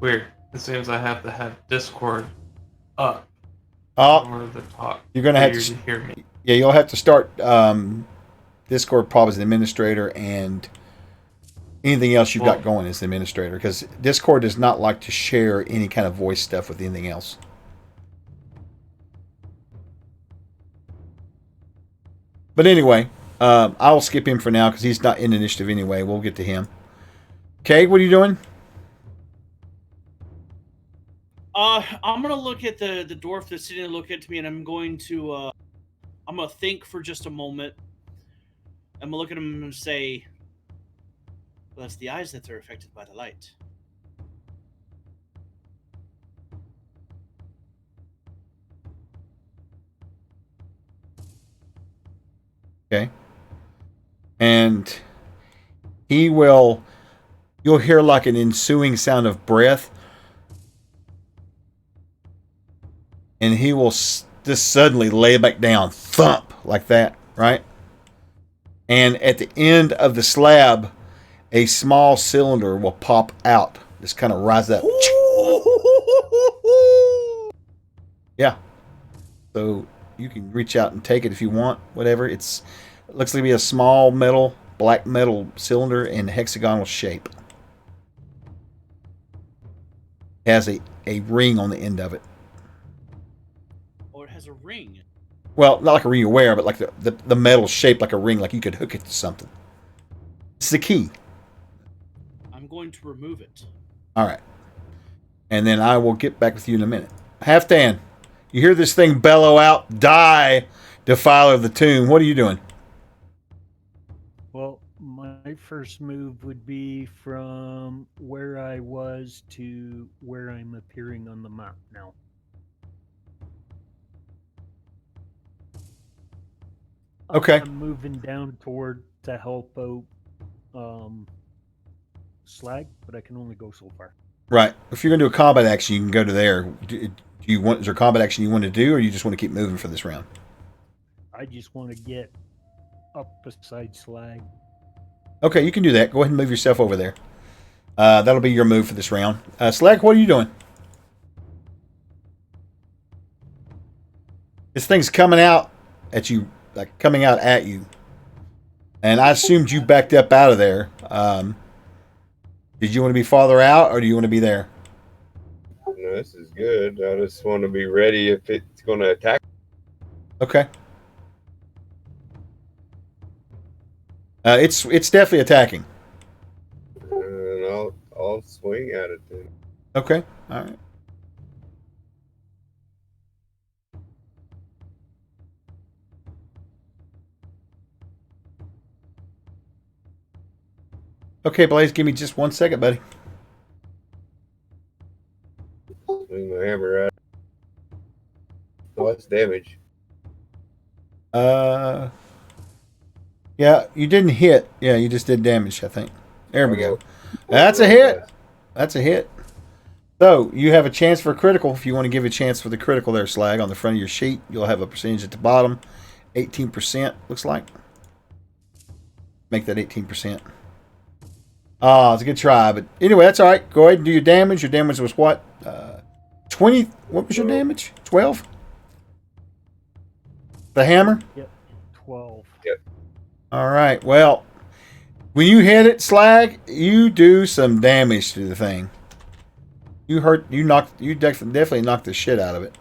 Speaker 6: Weird. It seems I have to have Discord up in
Speaker 1: Oh,
Speaker 6: order to talk.
Speaker 1: you're gonna
Speaker 6: for
Speaker 1: have
Speaker 6: you
Speaker 1: to.
Speaker 6: hear me.
Speaker 1: Yeah, you'll have to start Discord probably as an administrator, and anything else you've got
Speaker 6: Well-
Speaker 1: going as the administrator, because Discord does not like to share any kind of voice stuff with anything else. But anyway, I'll skip him for now because he's not in initiative anyway. We'll get to him. Kay, what are you doing?
Speaker 4: I'm gonna look at the dwarf that's sitting and look at me, and I'm gonna think for just a moment. I'm gonna look at him and say, "Well, it's the eyes that are affected by the light."
Speaker 1: Okay. And he will. You'll hear like an ensuing sound of breath, and he will just suddenly lay back down, thump, like that, right? And at the end of the slab, a small cylinder will pop out. Just kind of rise up. Yeah. So you can reach out and take it if you want, whatever. It looks like to be a small black metal cylinder in hexagonal shape. It has a ring on the end of it.
Speaker 4: Oh, it has a ring.
Speaker 1: Well, not like a ring you wear, but like the metal shaped like a ring, like you could hook it to something. It's the key.
Speaker 4: I'm going to remove it.
Speaker 1: All right. And then I will get back with you in a minute. Halfdan, you hear this thing bellow out, "Die, defiler of the tomb." What are you doing?
Speaker 3: Well, my first move would be from where I was to where I'm appearing on the map now.
Speaker 1: Okay.
Speaker 3: I'm moving down toward to help out Slag, but I can only go so far.
Speaker 1: Right. If you're going to do a combat action, you can go to there. Is there a combat action you want to do, or you just want to keep moving for this round?
Speaker 3: I just want to get up beside Slag.
Speaker 1: Okay, you can do that. Go ahead and move yourself over there. That'll be your move for this round. Slag, what are you doing? This thing's coming out at you, and I assumed you backed up out of there. Did you want to be farther out, or do you want to be there?
Speaker 5: No, this is good. I just want to be ready if it's going to attack.
Speaker 1: Okay. It's definitely attacking.
Speaker 5: And I'll swing at it then.
Speaker 1: Okay. All right. Okay, Blaze, give me just 1 second, buddy.
Speaker 5: Swing my hammer at it. Oh, that's damage.
Speaker 1: Yeah, you didn't hit. Yeah, you just did damage, I think. There we go.
Speaker 5: Oh,
Speaker 1: That's a hit. That's a hit. So, you have a chance for a critical. If you want to give a chance for the critical there, Slag, on the front of your sheet, you'll have a percentage at the bottom. 18%, looks like. Make that 18%. Ah, it's a good try. But anyway, that's all right. Go ahead and do your damage. Your damage was what? 20. What was your damage? 12? The hammer?
Speaker 3: Yep. 12.
Speaker 1: All right. Well, when you hit it, Slag, you do some damage to the thing. You definitely knocked the shit out of it.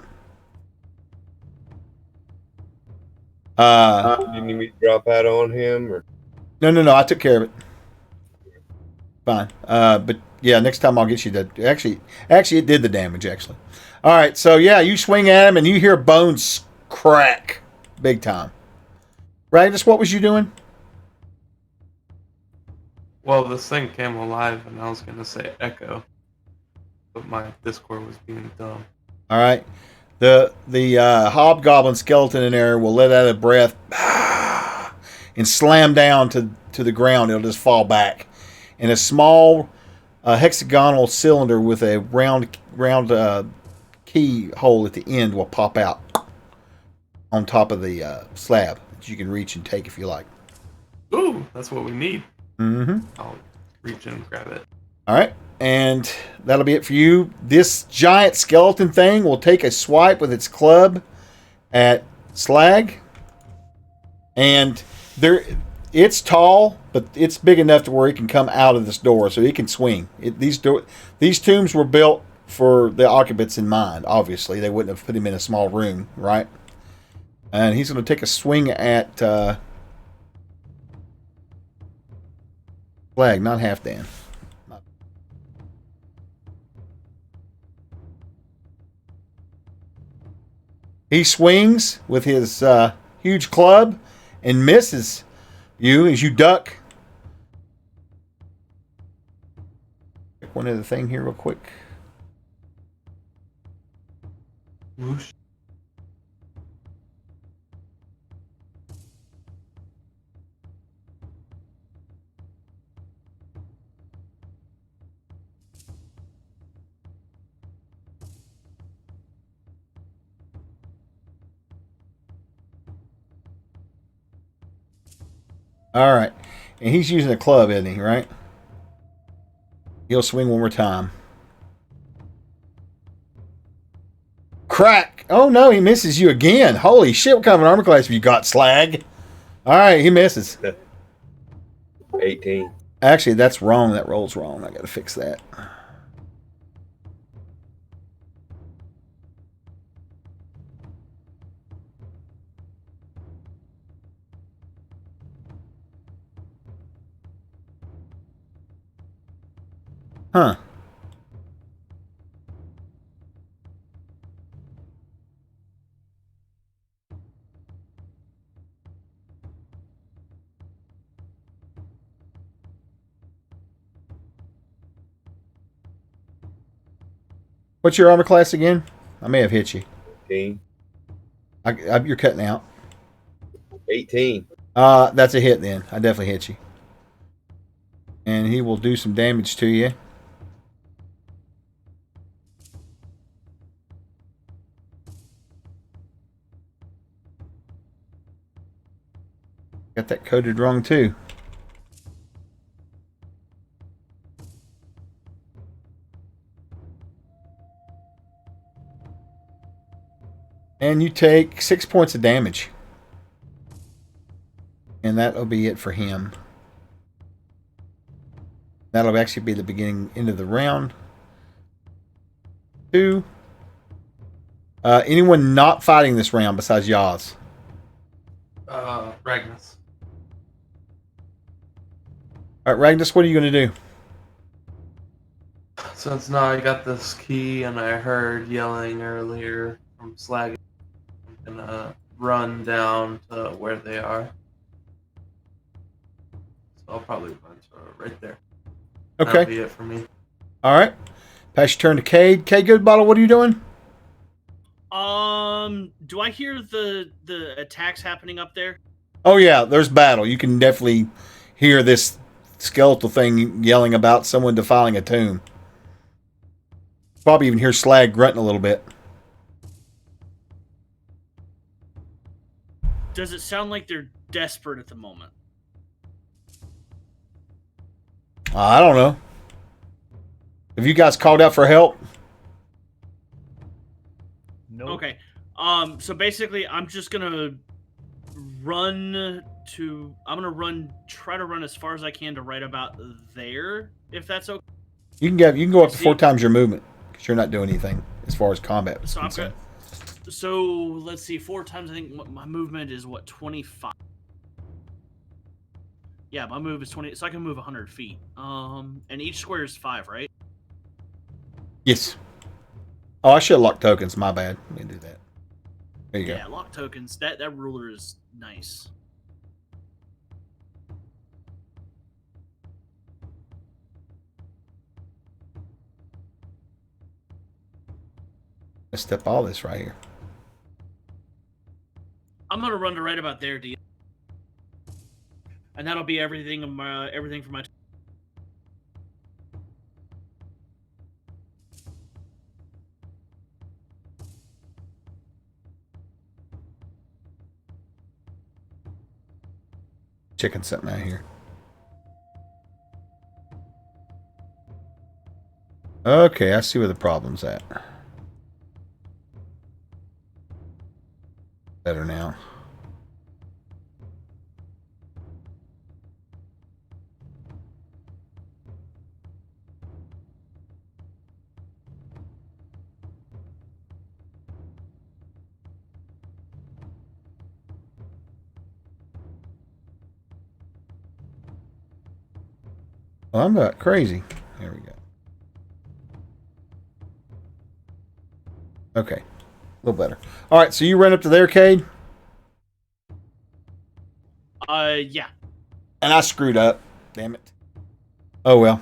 Speaker 5: Do you need me to drop out on him? Or?
Speaker 1: No. I took care of it. Fine. But yeah, next time I'll get you to actually it did the damage actually. All right. So yeah, you swing at him and you hear bones crack big time. Ragnus, what was you doing?
Speaker 6: Well, this thing came alive, and I was gonna say echo, but my Discord was being dumb.
Speaker 1: All right. The hobgoblin skeleton in there will let out a breath and slam down to the ground. It'll just fall back. And a small hexagonal cylinder with a round keyhole at the end will pop out on top of the slab that you can reach and take if you like.
Speaker 6: Ooh, that's what we need.
Speaker 1: Mm-hmm.
Speaker 6: I'll reach in and grab it.
Speaker 1: All right. And that'll be it for you. This giant skeleton thing will take a swipe with its club at Slag. And it's tall, but it's big enough to where it can come out of this door, so it can swing. These tombs were built for the occupants in mind, obviously. They wouldn't have put him in a small room, right? And he's going to take a swing at Slag, not Halfdan. He swings with his huge club and misses you as you duck. Check one other thing here real quick.
Speaker 6: Whoosh.
Speaker 1: All right. And he's using a club, isn't he, right? He'll swing one more time. Crack! Oh no, he misses you again. Holy shit, what kind of an armor class have you got, Slag? All right, he misses.
Speaker 5: 18.
Speaker 1: Actually, that's wrong. That roll's wrong. I got to fix that. Huh. What's your armor class again? I may have hit you.
Speaker 5: 18.
Speaker 1: You're cutting out.
Speaker 5: 18.
Speaker 1: That's a hit then. I definitely hit you. And he will do some damage to you. Got that coded wrong too. And you take 6 points of damage. And that'll be it for him. That'll actually be the beginning end of the round. 2. Anyone not fighting this round besides Yaz?
Speaker 6: Ragnus.
Speaker 1: All right, Ragnus, what are you going to do?
Speaker 6: Since now I got this key and I heard yelling earlier from Slag, I'm gonna run down to where they are. So I'll probably run to right there.
Speaker 1: Okay.
Speaker 6: That'll be it for me.
Speaker 1: All right. Pass your turn to Cade. Cade Goodbottle, what are you doing?
Speaker 4: Do I hear the attacks happening up there?
Speaker 1: Oh, yeah, there's battle. You can definitely hear this skeletal thing yelling about someone defiling a tomb. Probably even hear Slag grunting a little bit.
Speaker 4: Does it sound like they're desperate at the moment?
Speaker 1: I don't know. Have you guys called out for help?
Speaker 3: No.
Speaker 4: Okay. So basically, I'm just gonna try to run as far as I can to right about there, if that's okay.
Speaker 1: You can go up to 4 times your movement because you're not doing anything as far as combat is
Speaker 4: So I'm
Speaker 1: concerned.
Speaker 4: So let's see, 4 times. I think my movement is what, 25. Yeah, my move is 20, so I can move 100 feet. And each square is 5, right?
Speaker 1: Yes. Oh, I should have locked tokens. My bad. Let me do that. There you
Speaker 4: Yeah,
Speaker 1: go.
Speaker 4: lock tokens. That ruler is nice.
Speaker 1: Let's step all this right here.
Speaker 4: I'm gonna run to right about there, and that'll be everything. Everything for my.
Speaker 1: Checking something out here. Okay, I see where the problem's at. Better now. Well, I'm about crazy. There we go. Okay. A little better. All right, so you run up to there, Cade?
Speaker 4: Yeah.
Speaker 1: And I screwed up. Damn it. Oh, well.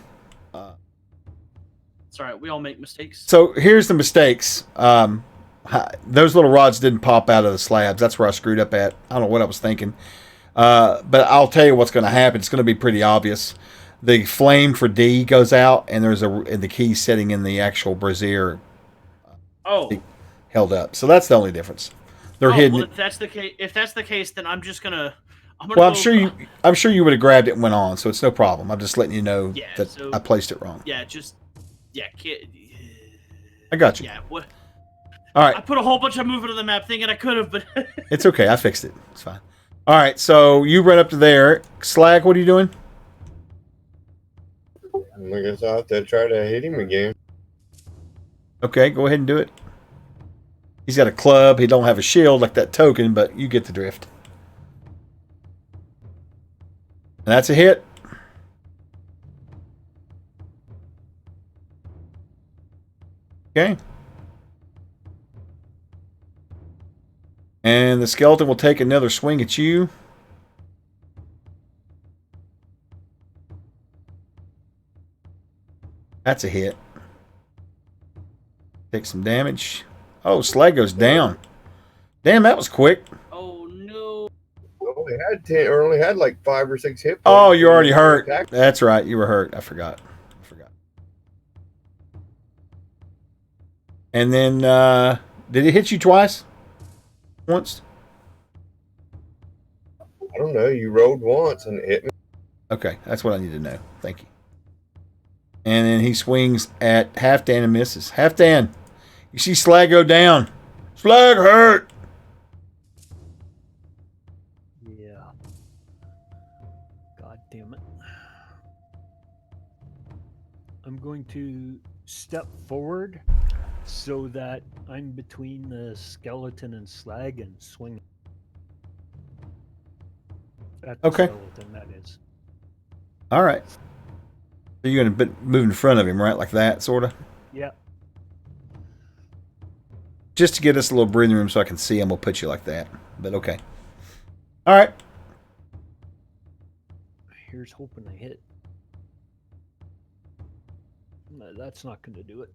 Speaker 4: It's alright, we all make mistakes.
Speaker 1: So here's the mistakes. Those little rods didn't pop out of the slabs. That's where I screwed up at. I don't know what I was thinking. But I'll tell you what's going to happen. It's going to be pretty obvious. The flame for D goes out, and and the key sitting in the actual brazier held up. So that's the only difference. They're hidden.
Speaker 4: Well, if that's the case, then I'm gonna
Speaker 1: well, I'm sure you would have grabbed it and went on, so it's no problem. I'm just letting you know that I placed it wrong.
Speaker 4: Yeah,
Speaker 1: I got you.
Speaker 4: Yeah, what?
Speaker 1: All right.
Speaker 4: I put a whole bunch of movement on the map thinking I could have, but
Speaker 1: It's okay. I fixed it. It's fine. All right, so you run up to there. Slag, what are you doing?
Speaker 5: I guess I'll have to try to hit him again.
Speaker 1: Okay, go ahead and do it. He's got a club. He don't have a shield like that token, but you get the drift. And that's a hit. Okay. And the skeleton will take another swing at you. That's a hit. Take some damage. Oh, Slag goes down. Damn, that was quick.
Speaker 4: oh no.
Speaker 5: Only had like 5 or 6 hit points.
Speaker 1: Oh, you're already hurt. That's right. You were hurt. I forgot. And then, did it hit you twice? Once?
Speaker 5: I don't know. You rolled once and it hit me.
Speaker 1: Okay, that's what I need to know. Thank you. And then he swings at Halfdan and misses. Halfdan, you see Slag go down. Slag hurt.
Speaker 3: Yeah. God damn it. I'm going to step forward so that I'm between the skeleton and Slag and swing. At the
Speaker 1: Okay.
Speaker 3: skeleton, that is.
Speaker 1: All right. So you're going to move in front of him, right? Like that, sort of?
Speaker 3: Yeah.
Speaker 1: Just to get us a little breathing room so I can see him, we'll put you like that. But okay. All right.
Speaker 3: Here's hoping I hit. That's not going to do it.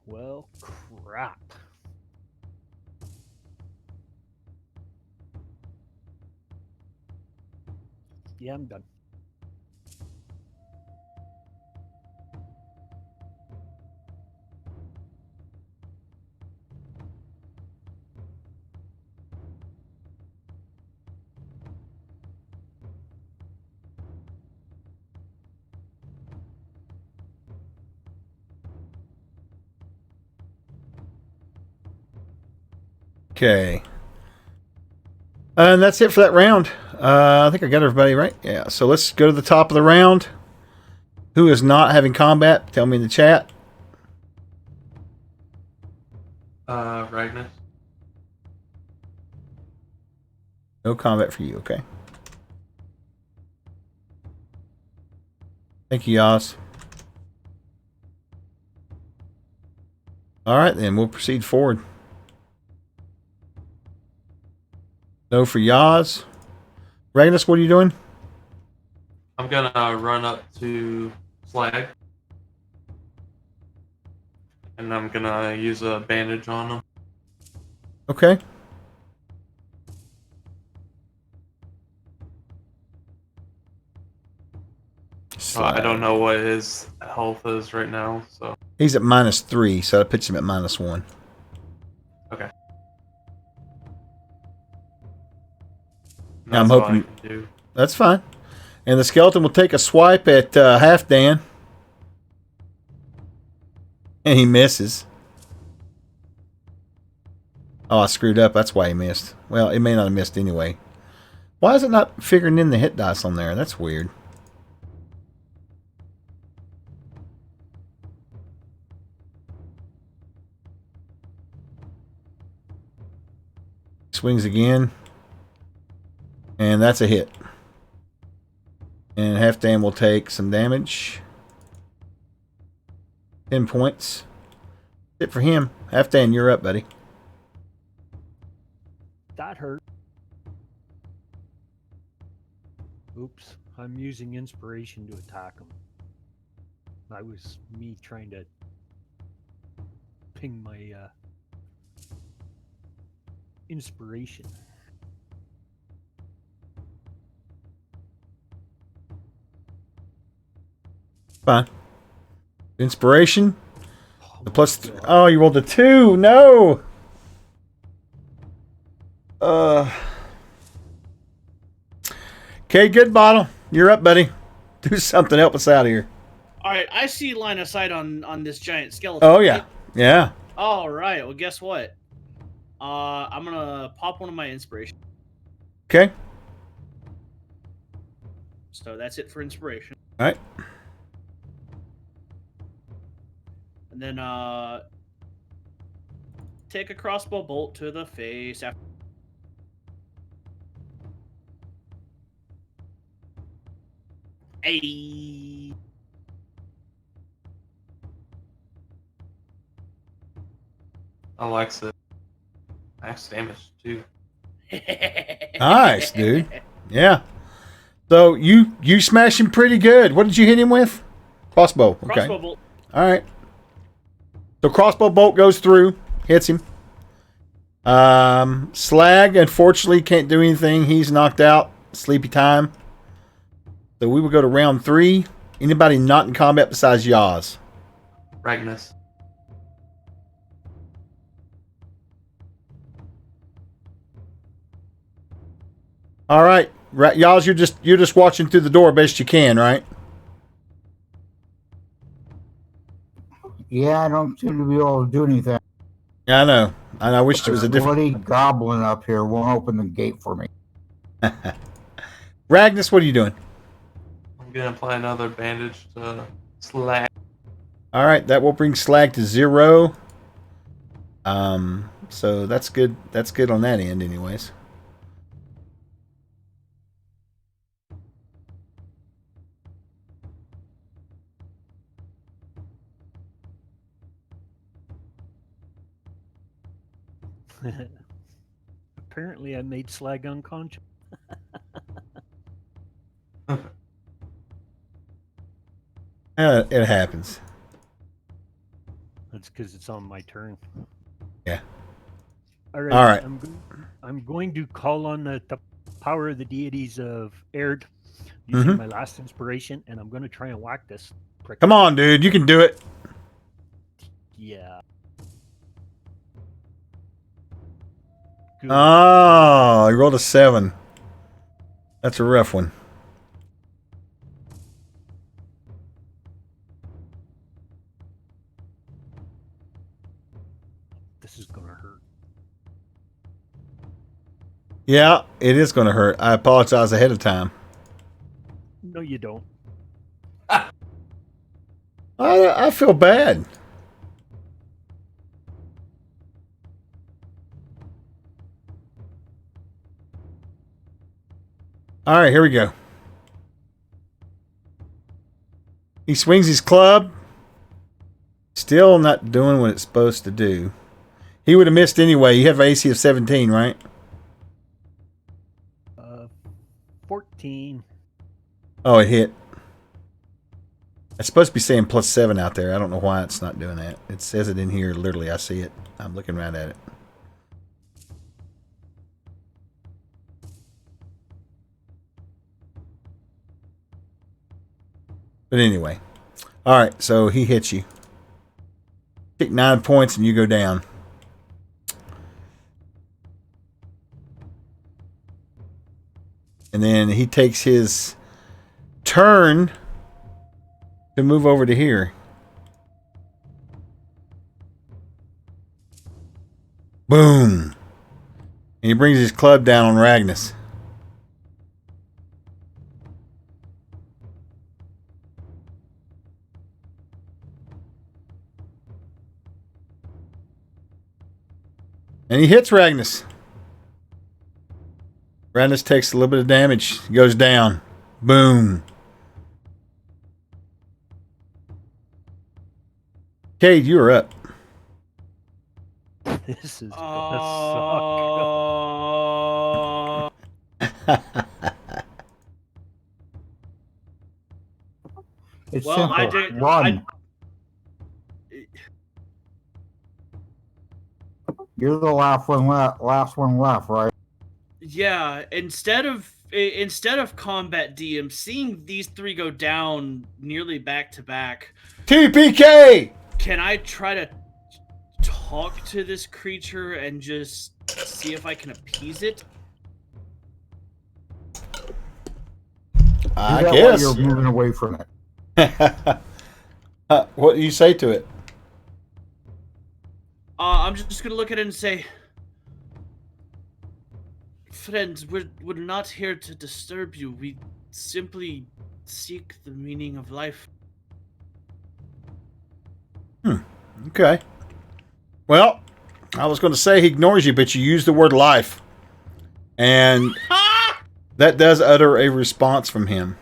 Speaker 3: Well, crap. Yeah, I'm done.
Speaker 1: Okay. And that's it for that round. I think I got everybody right. Yeah. So let's go to the top of the round. Who is not having combat? Tell me in the chat.
Speaker 6: Ragnus.
Speaker 1: No combat for you. Okay. Thank you, Yaz. All right, then we'll proceed forward. No for Yaz. Ragnus, what are you doing?
Speaker 6: I'm gonna run up to Slag. And I'm gonna use a bandage on him.
Speaker 1: Okay.
Speaker 6: So I don't know what his health is right now, so.
Speaker 1: He's at -3, so that puts him at -1.
Speaker 6: Okay.
Speaker 1: I'm
Speaker 6: That's all
Speaker 1: hoping.
Speaker 6: I can do.
Speaker 1: That's fine. And the skeleton will take a swipe at Halfdan. And he misses. Oh, I screwed up. That's why he missed. Well, it may not have missed anyway. Why is it not figuring in the hit dice on there? That's weird. Swings again. And that's a hit. And Halfdan will take some damage. 10 points. Hit for him. Halfdan, you're up, buddy.
Speaker 3: That hurt. Oops. I'm using inspiration to attack him. That was me trying to ping my inspiration.
Speaker 1: Fine. Inspiration. The plus. Oh, you rolled a 2. No. Okay, good bottle. You're up, buddy. Do something. Help us out here.
Speaker 4: All right, I see line of sight on this giant skeleton.
Speaker 1: Oh yeah, yeah.
Speaker 4: All right. Well, guess what? I'm gonna pop one of my inspiration.
Speaker 1: Okay.
Speaker 4: So that's it for inspiration.
Speaker 1: All right.
Speaker 4: And then take a crossbow bolt to the face. After a
Speaker 6: Alexa. Max damage too.
Speaker 1: Nice, dude. Yeah. So you smashed him pretty good. What did you hit him with? Crossbow. Okay.
Speaker 4: Crossbow bolt.
Speaker 1: All right. So crossbow bolt goes through, hits him. Slag unfortunately can't do anything. He's knocked out. Sleepy time. So we will go to round 3. Anybody not in combat besides Yaz?
Speaker 6: Ragnus.
Speaker 1: All right, Yaz, you're just watching through the door best you can, right?
Speaker 2: Yeah, I don't seem to be able to do anything.
Speaker 1: Yeah, I know. I wish there was a different.
Speaker 2: Bloody goblin up here won't open the gate for me.
Speaker 1: Ragnus, what are you doing?
Speaker 6: I'm gonna apply another bandage to Slag.
Speaker 1: All right, that will bring Slag to 0. So that's good. That's good on that end, anyways.
Speaker 3: Apparently, I made Slag unconscious.
Speaker 1: It happens.
Speaker 3: That's because it's on my turn.
Speaker 1: Yeah.
Speaker 3: All right.
Speaker 1: All right.
Speaker 3: I'm going to call on the power of the deities of Erd using my last inspiration, and I'm going to try and whack this prick.
Speaker 1: Come on, dude. You can do it.
Speaker 3: Yeah.
Speaker 1: Oh, he rolled a 7. That's a rough one.
Speaker 3: This is going to hurt.
Speaker 1: Yeah, it is going to hurt. I apologize ahead of time.
Speaker 3: No, you don't.
Speaker 1: I feel bad. All right, here we go. He swings his club. Still not doing what it's supposed to do. He would have missed anyway. You have an AC of 17, right?
Speaker 3: 14.
Speaker 1: Oh, it hit. It's supposed to be saying +7 out there. I don't know why it's not doing that. It says it in here. Literally, I see it. I'm looking right at it. But anyway. All right, so he hits you. Take 9 points and you go down. And then he takes his turn to move over to here. Boom. And he brings his club down on Ragnus. And he hits Ragnus. Ragnus takes a little bit of damage. Goes down. Boom. Cade, you are up.
Speaker 3: This is gonna suck.
Speaker 2: It's
Speaker 4: Well,
Speaker 2: simple.
Speaker 4: I did.
Speaker 2: Run. You're the last one left, right?
Speaker 4: Yeah. Instead of combat DM, seeing these three go down nearly back to back.
Speaker 1: TPK.
Speaker 4: Can I try to talk to this creature and just see if I can appease it?
Speaker 1: I
Speaker 2: Do that
Speaker 1: guess.
Speaker 2: while you're moving away from it.
Speaker 1: What do you say to it?
Speaker 4: I'm just gonna look at it and say, friends, we're not here to disturb you. We simply seek the meaning of life.
Speaker 1: Okay. Well, I was going to say he ignores you, but you use the word life. And that does utter a response from him.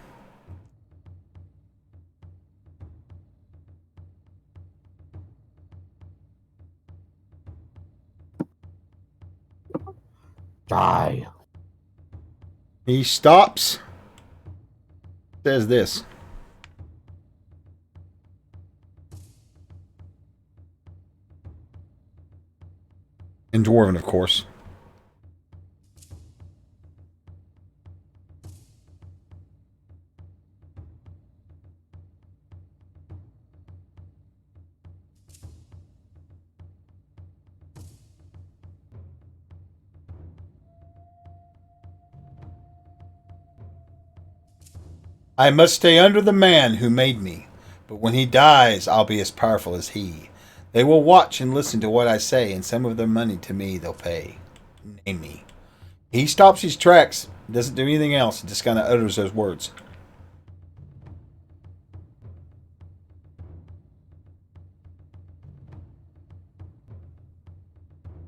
Speaker 2: Die.
Speaker 1: He stops. Says this. In Dwarven, of course. I must stay under the man who made me, but when he dies, I'll be as powerful as he. They will watch and listen to what I say, and some of their money to me they'll pay. Name me. He stops his tracks, doesn't do anything else, just kind of utters those words.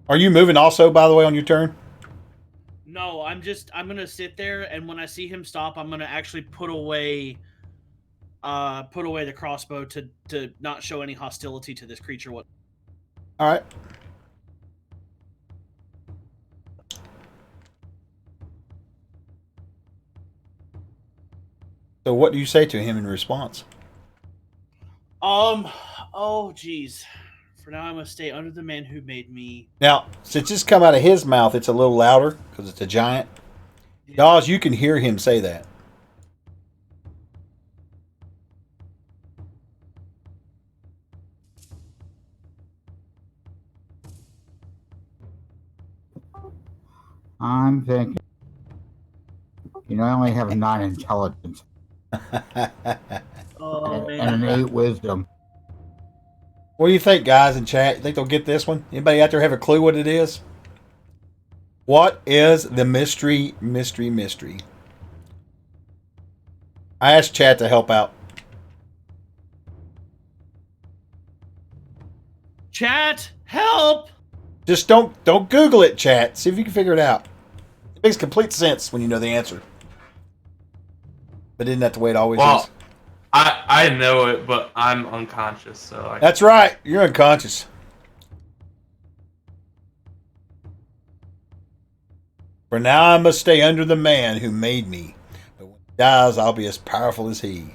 Speaker 1: Are you moving also, by the way, on your turn?
Speaker 4: No, I'm gonna sit there, and when I see him stop, I'm gonna actually put away the crossbow to not show any hostility to this creature.
Speaker 1: All right. So what do you say to him in response?
Speaker 4: Oh, geez. For now, I must stay under the man who made me.
Speaker 1: Now, since this come out of his mouth, it's a little louder because it's a giant. Dawes, you can hear him say that.
Speaker 2: I'm thinking. I only have 9 intelligence
Speaker 4: Oh,
Speaker 2: and an 8 wisdom.
Speaker 1: What do you think, guys in chat? You think they'll get this one? Anybody out there have a clue what it is? What is the mystery? I asked chat to help out.
Speaker 4: Chat, help!
Speaker 1: Just don't Google it, chat. See if you can figure it out. It makes complete sense when you know the answer. But isn't that the way it always is?
Speaker 6: I know it, but I'm unconscious, so
Speaker 1: That's right. You're unconscious. For now I must stay under the man who made me. But when he dies, I'll be as powerful as he.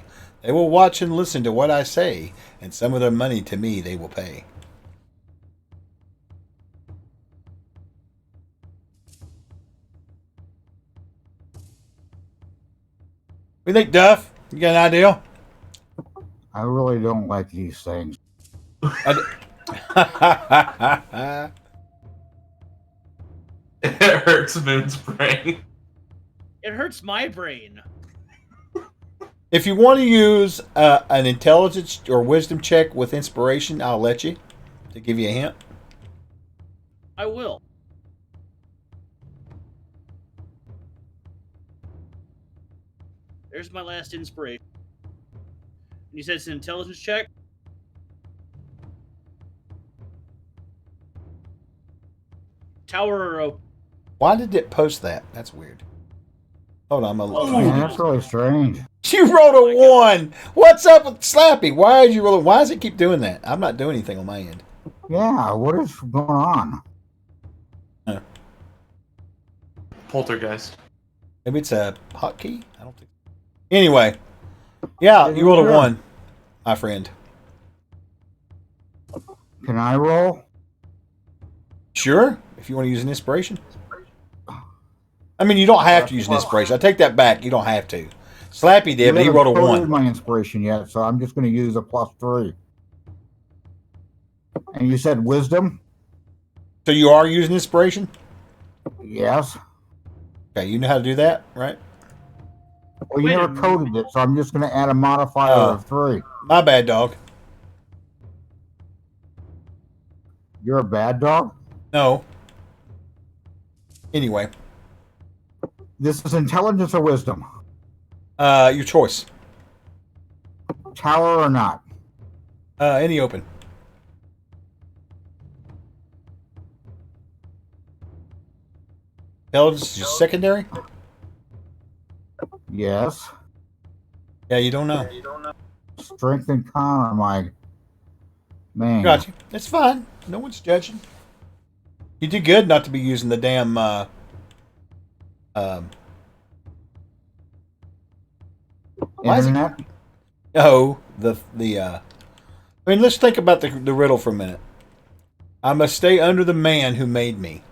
Speaker 1: They will watch and listen to what I say, and some of their money to me they will pay. What do you think, Duff? You got an idea?
Speaker 2: I really don't like these things.
Speaker 6: it hurts Moon's brain.
Speaker 4: It hurts my brain.
Speaker 1: If you want to use an intelligence or wisdom check with inspiration, I'll let you, to give you a hint.
Speaker 4: I will. There's my last inspiration. You said it's an intelligence check? Tower or open?
Speaker 1: Why did it post that? That's weird. Hold on,
Speaker 2: Man, that's really strange.
Speaker 1: You rolled a 1. What's up with Slappy? Why did you roll? Why does it keep doing that? I'm not doing anything on my end.
Speaker 2: Yeah, what is going on?
Speaker 6: Poltergeist.
Speaker 1: Maybe it's a hotkey. I don't think. Anyway, yeah, you rolled a 1, my friend.
Speaker 2: Can I roll?
Speaker 1: Sure, if you want to use an inspiration. I mean, you don't have to use an inspiration. I take that back. You don't have to. Slappy did, but he rolled a 1.
Speaker 2: My inspiration yet, so I'm just going to use a +3. And you said wisdom?
Speaker 1: So you are using inspiration?
Speaker 2: Yes.
Speaker 1: Okay, you know how to do that, right?
Speaker 2: Well, you never coded it, so I'm just going to add a modifier of 3.
Speaker 1: My bad, dog.
Speaker 2: You're a bad dog?
Speaker 1: No. Anyway.
Speaker 2: This is intelligence or wisdom?
Speaker 1: Your choice.
Speaker 2: Tower or not?
Speaker 1: Any open. Intelligence is your secondary?
Speaker 2: Yes.
Speaker 1: Yeah, you don't know.
Speaker 2: Strength and con are my man.
Speaker 1: Got you. It's fine. No one's judging. You did good not to be using the damn
Speaker 2: Internet?
Speaker 1: No, I mean, let's think about the riddle for a minute. I must stay under the man who made me.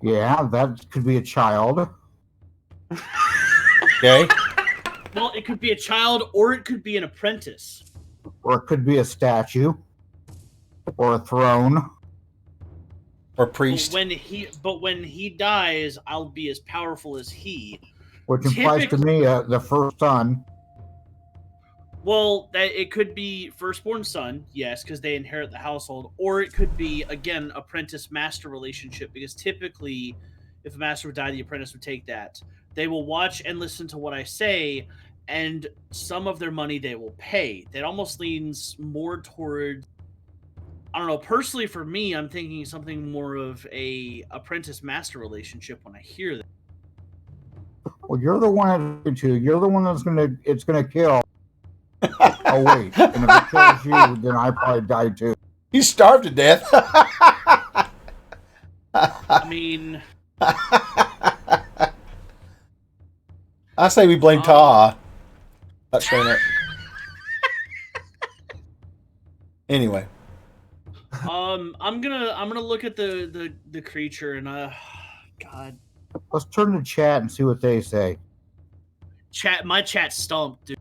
Speaker 2: Yeah, that could be a child.
Speaker 1: Okay.
Speaker 4: Well, it could be a child or it could be an apprentice.
Speaker 2: Or it could be a statue. Or a throne.
Speaker 1: Or priest.
Speaker 4: But when he dies, I'll be as powerful as he.
Speaker 2: Which implies to me the first son.
Speaker 4: Well, that it could be firstborn son, yes, because they inherit the household, or it could be again apprentice-master relationship, because typically, if a master would die, the apprentice would take that. They will watch and listen to what I say, and some of their money they will pay. That almost leans more toward, I don't know. Personally, for me, I'm thinking something more of a apprentice-master relationship when I hear that.
Speaker 2: Well, you're the one you're the one that's gonna kill. Oh wait, and if it kills you, then I probably die too.
Speaker 1: You starved to death.
Speaker 4: I mean,
Speaker 1: I say we blame Taha. Not showing up. Anyway.
Speaker 4: I'm gonna look at the creature and God,
Speaker 2: Let's turn to chat and see what they say.
Speaker 4: my chat stumped, dude.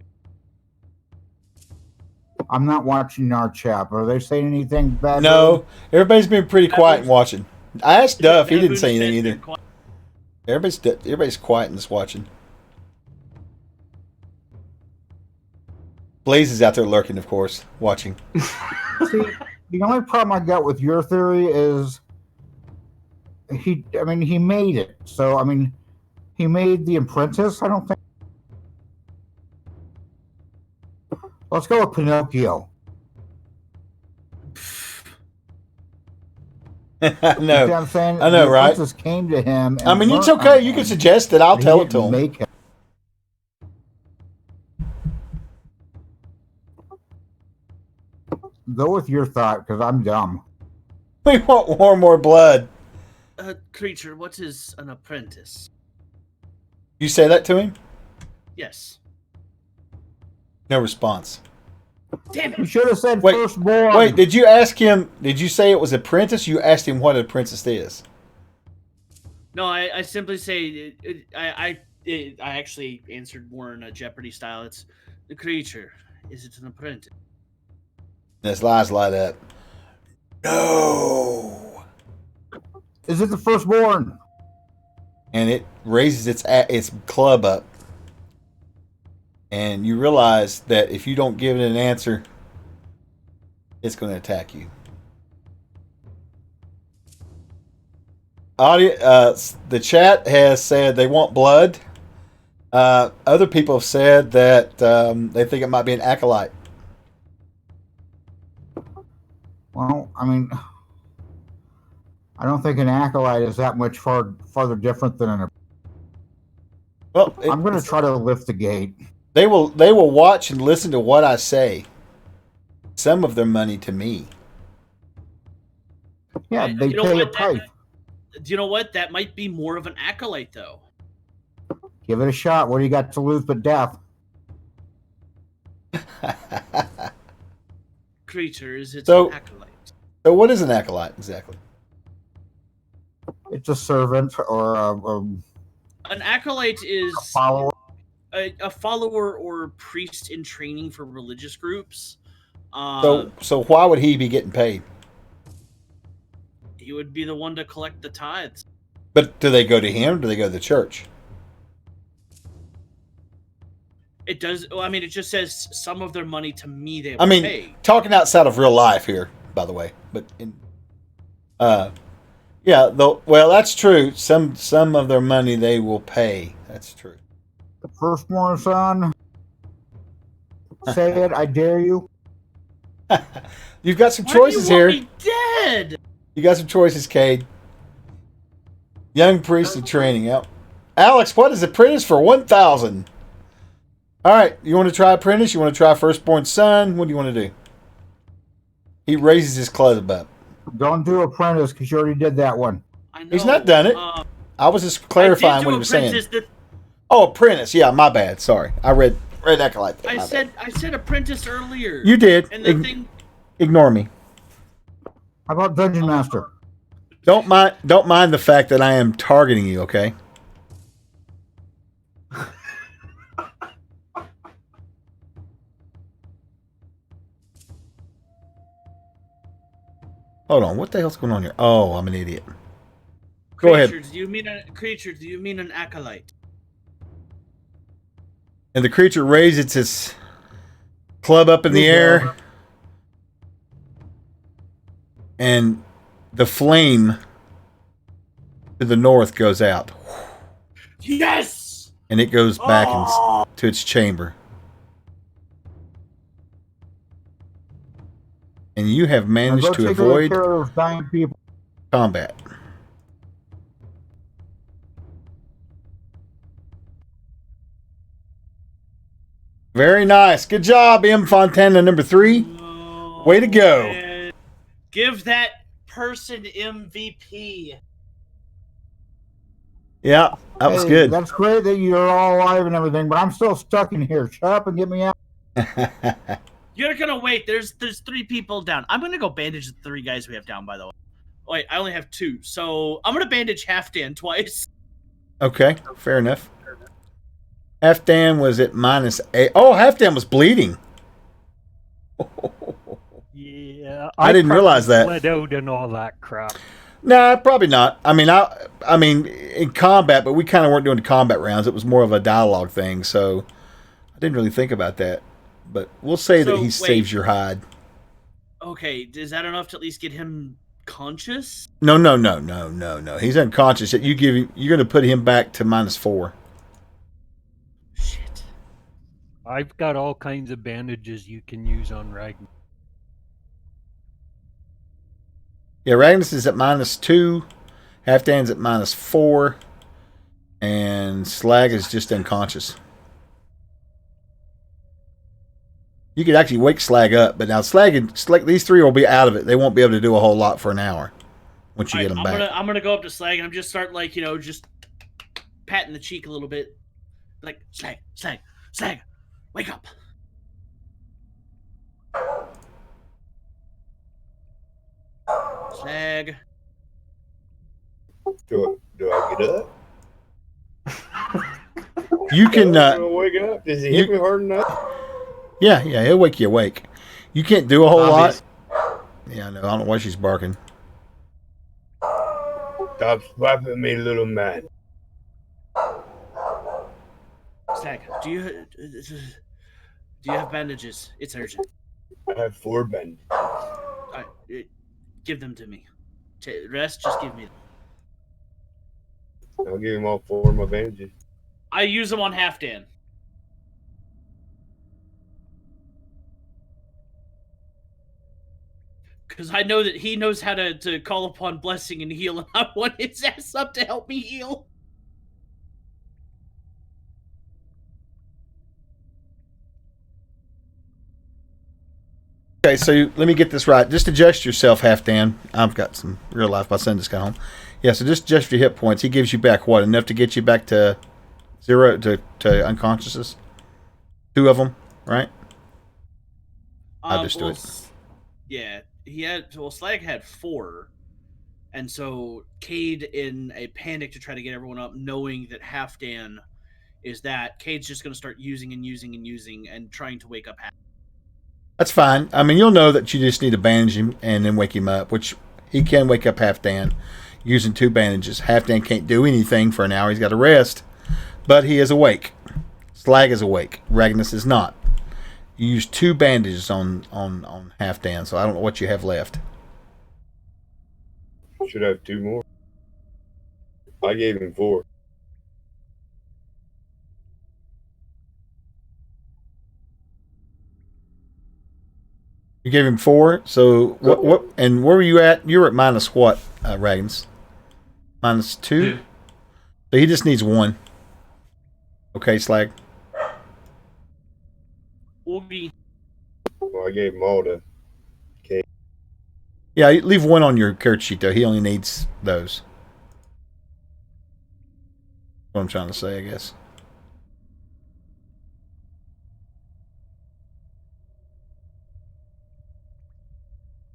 Speaker 2: I'm not watching our chat, but are they saying anything bad?
Speaker 1: No, everybody's been pretty quiet and watching. I asked Duff, he didn't say
Speaker 4: Baboon
Speaker 1: anything
Speaker 4: Chat's
Speaker 1: either.
Speaker 4: been quiet.
Speaker 1: Everybody's quiet and just watching. Blaze is out there lurking, of course, watching.
Speaker 2: See, the only problem I got with your theory is he made it. So, he made The Apprentice, I don't think. Let's go with Pinocchio.
Speaker 1: I
Speaker 2: You see what
Speaker 1: know.
Speaker 2: I'm saying?
Speaker 1: I know,
Speaker 2: The
Speaker 1: right?
Speaker 2: Apprentice came to him. And
Speaker 1: I mean, it's
Speaker 2: learned
Speaker 1: okay.
Speaker 2: from
Speaker 1: You can
Speaker 2: him,
Speaker 1: suggest it. I'll
Speaker 2: but he
Speaker 1: tell it to
Speaker 2: didn't
Speaker 1: him.
Speaker 2: make him. Go with your thought, because I'm dumb.
Speaker 1: We want more blood.
Speaker 4: Creature, what is an apprentice?
Speaker 1: You say that to him?
Speaker 4: Yes.
Speaker 1: No response.
Speaker 4: Damn
Speaker 2: You
Speaker 4: it!
Speaker 2: should have said
Speaker 1: Wait,
Speaker 2: firstborn.
Speaker 1: Wait, did you ask him? Did you say it was apprentice? You asked him what an apprentice is.
Speaker 4: No, I simply say I actually answered more in a Jeopardy style. It's the creature. Is it an apprentice?
Speaker 1: And his eyes light up. No.
Speaker 2: Is it the firstborn?
Speaker 1: And it raises its club up. And you realize that if you don't give it an answer, it's going to attack you. The chat has said they want blood. Other people have said that they think it might be an acolyte.
Speaker 2: Well, I don't think an acolyte is that much farther different than an.
Speaker 1: Well,
Speaker 2: I'm going to try to lift the gate.
Speaker 1: They will watch and listen to what I say. Some of their money to me.
Speaker 2: Yeah, they pay a pipe.
Speaker 4: Do you know what? That might be more of an acolyte, though.
Speaker 2: Give it a shot. What do you got to lose but death?
Speaker 4: Creature, is it
Speaker 1: So-
Speaker 4: an acolyte?
Speaker 1: So what is an acolyte exactly?
Speaker 2: It's a servant or
Speaker 4: An acolyte is
Speaker 2: a follower.
Speaker 4: a follower or priest in training for religious groups.
Speaker 1: So why would he be getting paid?
Speaker 4: He would be the one to collect the tithes.
Speaker 1: But do they go to him or do they go to the church?
Speaker 4: It does. It just says some of their money to me they will pay.
Speaker 1: Talking outside of real life here, by the way. But well, that's true. Some of their money they will pay. That's true.
Speaker 2: The firstborn son. Say it, I dare you.
Speaker 1: You've got some
Speaker 4: Why do
Speaker 1: choices
Speaker 4: you want
Speaker 1: here.
Speaker 4: me dead?
Speaker 1: You got some choices, Cade. Young priest in training. Yep. Alex, what is apprentice for 1,000? All right, you want to try apprentice? You want to try firstborn son? What do you want to do? He raises his club up.
Speaker 2: Don't do apprentice because you already did that one.
Speaker 4: I know.
Speaker 1: He's not done it. I was just clarifying what he was saying. Oh, apprentice. Yeah, my bad. Sorry, I read acolyte.
Speaker 4: I said apprentice earlier.
Speaker 1: You did.
Speaker 4: And the thing.
Speaker 1: Ignore me.
Speaker 2: How about Dungeon Master?
Speaker 1: Don't mind the fact that I am targeting you, okay? Hold on, what the hell's going on here? Oh, I'm an idiot. Go ahead.
Speaker 4: Do you mean an acolyte?
Speaker 1: And the creature raises its club up in the air. And the flame to the north goes out.
Speaker 4: Yes!
Speaker 1: And it goes back to its chamber. And you have managed to avoid combat. Very nice. Good job, M. Fontana number 3. Way to go.
Speaker 4: Man. Give that person MVP.
Speaker 1: Yeah, That was
Speaker 2: Hey,
Speaker 1: good.
Speaker 2: That's great that you're all alive and everything, but I'm still stuck in here. Shut up and get me out.
Speaker 4: You're gonna wait. There's 3 people down. I'm gonna go bandage the 3 guys we have down. By the way, wait, I only have 2, so I'm gonna bandage Halfdan twice.
Speaker 1: Okay, fair enough. Halfdan was at -8. Oh, Halfdan was bleeding.
Speaker 3: Yeah,
Speaker 1: I didn't realize that.
Speaker 3: Bled out and all that crap.
Speaker 1: Nah, probably not. I mean, in combat, but we kind of weren't doing the combat rounds. It was more of a dialogue thing, so I didn't really think about that. But we'll say that
Speaker 4: So,
Speaker 1: he
Speaker 4: wait.
Speaker 1: saves your hide.
Speaker 4: Okay, is that enough to at least get him conscious?
Speaker 1: No. He's unconscious. You're going to put him back to -4.
Speaker 4: Shit.
Speaker 3: I've got all kinds of bandages you can use on Ragnar.
Speaker 1: Yeah, Ragnus is at -2. Halfdan's at -4. And Slag is just unconscious. You could actually wake Slag up, but now Slag, these 3 will be out of it. They won't be able to do a whole lot for an hour once you get them back.
Speaker 4: I'm gonna go up to Slag and I'm just start just patting the cheek a little bit, like Slag, wake up. Slag.
Speaker 5: Do I get up?
Speaker 1: You can.
Speaker 5: Wake up. Does he hit me hard enough?
Speaker 1: Yeah, he'll wake you awake. You can't do a whole
Speaker 6: Obvious.
Speaker 1: lot. Yeah, I know. I don't know why she's barking.
Speaker 5: Stop slapping me, little man.
Speaker 4: Slag, do you have bandages? It's urgent.
Speaker 5: I have 4 bandages.
Speaker 4: All right, give them to me. Rest, just give me them.
Speaker 5: I'll give him all 4 of my bandages.
Speaker 4: I use them on Halfdan. Because I know that he knows how to call upon blessing and heal, and I want his ass up to help me heal.
Speaker 1: Okay, so let me get this right. Just adjust yourself, Halfdan. I've got some real life. My son just got home. Yeah, so just adjust your hit points. He gives you back what? Enough to get you back to 0 to unconsciousness? 2 of them, right? I'll just do it.
Speaker 4: Yeah, Slag had 4, and so Cade, in a panic to try to get everyone up, knowing that Halfdan is that, Cade's just going to start using and trying to wake up Halfdan.
Speaker 1: That's fine. I mean, you'll know that you just need to bandage him and then wake him up, which he can wake up Halfdan using 2 bandages. Halfdan can't do anything for an hour. He's got to rest, but he is awake. Slag is awake. Ragnus is not. You use 2 bandages on Halfdan, so I don't know what you have left.
Speaker 5: Should have 2 more. I gave him 4.
Speaker 1: You gave him 4. So what? And where were you at? You were at minus what, Ragnus? -2.
Speaker 6: 2.
Speaker 1: So he just needs 1. Okay, Slag.
Speaker 4: Oogie.
Speaker 5: Well, I gave him all to Kate.
Speaker 1: Yeah, you leave 1 on your character sheet though. He only needs those. What I'm trying to say, I guess.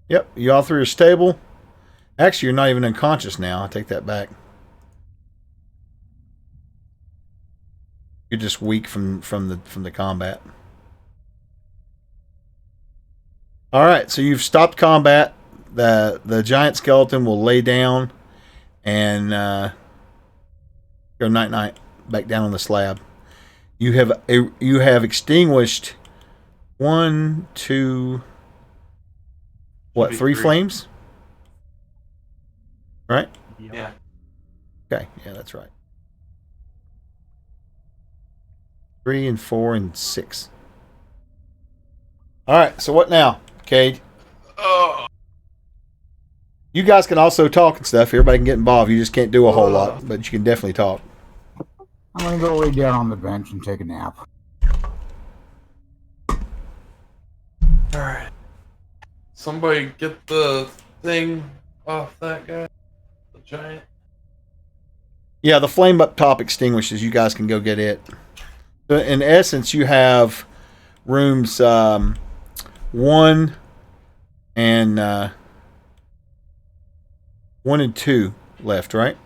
Speaker 1: Yep, you all 3 are stable. Actually, you're not even unconscious now. I take that back. You're just weak from the combat. All right, so you've stopped combat. The giant skeleton will lay down and go night back down on the slab. You have extinguished 1, 2, what, 3 flames? Right?
Speaker 6: Yeah.
Speaker 1: Okay, yeah, that's right. 3 and 4 and 6. All right, so what now, Cade?
Speaker 6: Oh.
Speaker 1: You guys can also talk and stuff. Everybody can get involved. You just can't do a whole lot, but you can definitely talk.
Speaker 2: I'm going to go lay down on the bench and take a nap.
Speaker 6: Alright. Somebody get the thing off that guy. The giant.
Speaker 1: Yeah, the flame up top extinguishes. You guys can go get it. So in essence, you have rooms 1 and 1 and 2 left, right?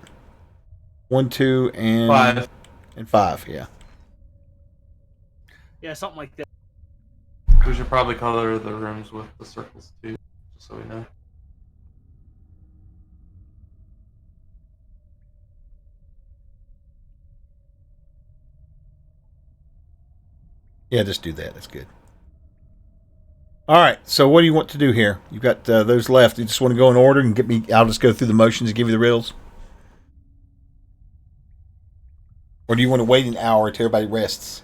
Speaker 1: 1, 2, and
Speaker 6: 5.
Speaker 1: and 5. Yeah.
Speaker 4: Yeah, something like that.
Speaker 6: We should probably color the rooms with the circles too, just so we know.
Speaker 1: Yeah, just do that. That's good. All right. So what do you want to do here? You've got those left. You just want to go in order and get me. I'll just go through the motions and give you the riddles. Or do you want to wait an hour till everybody rests?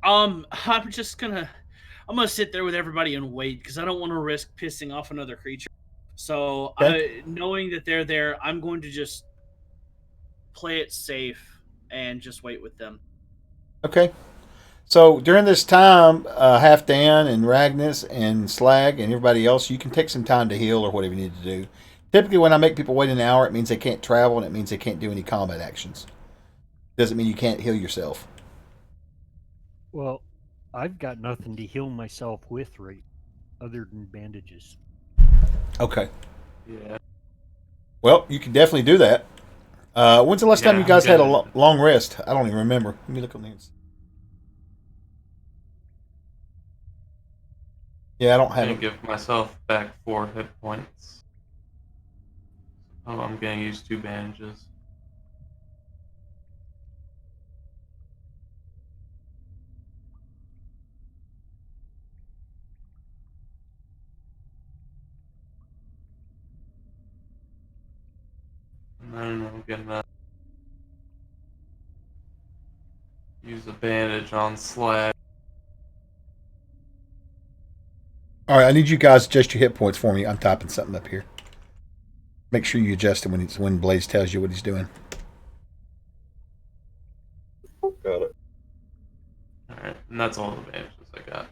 Speaker 4: I'm gonna sit there with everybody and wait because I don't want to risk pissing off another creature. So,
Speaker 1: Okay.
Speaker 4: knowing that they're there, I'm going to just play it safe and just wait with them.
Speaker 1: Okay. So during this time, Half Dan and Ragnus and Slag and everybody else, you can take some time to heal or whatever you need to do. Typically, when I make people wait an hour, it means they can't travel and it means they can't do any combat actions. Doesn't mean you can't heal yourself.
Speaker 3: Well, I've got nothing to heal myself with, right? Other than bandages.
Speaker 1: Okay.
Speaker 6: Yeah.
Speaker 1: Well, you can definitely do that. When's the last time
Speaker 6: Yeah,
Speaker 1: you guys had a
Speaker 6: good.
Speaker 1: long rest? I don't even remember. Let me look on these. Yeah, I don't
Speaker 6: I'm
Speaker 1: have
Speaker 6: gonna
Speaker 1: it.
Speaker 6: give myself back 4 hit points. Oh, I'm gonna use 2 bandages. And then I'm gonna use a bandage on Slag.
Speaker 1: All right, I need you guys to adjust your hit points for me. I'm typing something up here. Make sure you adjust it when Blaze tells you what he's doing.
Speaker 5: Got it.
Speaker 6: Alright, and that's all the bandages I got.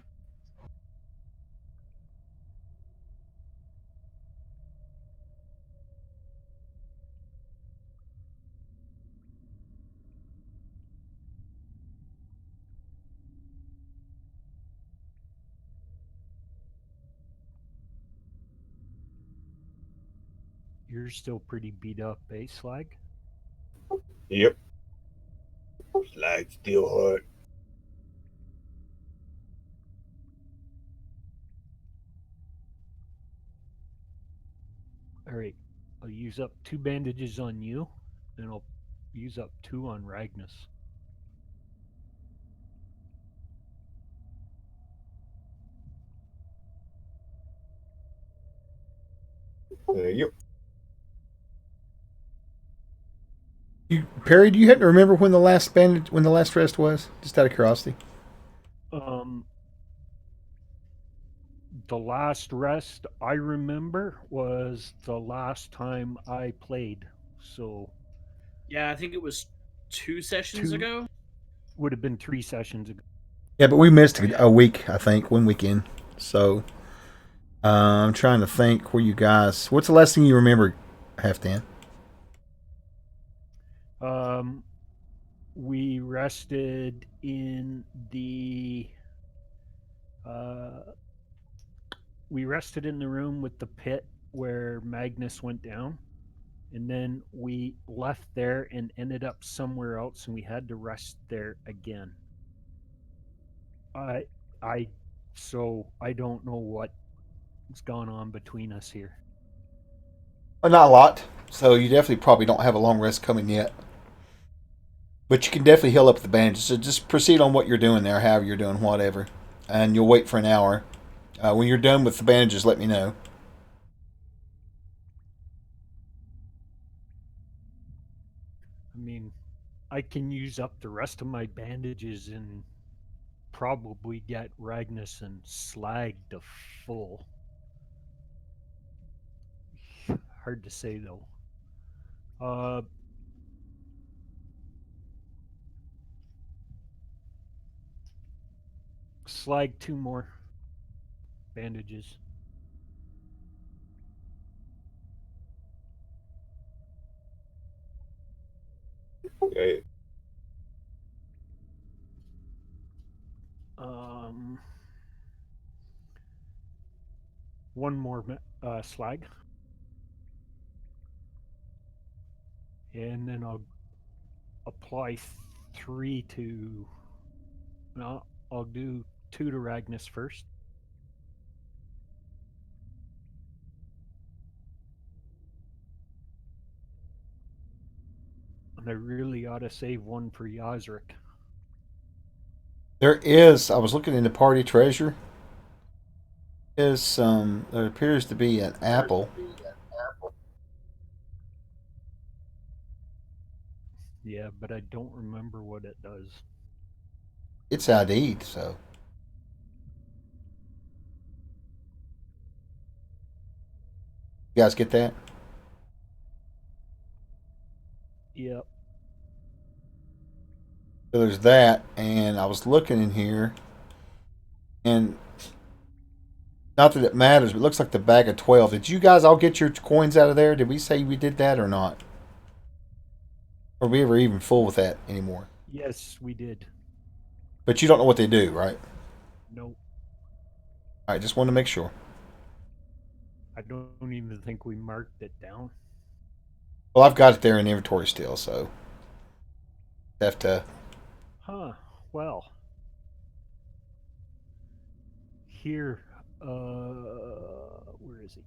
Speaker 3: You're still pretty beat up, eh, Slag?
Speaker 5: Yep. Slag still hurt.
Speaker 3: Alright. I'll use up 2 bandages on you, and I'll use up 2 on Ragnus.
Speaker 5: Yep.
Speaker 1: Perry, do you happen to remember when the last rest was? Just out of curiosity.
Speaker 3: The last rest I remember was the last time I played. So
Speaker 4: Yeah, I think it was 2 sessions ago.
Speaker 3: would have been 3 sessions ago.
Speaker 1: Yeah, but we missed a week, I think, 1 weekend. So I'm trying to think where you guys. What's the last thing you remember, Half Dan?
Speaker 3: We rested in the room with the pit where Magnus went down, and then we left there and ended up somewhere else, and we had to rest there again. So I don't know what's gone on between us here.
Speaker 1: Well, not a lot. So you definitely probably don't have a long rest coming yet. But you can definitely heal up the bandages. So just proceed on what you're doing there, however you're doing, whatever. And you'll wait for an hour. When you're done with the bandages, let me know.
Speaker 3: I mean, I can use up the rest of my bandages and probably get Ragnus and Slag to full. Hard to say though. Slag 2 more bandages.
Speaker 5: Okay.
Speaker 3: One more slag, and then I'll apply 3 to. No, I'll do 2 to Ragnus first. And I really ought to save 1 for Yazrik.
Speaker 1: There is. I was looking in the party treasure. Is some. There appears to be an apple.
Speaker 3: Yeah, but I don't remember what it does.
Speaker 1: It's ID'd, so. You guys get that?
Speaker 3: Yep.
Speaker 1: So there's that, and I was looking in here, and not that it matters, but it looks like the bag of 12. Did you guys all get your coins out of there? Did we say we did that or not? Or are we ever even full with that anymore?
Speaker 3: Yes, we did.
Speaker 1: But you don't know what they do, right?
Speaker 3: Nope.
Speaker 1: All right, just wanted to make sure.
Speaker 3: I don't even think we marked it down.
Speaker 1: Well, I've got it there in inventory still, so have to.
Speaker 3: Huh. Well. Here, where is he?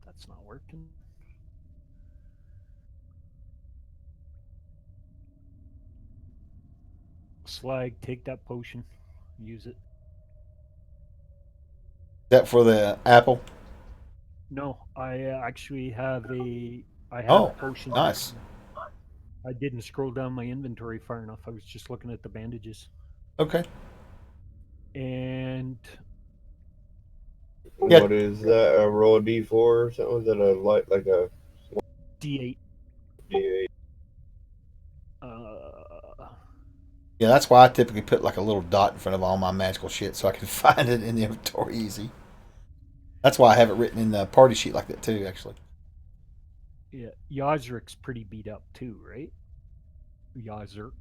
Speaker 3: That's not working. Slag, take that potion. Use it.
Speaker 1: Is that for the apple?
Speaker 3: No, I actually have a. I have
Speaker 1: Oh,
Speaker 3: a potion.
Speaker 1: nice.
Speaker 3: I didn't scroll down my inventory far enough. I was just looking at the bandages.
Speaker 1: Okay.
Speaker 3: And
Speaker 1: Yeah.
Speaker 5: What is that? A roll D4 or something? Is that a light like a
Speaker 3: D8.
Speaker 5: D8?
Speaker 1: Yeah, that's why I typically put like a little dot in front of all my magical shit so I can find it in the inventory easy. That's why I have it written in the party sheet like that too, actually.
Speaker 3: Yeah, Yazrik's pretty beat up too, right? Yazrik.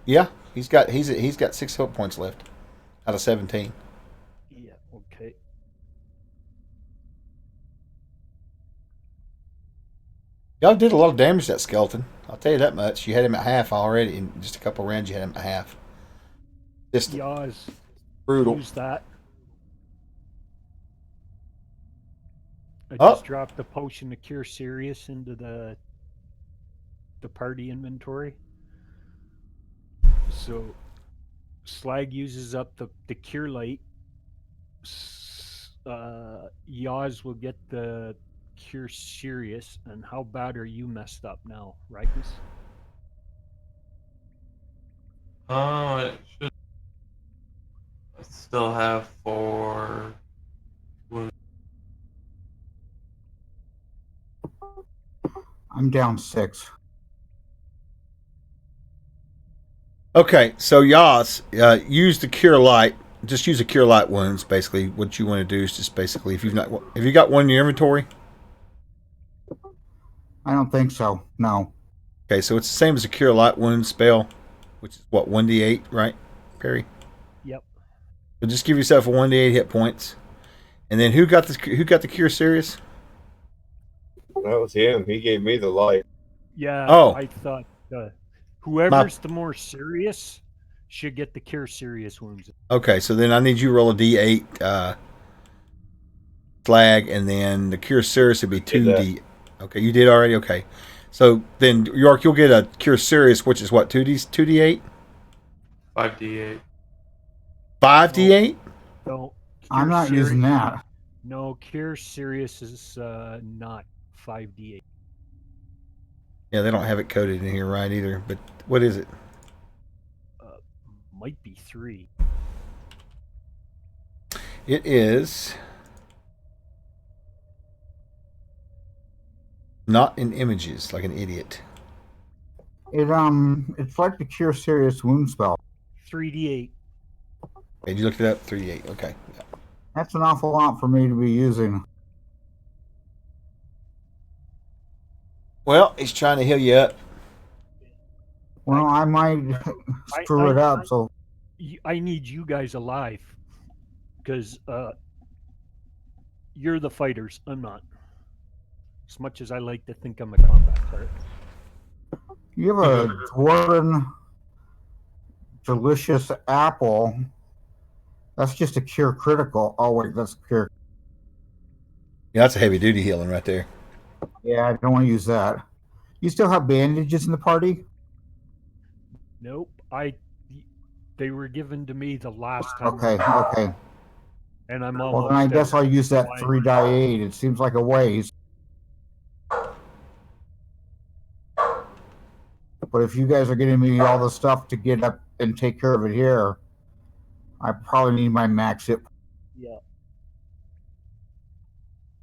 Speaker 1: Yeah, he's got 6 hope points left out of 17.
Speaker 3: Yeah, okay.
Speaker 1: Y'all did a lot of damage to that skeleton. I'll tell you that much. You had him at half already. In just a couple of rounds, you had him at half. Just
Speaker 3: Yaz,
Speaker 1: brutal.
Speaker 3: use that. I
Speaker 1: Oh.
Speaker 3: just dropped the potion to cure Sirius into the party inventory. So Slag uses up the cure light. Yaz will get the cure Sirius. And how bad are you messed up now, Ragnus?
Speaker 6: Oh, it should still have 4 wounds.
Speaker 2: I'm down 6.
Speaker 1: Okay, so Yas, use the cure light. Just use the cure light wounds. Basically, what you want to do is just basically, if you got one in your inventory.
Speaker 2: I don't think so. No.
Speaker 1: Okay, so it's the same as a cure light wound spell, which is what 1d8, right, Perry?
Speaker 3: Yep.
Speaker 1: So just give yourself a 1d8 hit points, and then who got the cure serious?
Speaker 5: That was him. He gave me the light.
Speaker 3: Yeah.
Speaker 1: Oh.
Speaker 3: I thought whoever's the more serious should get the cure serious wounds.
Speaker 1: Okay, so then I need you to roll a d8 flag, and then the cure serious would be 2d. Okay, you did already. Okay, so then York, you'll get a cure serious, which is what 2d8,
Speaker 6: 5d8.
Speaker 1: 5d8.
Speaker 3: No,
Speaker 2: I'm not using that.
Speaker 3: No, cure serious is not 5d8.
Speaker 1: Yeah, they don't have it coded in here right either. But what is it?
Speaker 3: Might be 3.
Speaker 1: It is not in images, like an idiot.
Speaker 2: It's like the cure serious wound spell.
Speaker 3: 3d8.
Speaker 1: Okay, you looked it up? 3d8. Okay. Yeah.
Speaker 2: That's an awful lot for me to be using.
Speaker 1: Well, he's trying to heal you up.
Speaker 2: Well, I might screw it up. So
Speaker 3: I need you guys alive because you're the fighters. I'm not. As much as I like to think I'm a combat cleric.
Speaker 2: you have a dwarven delicious apple. That's just a cure critical. Oh wait, that's cure.
Speaker 1: Yeah, that's a heavy duty healing right there.
Speaker 2: Yeah, I don't want to use that. You still have bandages in the party?
Speaker 3: Nope. They were given to me the last time.
Speaker 2: Okay.
Speaker 3: And I'm almost.
Speaker 2: Well, then I guess I'll use that 3d8. It seems like a waste. But if you guys are getting me all the stuff to get up and take care of it here, I probably need my max hit.
Speaker 3: Yeah.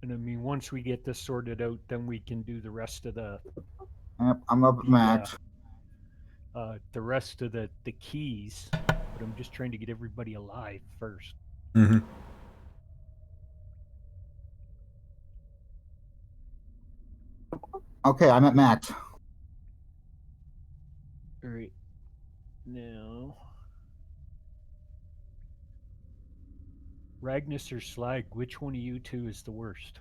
Speaker 3: And I mean, once we get this sorted out, then we can do the rest of the.
Speaker 2: Yep, I'm up at max.
Speaker 3: The rest of the keys, but I'm just trying to get everybody alive first.
Speaker 1: Mm-hmm.
Speaker 2: Okay, I'm at max.
Speaker 3: All right. Now, Ragnus or Slag, which one of you two is the worst?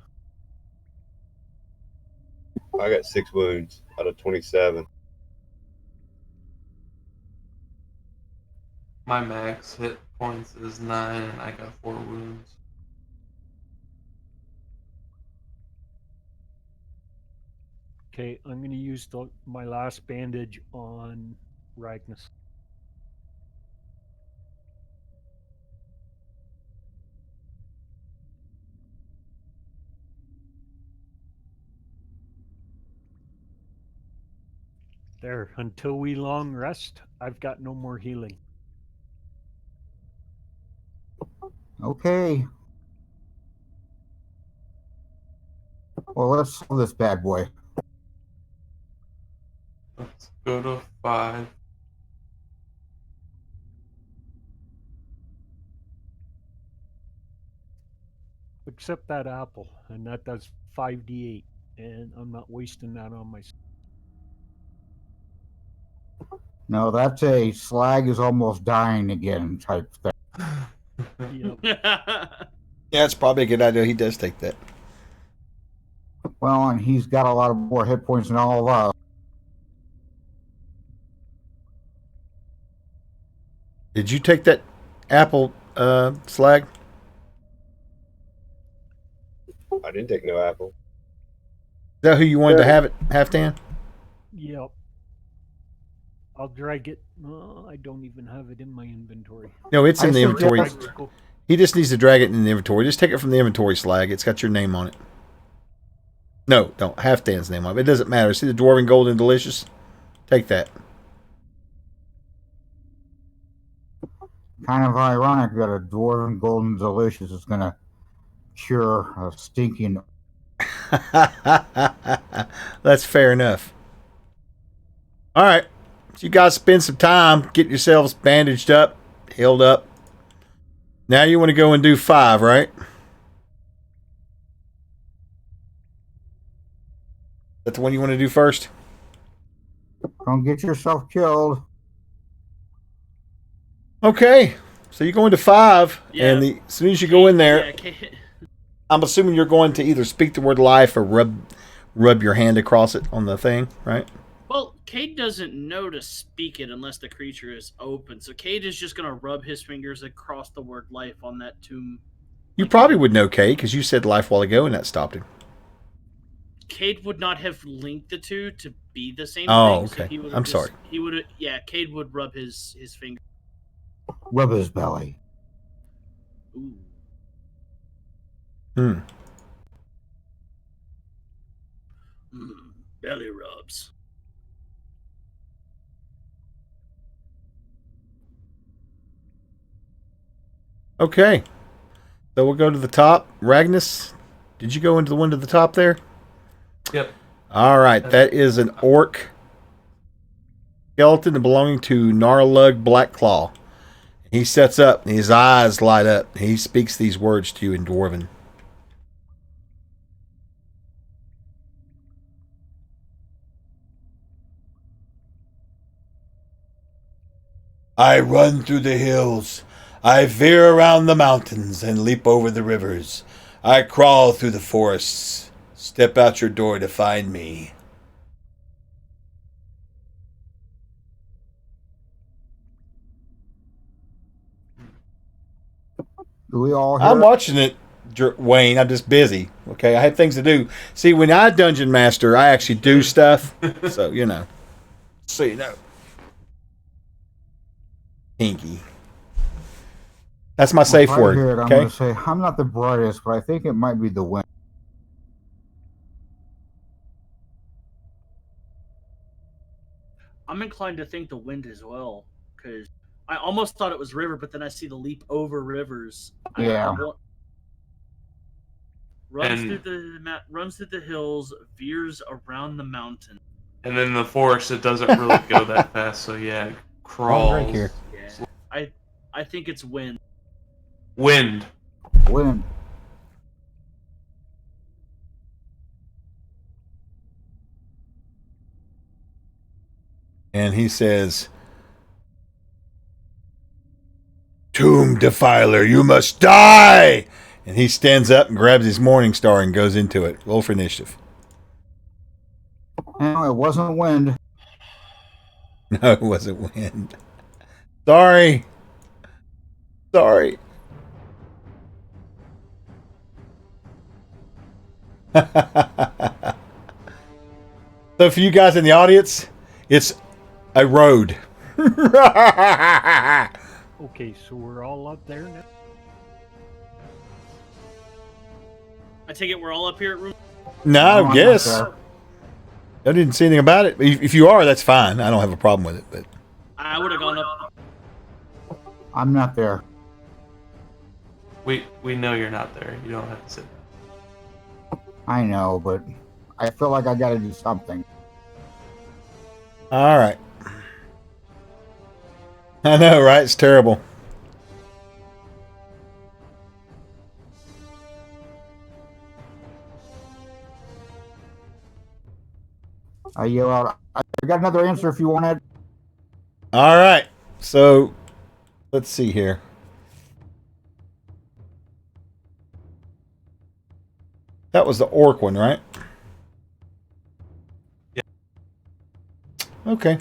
Speaker 5: I got 6 wounds out of 27.
Speaker 6: My max hit points is 9, and I got 4 wounds.
Speaker 3: Okay, I'm going to use my last bandage on Ragnus. There, until we long rest, I've got no more healing.
Speaker 2: Okay. Well, let's solve this bad boy.
Speaker 6: Let's go to 5.
Speaker 3: Except that apple, and that does 5d8, and I'm not wasting that on myself.
Speaker 2: No, that's a Slag is almost dying again type thing.
Speaker 3: Yep.
Speaker 1: Yeah, it's probably a good idea. He does take that.
Speaker 2: Well, and he's got a lot of more hit points than all of us.
Speaker 1: Did you take that apple, Slag?
Speaker 5: I didn't take no apple.
Speaker 1: Is that who you wanted to have it, Halfdan?
Speaker 3: Yep. I'll drag it. I don't even have it in my inventory.
Speaker 1: No, it's in the inventory.
Speaker 3: Go.
Speaker 1: He just needs to drag it in the inventory. Just take it from the inventory, Slag. It's got your name on it. No, don't. Halfdan's name on it. It doesn't matter. See the Dwarven Golden Delicious? Take that.
Speaker 2: Kind of ironic that a Dwarven Golden Delicious is going to cure a stinking.
Speaker 1: That's fair enough. All right. So you guys spend some time getting yourselves bandaged up, healed up. Now you want to go and do 5, right? Is that the one you want to do first?
Speaker 2: Don't get yourself killed.
Speaker 1: Okay. So you go into 5,
Speaker 4: Yeah.
Speaker 1: and as soon as you go in there,
Speaker 4: Yeah, Cade,
Speaker 1: I'm assuming you're going to either speak the word life or rub your hand across it on the thing, right?
Speaker 4: well, Cade doesn't know to speak it unless the creature is open. So Cade is just going to rub his fingers across the word life on that tomb.
Speaker 1: You probably would know, Kay, because you said life while ago, and that stopped him.
Speaker 4: Cade would not have linked the two to be the same
Speaker 1: Oh,
Speaker 4: thing.
Speaker 1: okay.
Speaker 4: So he would
Speaker 1: I'm sorry.
Speaker 4: He would have, yeah, Cade would rub his finger.
Speaker 2: Rub his belly.
Speaker 4: Ooh.
Speaker 1: Hmm.
Speaker 4: Belly rubs.
Speaker 1: Okay. So we'll go to the top. Ragnus, did you go into the one to the top there?
Speaker 6: Yep.
Speaker 1: All right. That is an orc skeleton belonging to Gnarlug Blackclaw. He sets up, and his eyes light up. He speaks these words to you in Dwarven. I run through the hills. I veer around the mountains and leap over the rivers. I crawl through the forests. Step out your door to find me.
Speaker 2: Do we all hear
Speaker 1: I'm
Speaker 2: it?
Speaker 1: watching it, Wayne. I'm just busy. Okay, I have things to do. See, when I dungeon master, I actually do stuff. So you know. So you know. Pinky. That's my safe
Speaker 2: If I
Speaker 1: word.
Speaker 2: hear it, I'm
Speaker 1: Okay.
Speaker 2: going to say, I'm not the brightest, but I think it might be the wind.
Speaker 4: I'm inclined to think the wind as well, because I almost thought it was river, but then I see the leap over rivers.
Speaker 2: Yeah.
Speaker 4: Runs
Speaker 6: And-
Speaker 4: through the hills, veers around the mountain.
Speaker 6: And then the forest, it doesn't really go that fast. So yeah, it crawls.
Speaker 1: drink here.
Speaker 4: Yeah, I think it's wind.
Speaker 6: Wind.
Speaker 2: Wind.
Speaker 1: And he says, Tomb Defiler, you must die! And he stands up and grabs his Morning Star and goes into it. Roll for initiative.
Speaker 2: No, it wasn't wind.
Speaker 1: No, it wasn't wind. Sorry. Sorry. So for you guys in the audience, it's a road.
Speaker 3: Okay, so we're all up there now.
Speaker 4: I take it we're all up here at room.
Speaker 1: No,
Speaker 2: I'm not
Speaker 1: yes.
Speaker 2: there.
Speaker 1: I didn't see anything about it. If you are, that's fine. I don't have a problem with it. But
Speaker 4: I would have gone up.
Speaker 2: I'm not there.
Speaker 6: We know you're not there. You don't have to sit there.
Speaker 2: I know, but I feel like I got to do something.
Speaker 1: all right. I know, right? It's terrible.
Speaker 2: I yell out, I got another answer if you want it.
Speaker 1: All right. So let's see here. That was the orc one, right?
Speaker 6: Yeah.
Speaker 1: Okay.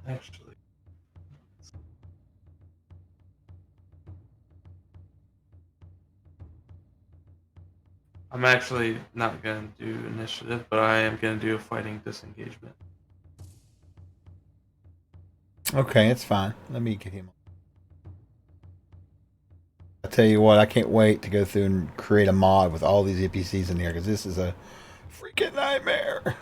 Speaker 6: Actually. I'm actually not going to do initiative, but I am going to do a fighting disengagement.
Speaker 1: Okay, it's fine. Let me get him. I tell you what, I can't wait to go through and create a mod with all these NPCs in here because this is a freaking nightmare.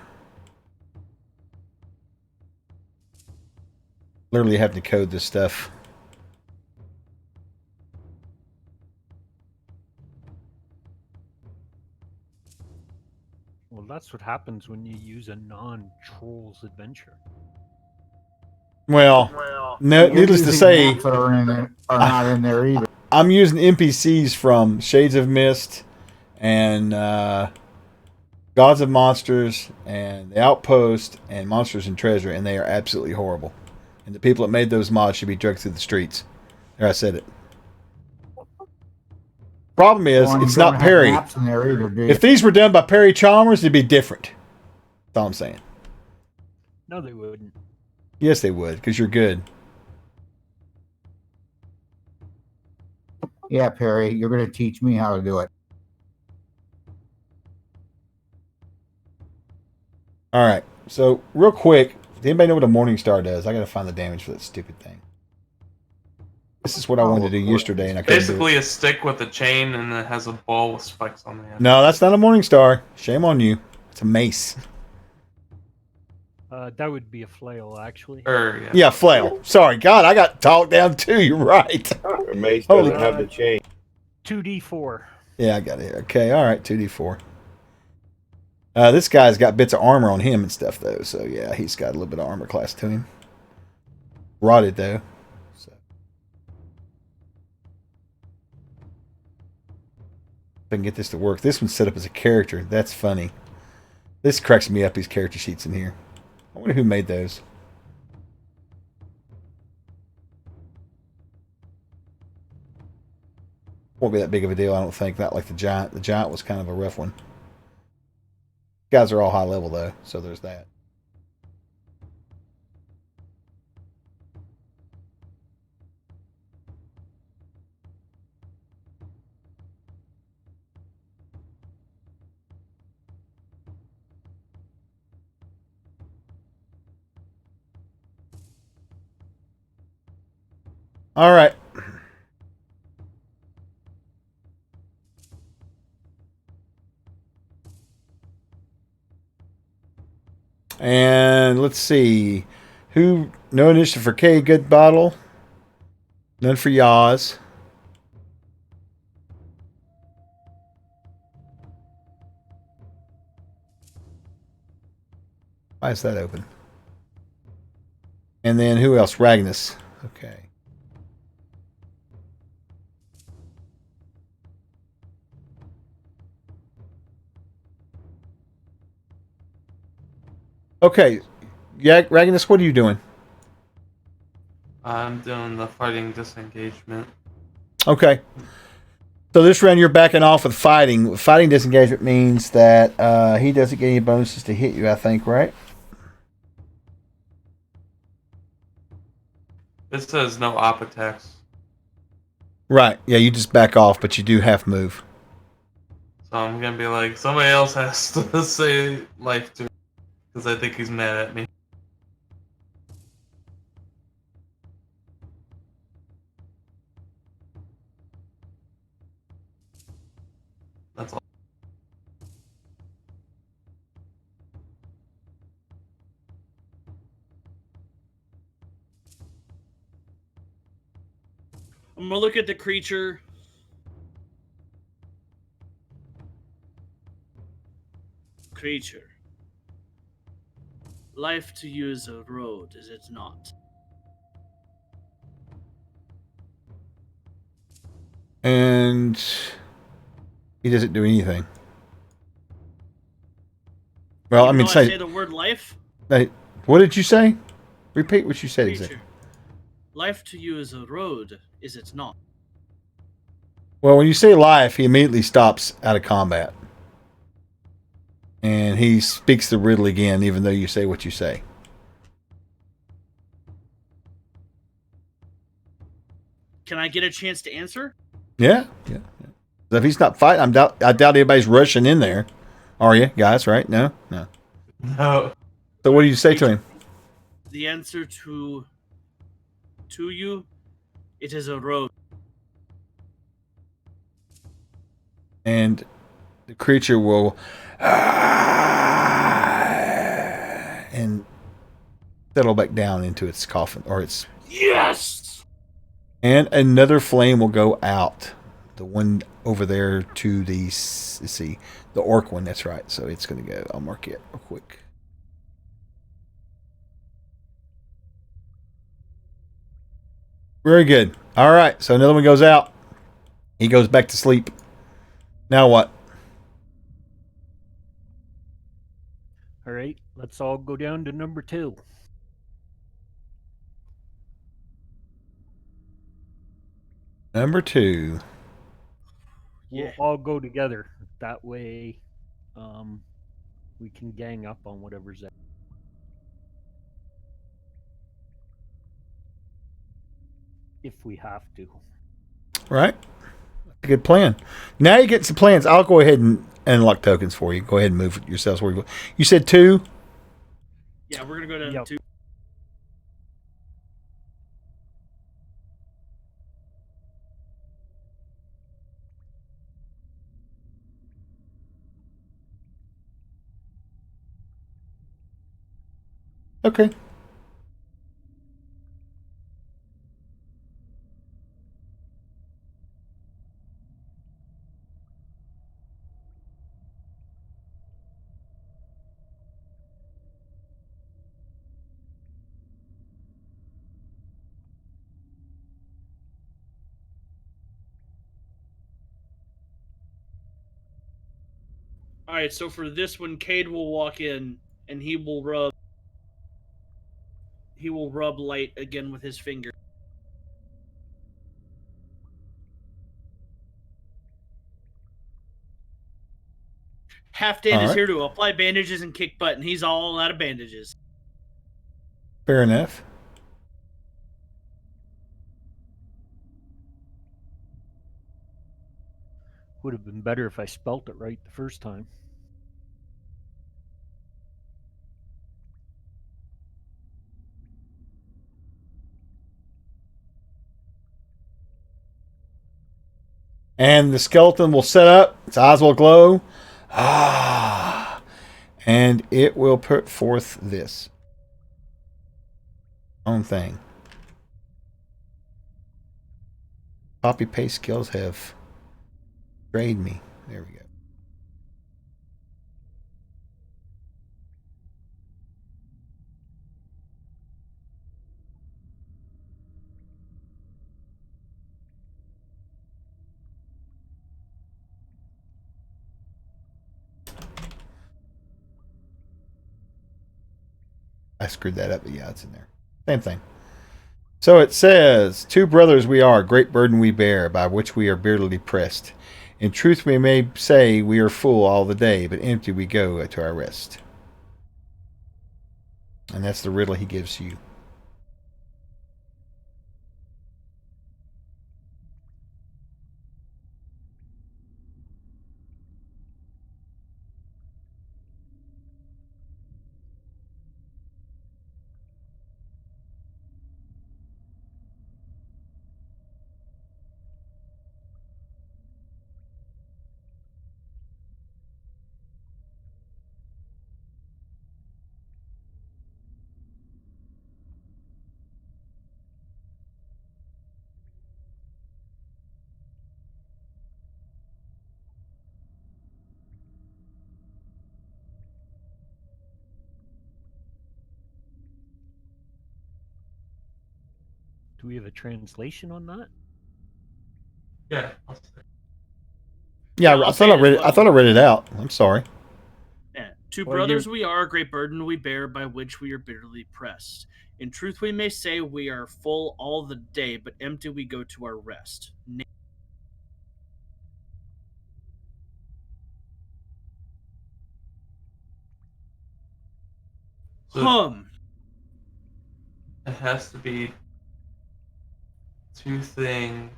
Speaker 1: Literally having to code this stuff.
Speaker 3: Well, that's what happens when you use a non-Trolls adventure.
Speaker 1: Well, no,
Speaker 2: You're
Speaker 1: needless to
Speaker 2: using
Speaker 1: say,
Speaker 2: maps that are not in there either.
Speaker 1: I'm using NPCs from Shades of Mist and Gods of Monsters and The Outpost and Monsters and Treasure, and they are absolutely horrible. And the people that made those mods should be dragged through the streets. There, I said it. Problem is,
Speaker 2: Well, and
Speaker 1: it's
Speaker 2: you don't
Speaker 1: not
Speaker 2: have
Speaker 1: Perry.
Speaker 2: maps in there either, do you?
Speaker 1: If these were done by Perry Chalmers, it'd be different. That's all I'm saying.
Speaker 3: No, they wouldn't.
Speaker 1: Yes, they would, because you're good.
Speaker 2: Yeah, Perry, you're going to teach me how to do it.
Speaker 1: All right. So, real quick, does anybody know what a Morning Star does? I got to find the damage for that stupid thing. This is what I wanted to do yesterday, and I couldn't do
Speaker 6: Basically,
Speaker 1: it.
Speaker 6: a stick with a chain, and it has a ball with spikes on the end.
Speaker 1: No, that's not a Morning Star. Shame on you. It's a mace.
Speaker 3: That would be a flail, actually.
Speaker 6: Yeah.
Speaker 1: Yeah, flail. Sorry, God, I got talked down too. You're right.
Speaker 5: Mace
Speaker 1: Holy
Speaker 5: doesn't have the chain.
Speaker 3: 2d4.
Speaker 1: Yeah, I got it here. Okay, all right, 2d4. This guy's got bits of armor on him and stuff, though. So, yeah, he's got a little bit of armor class to him. Rotted, though. So. If I can get this to work. This one's set up as a character. That's funny. This cracks me up, these character sheets in here. I wonder who made those. Won't be that big of a deal, I don't think. Not like the Giant. The Giant was kind of a rough one. Guys are all high level, though, so there's that. All right. And let's see. Who? No initiative for K. Good bottle. None for Yaz. Why is that open? And then who else? Ragnus. Okay. Okay. Yeah, Ragnus, what are you doing?
Speaker 6: I'm doing the fighting disengagement.
Speaker 1: Okay. So this round you're backing off with fighting. Fighting disengagement means that he doesn't get any bonuses to hit you, I think, right?
Speaker 6: This says no op attacks.
Speaker 1: Right. Yeah, you just back off, but you do half move.
Speaker 6: So I'm gonna be like, somebody else has to say life to me. Because I think he's mad at me. That's all.
Speaker 4: I'm gonna look at the creature. Creature. Life to you is a road, is it not?
Speaker 1: And he doesn't do anything. Well,
Speaker 4: Even
Speaker 1: I mean,
Speaker 4: though I say the word life?
Speaker 1: What did you say? Repeat what you said
Speaker 4: Creature.
Speaker 1: exactly.
Speaker 4: Life to you is a road, is it not?
Speaker 1: Well, when you say life, he immediately stops out of combat. And he speaks the riddle again, even though you say what you say.
Speaker 4: Can I get a chance to answer?
Speaker 1: Yeah. If he's not fighting, I doubt anybody's rushing in there. Are you guys? Right? No.
Speaker 6: No.
Speaker 1: So what do you say to him?
Speaker 4: The answer to you, it is a road.
Speaker 1: And the creature will and settle back down into its coffin or its.
Speaker 4: Yes.
Speaker 1: And another flame will go out. The one over there to the, let's see, the orc one. That's right. So it's going to go. I'll mark it real quick. Very good. All right. So another one goes out. He goes back to sleep. Now what?
Speaker 3: All right, let's all go down to number 2.
Speaker 1: Number 2.
Speaker 3: We'll all go together. That way, we can gang up on whatever's there. If we have to.
Speaker 1: Right. Good plan. Now you get some plans. I'll go ahead and unlock tokens for you. Go ahead and move yourselves where you go. You said 2?
Speaker 4: Yeah, we're gonna go down
Speaker 3: Yep.
Speaker 4: 2.
Speaker 1: Okay.
Speaker 4: All right, so for this one, Cade will walk in and he will rub light again with his finger. Halfdan
Speaker 1: All
Speaker 4: is
Speaker 1: right.
Speaker 4: here to apply bandages and kick butt, and he's all out of bandages.
Speaker 1: Fair enough.
Speaker 3: Would have been better if I spelt it right the first time.
Speaker 1: And the skeleton will set up. Its eyes will glow. Ah. And it will put forth this own thing. Copy paste skills have betrayed me. There we go. I screwed that up, but yeah, it's in there. Same thing. So it says, 2 brothers we are, great burden we bear, by which we are bitterly pressed. In truth we may say we are full all the day, but empty we go to our rest. And that's the riddle he gives you.
Speaker 3: Do we have a translation on that?
Speaker 6: Yeah.
Speaker 1: Yeah,
Speaker 4: I'll
Speaker 1: I
Speaker 4: say
Speaker 1: thought I
Speaker 4: as
Speaker 1: read it. I
Speaker 4: well.
Speaker 1: thought I read it out. I'm sorry.
Speaker 4: Yeah. 2
Speaker 3: Well,
Speaker 4: brothers
Speaker 3: you-
Speaker 4: we are, great burden we bear, by which we are bitterly pressed. In truth we may say we are full all the day, but empty we go to our rest.
Speaker 6: So it has to be 2 things.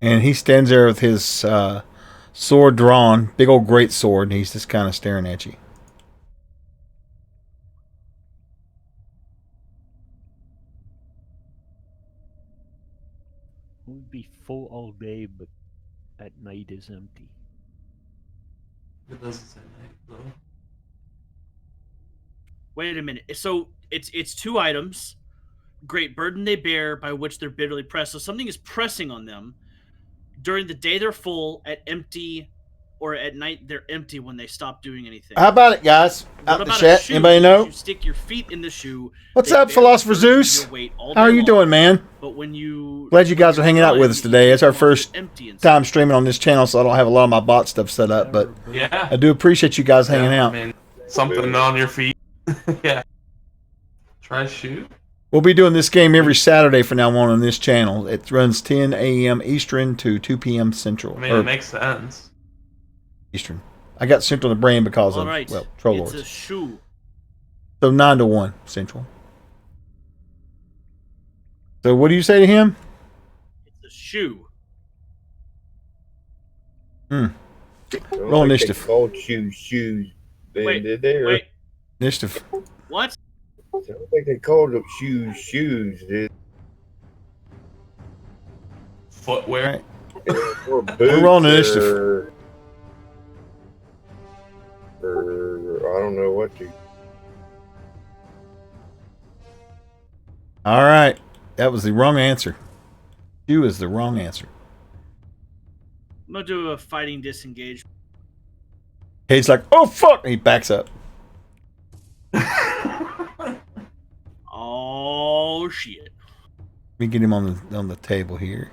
Speaker 1: And he stands there with his sword drawn, big old great sword, and he's just kind of staring at you.
Speaker 3: We'd be full all day, but at night is empty.
Speaker 6: It doesn't say night, though.
Speaker 4: Wait a minute. So it's 2 items. Great burden they bear, by which they're bitterly pressed. So something is pressing on them. During the day they're full, or at night they're empty when they stop doing anything.
Speaker 1: How about it, guys?
Speaker 4: What
Speaker 1: Out in the
Speaker 4: about a
Speaker 1: chat.
Speaker 4: shoe?
Speaker 1: Anybody know?
Speaker 4: You stick your feet in the shoe.
Speaker 1: What's
Speaker 4: they
Speaker 1: up,
Speaker 4: bear
Speaker 1: Philosopher
Speaker 4: the burden of
Speaker 1: Zeus?
Speaker 4: your weight all
Speaker 1: How are
Speaker 4: day
Speaker 1: you
Speaker 4: long.
Speaker 1: doing, man?
Speaker 4: But when you
Speaker 1: Glad you guys are hanging out with us today. It's our first
Speaker 4: empty inside.
Speaker 1: time streaming on this channel, so I don't have a lot of my bot stuff set up, but
Speaker 6: Yeah.
Speaker 1: I do appreciate you guys hanging out.
Speaker 6: I mean, something on your feet. Yeah. Try shoot.
Speaker 1: We'll be doing this game every Saturday from now on this channel. It runs 10 a.m. Eastern to 2 p.m. Central.
Speaker 6: I mean,
Speaker 1: or
Speaker 6: it makes sense.
Speaker 1: Eastern. I got Central in the brain because
Speaker 4: All
Speaker 1: of,
Speaker 4: right.
Speaker 1: well, Troll
Speaker 4: It's a
Speaker 1: Lords.
Speaker 4: shoe.
Speaker 1: So 9 to 1 Central. So what do you say to him?
Speaker 4: It's a shoe.
Speaker 1: Roll initiative.
Speaker 5: Called shoes. Then
Speaker 4: Wait,
Speaker 5: did they? Or-
Speaker 4: wait.
Speaker 1: Initiative.
Speaker 4: What?
Speaker 5: I don't think they called them shoes. Did
Speaker 6: Footwear.
Speaker 1: All right.
Speaker 5: or
Speaker 1: We're rolling
Speaker 5: boots
Speaker 1: initiative.
Speaker 5: or- what to.
Speaker 1: All right. That was the wrong answer. You is the wrong answer.
Speaker 4: I'm gonna do a fighting disengage.
Speaker 1: Cade's like, oh, fuck. And he backs up.
Speaker 4: Oh shit!
Speaker 1: Let me get him on the table here.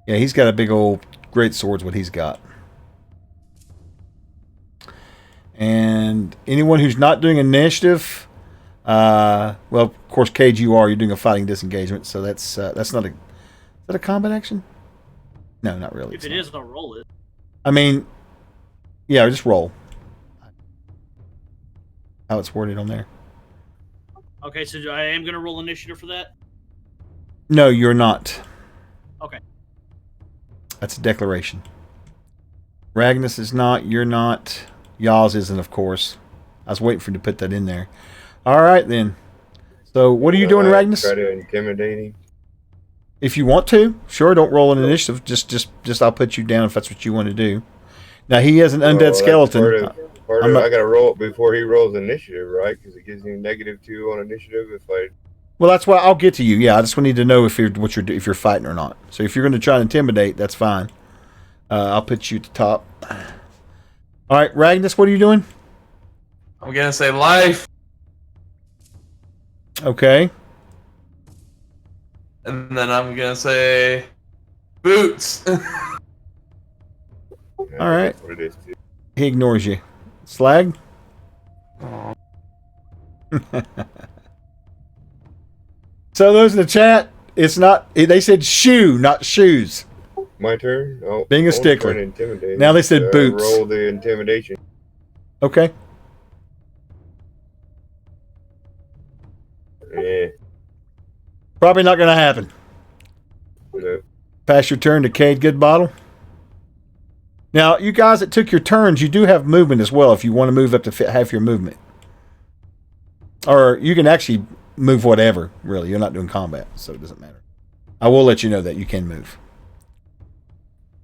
Speaker 1: Yeah, he's got a big old great sword's what he's got. And anyone who's not doing initiative, well, of course, Cage, you are. You're doing a fighting disengagement, so that's not a. Is that a combat action? No, not really.
Speaker 4: If it is, I'll roll it.
Speaker 1: I mean, yeah, just roll. How it's worded on there.
Speaker 4: Okay, so I am gonna roll initiative for that.
Speaker 1: No, you're not.
Speaker 4: Okay.
Speaker 1: That's a declaration. Ragnus is not. You're not. Y'all's isn't, of course. I was waiting for you to put that in there. All right, then. So, what are you doing, Ragnus?
Speaker 5: Try to intimidate him.
Speaker 1: If you want to, sure. Don't roll an initiative. Just I'll put you down if that's what you want to do. Now he has an undead skeleton.
Speaker 5: I gotta roll it before he rolls initiative, right? Because it gives him -2 on initiative if I.
Speaker 1: Well, that's why I'll get to you. Yeah, I just need to know if you're fighting or not. So if you're going to try to intimidate, that's fine. I'll put you at the top. All right, Ragnus, what are you doing?
Speaker 6: I'm gonna say life,
Speaker 1: Okay.
Speaker 6: and then I'm gonna say boots.
Speaker 1: All right.
Speaker 5: That's what it is too.
Speaker 1: He ignores you. Slag?
Speaker 6: Aw.
Speaker 1: So those in the chat, it's not. They said shoe, not shoes.
Speaker 5: My turn. Oh,
Speaker 1: Being a
Speaker 5: I was
Speaker 1: stickler.
Speaker 5: trying to intimidate
Speaker 1: Now
Speaker 5: him,
Speaker 1: they said
Speaker 5: so I
Speaker 1: boots.
Speaker 5: Roll the intimidation.
Speaker 1: Okay.
Speaker 5: Yeah.
Speaker 1: Probably not going to happen.
Speaker 5: No.
Speaker 1: Pass your turn to Cade Goodbottle. Now, you guys that took your turns, you do have movement as well if you want to move up to half your movement. Or you can actually move whatever, really. You're not doing combat, so it doesn't matter. I will let you know that you can move.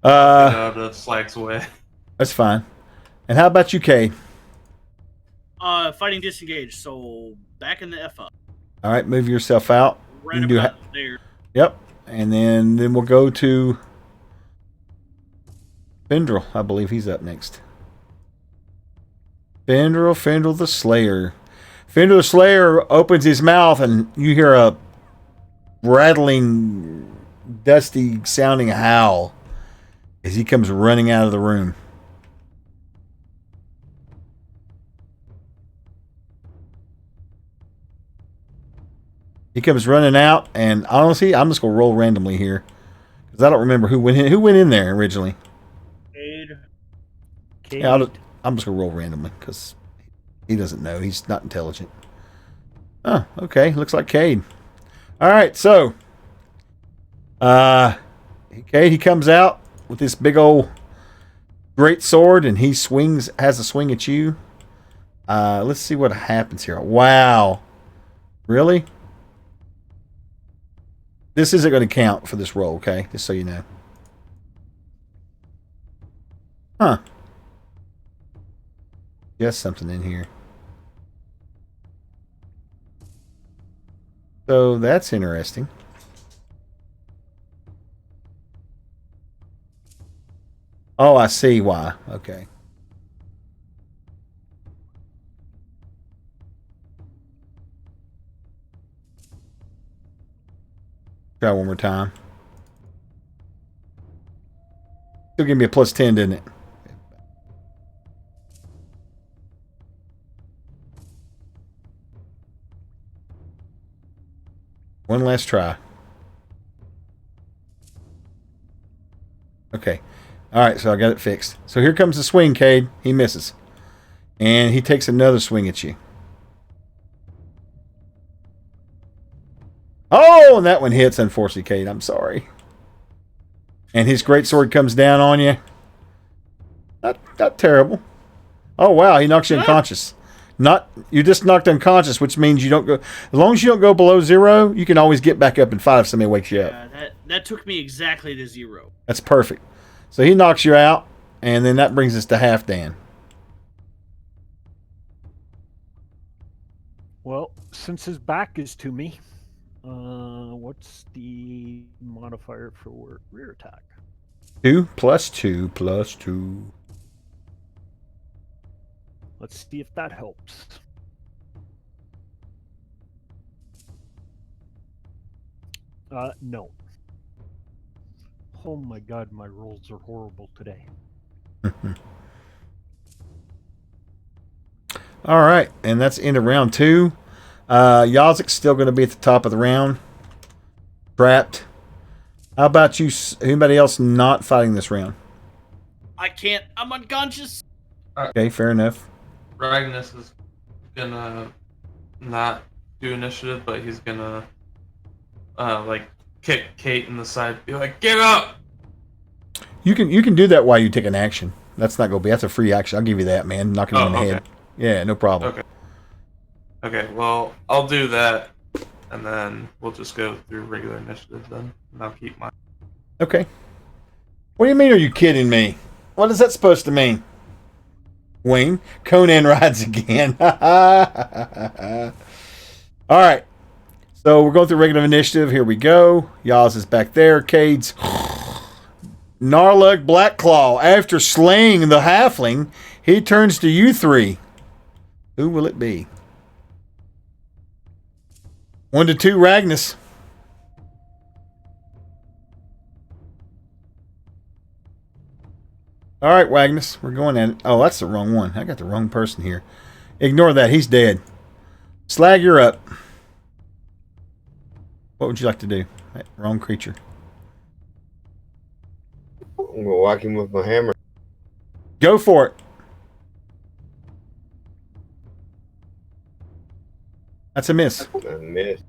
Speaker 6: Out of Slag's way.
Speaker 1: That's fine. And how about you, Cade?
Speaker 4: Fighting disengage. So back in the F up.
Speaker 1: All right, move yourself out.
Speaker 4: Right
Speaker 1: You can do
Speaker 4: about there.
Speaker 1: Yep. And then we'll go to Fendril. I believe he's up next. Fendril the Slayer. Fendril the Slayer opens his mouth and you hear a rattling, dusty sounding howl as he comes running out of the room. He comes running out, and honestly, I'm just gonna roll randomly here because I don't remember who went in there originally.
Speaker 3: Cade.
Speaker 1: Yeah, I'm just gonna roll randomly because he doesn't know. He's not intelligent. Oh, okay. Looks like Cade. All right, so Cade, he comes out with this big old great sword, and he has a swing at you. Let's see what happens here. Wow, really? This isn't going to count for this roll, okay? Just so you know. Huh. Just something in here. So that's interesting. Oh, I see why. Okay. Try one more time. Still give me a +10, didn't it? One last try. Okay. Alright, so I got it fixed. So here comes the swing, Cade. He misses. And he takes another swing at you. Oh, and that one hits, unfortunately, Cade. I'm sorry. And his greatsword comes down on you. Not terrible. Oh, wow, he knocks you unconscious. You just knocked unconscious, which means you don't go. As long as you don't go below 0, you can always get back up and fight if somebody wakes you up.
Speaker 4: That took me exactly to 0.
Speaker 1: That's perfect. So he knocks you out, and then that brings us to Halfdan.
Speaker 3: Well, since his back is to me, what's the modifier for rear attack?
Speaker 1: 2 plus 2 plus 2.
Speaker 3: Let's see if that helps. No. Oh my god, my rolls are horrible today.
Speaker 1: All right, and that's the end of round 2. Yazik's still going to be at the top of the round. Trapped. How about you? Anybody else not fighting this round?
Speaker 4: I can't. I'm unconscious.
Speaker 1: Okay, fair enough.
Speaker 6: Ragnus is gonna not do initiative, but he's gonna like kick Kate in the side, be like, "Get up!"
Speaker 1: You can do that while you take an action. That's not going to be. That's a free action. I'll give you that, man. Knocking him in the head. Yeah, no problem.
Speaker 6: Okay. Okay. Well, I'll do that, and then we'll just go through regular initiative then, and I'll keep mine.
Speaker 1: Okay. What do you mean? Are you kidding me? What is that supposed to mean? Wayne, Conan rides again. All right. So we're going through regular initiative. Here we go. Yaz is back there. Cade's Narlug Blackclaw. After slaying the halfling, he turns to you three. Who will it be? 1 to 2, Ragnus. All right, Wagnus, we're going at it. Oh, that's the wrong one. I got the wrong person here. Ignore that. He's dead. Slag, you're up. What would you like to do? Wrong creature.
Speaker 5: I'm going to whack him with my hammer.
Speaker 1: Go for it. That's a miss.
Speaker 5: I missed.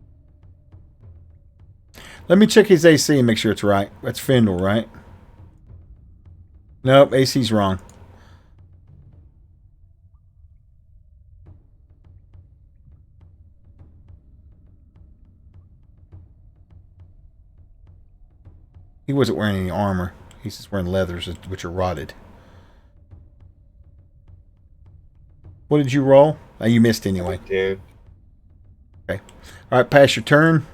Speaker 1: Let me check his AC and make sure it's right. That's Fendel, right? Nope, AC's wrong. He wasn't wearing any armor. He's just wearing leathers, which are rotted. What did you roll? Oh, you missed anyway.
Speaker 5: 10.
Speaker 1: Okay. All right, pass your turn.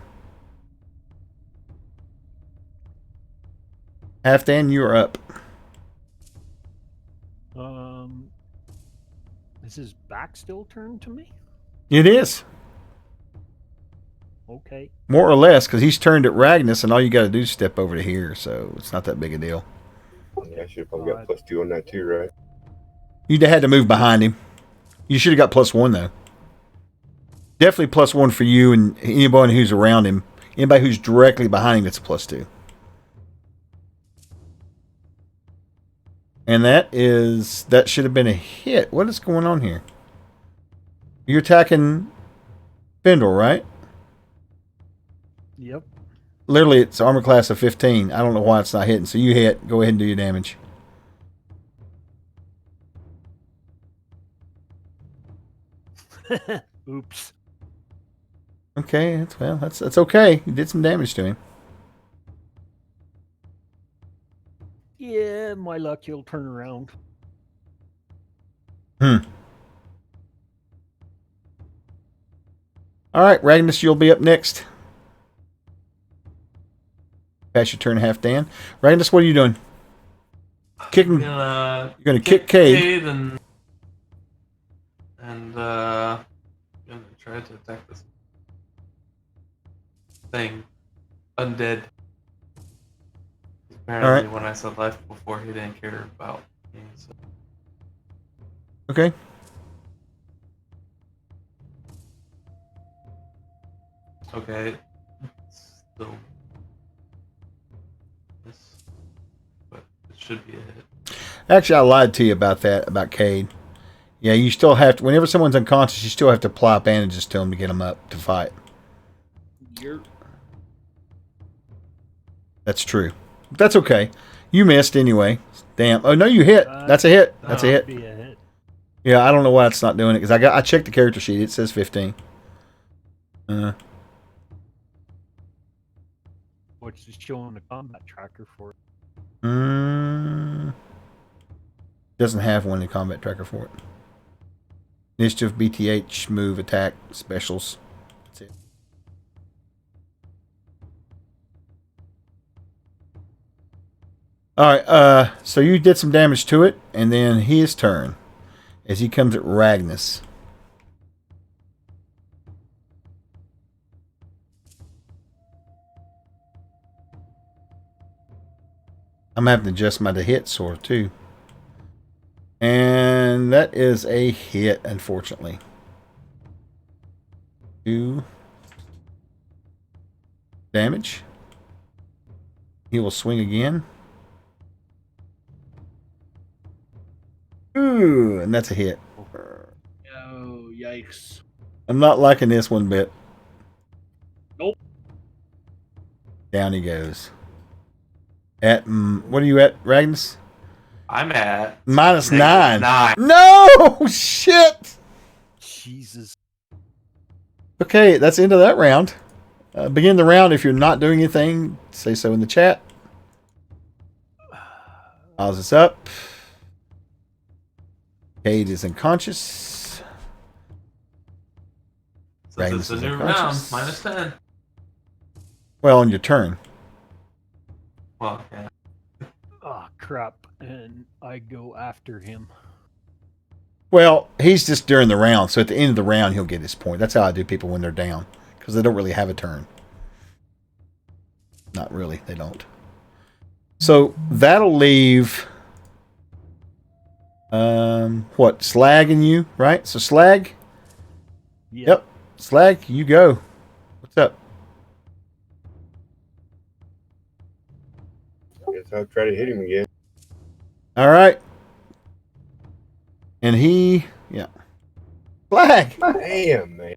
Speaker 1: Halfdan, you are up.
Speaker 3: Is his back still turned to me?
Speaker 1: It is.
Speaker 3: Okay.
Speaker 1: More or less, because he's turned at Ragnus, and all you got to do is step over to here, so it's not that big a deal.
Speaker 5: Yeah, I should have probably got +2 on that too, right?
Speaker 1: You'd have had to move behind him. You should have got +1, though. Definitely +1 for you and anybody who's around him. Anybody who's directly behind him gets a +2. And that should have been a hit. What is going on here? You're attacking Fendel, right?
Speaker 3: Yep.
Speaker 1: Literally, it's armor class of 15. I don't know why it's not hitting. So you hit. Go ahead and do your damage.
Speaker 3: Oops.
Speaker 1: Okay, that's okay. You did some damage to him.
Speaker 3: Yeah, my luck, he'll turn around.
Speaker 1: All right, Ragnus, you'll be up next. Pass your turn, Halfdan. Ragnus, what are you doing? Kicking. You're gonna kick Cade.
Speaker 6: And gonna try to attack this thing. Undead. Apparently, when I said life before, he didn't care about me. So.
Speaker 1: Okay.
Speaker 6: Okay. Still. This. But it should be a hit.
Speaker 1: Actually, I lied to you about that, about Cade. Yeah, you still have to, whenever someone's unconscious, you still have to apply bandages to them to get them up to fight. That's true. That's okay. You missed anyway. Damn. Oh, no, you hit. That's a hit. That's a hit.
Speaker 3: Be a hit.
Speaker 1: Yeah, I don't know why it's not doing it, because I checked the character sheet. It says 15.
Speaker 3: Which is showing the combat tracker for it.
Speaker 1: Doesn't have one in combat tracker for it. Initiative, BTH, move, attack, specials. That's it. Alright, so you did some damage to it, and then his turn. As he comes at Ragnus. I'm having to adjust my to hit sword too. And that is a hit, unfortunately. 2 damage. He will swing again. Ooh, and that's a hit.
Speaker 4: Oh, yikes.
Speaker 1: I'm not liking this one bit.
Speaker 4: Nope.
Speaker 1: Down he goes. At, what are you at, Ragnus?
Speaker 6: I'm at
Speaker 1: -9.
Speaker 6: -9.
Speaker 1: No! Shit!
Speaker 3: Jesus.
Speaker 1: Okay, that's the end of that round. Begin the round. If you're not doing anything, say so in the chat. Pause this up. Cade is unconscious.
Speaker 6: Since it's a new round, -10.
Speaker 1: Well, on your turn.
Speaker 6: Well, yeah.
Speaker 3: Oh, crap. And I go after him.
Speaker 1: Well, he's just during the round, so at the end of the round, he'll get his point. That's how I do people when they're down, because they don't really have a turn. Not really, they don't. So that'll leave, what, Slag and you, right? So Slag? Yep. Slag, you go. What's up?
Speaker 5: Guess I'll try to hit him again.
Speaker 1: All right. And he, yeah. Slag!
Speaker 5: Damn, man.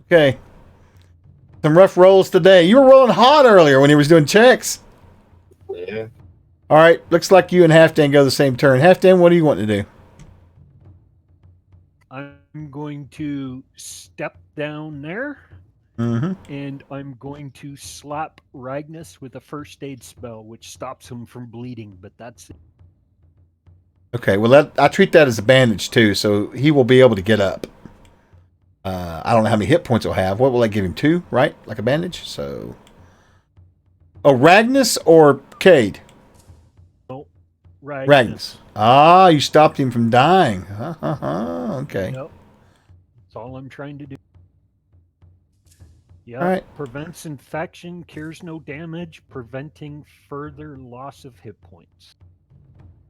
Speaker 1: Okay. Some rough rolls today. You were rolling hot earlier when he was doing checks.
Speaker 5: Yeah.
Speaker 1: All right. Looks like you and Halfdan go the same turn. Halfdan, what do you want to do?
Speaker 3: I'm going to step down there.
Speaker 1: Mm-hmm.
Speaker 3: And I'm going to slap Ragnus with a first aid spell, which stops him from bleeding, but that's it.
Speaker 1: Okay, well, I treat that as a bandage, too, so he will be able to get up. I don't know how many hit points he'll have. What will that give him? 2, right? Like a bandage? So... Oh, Ragnus or Cade?
Speaker 3: No, Ragnus.
Speaker 1: Ragnus. Ah, you stopped him from dying. Okay.
Speaker 3: Yep. That's all I'm trying to do. Yeah,
Speaker 1: Right.
Speaker 3: Prevents infection, cures no damage, preventing further loss of hit points.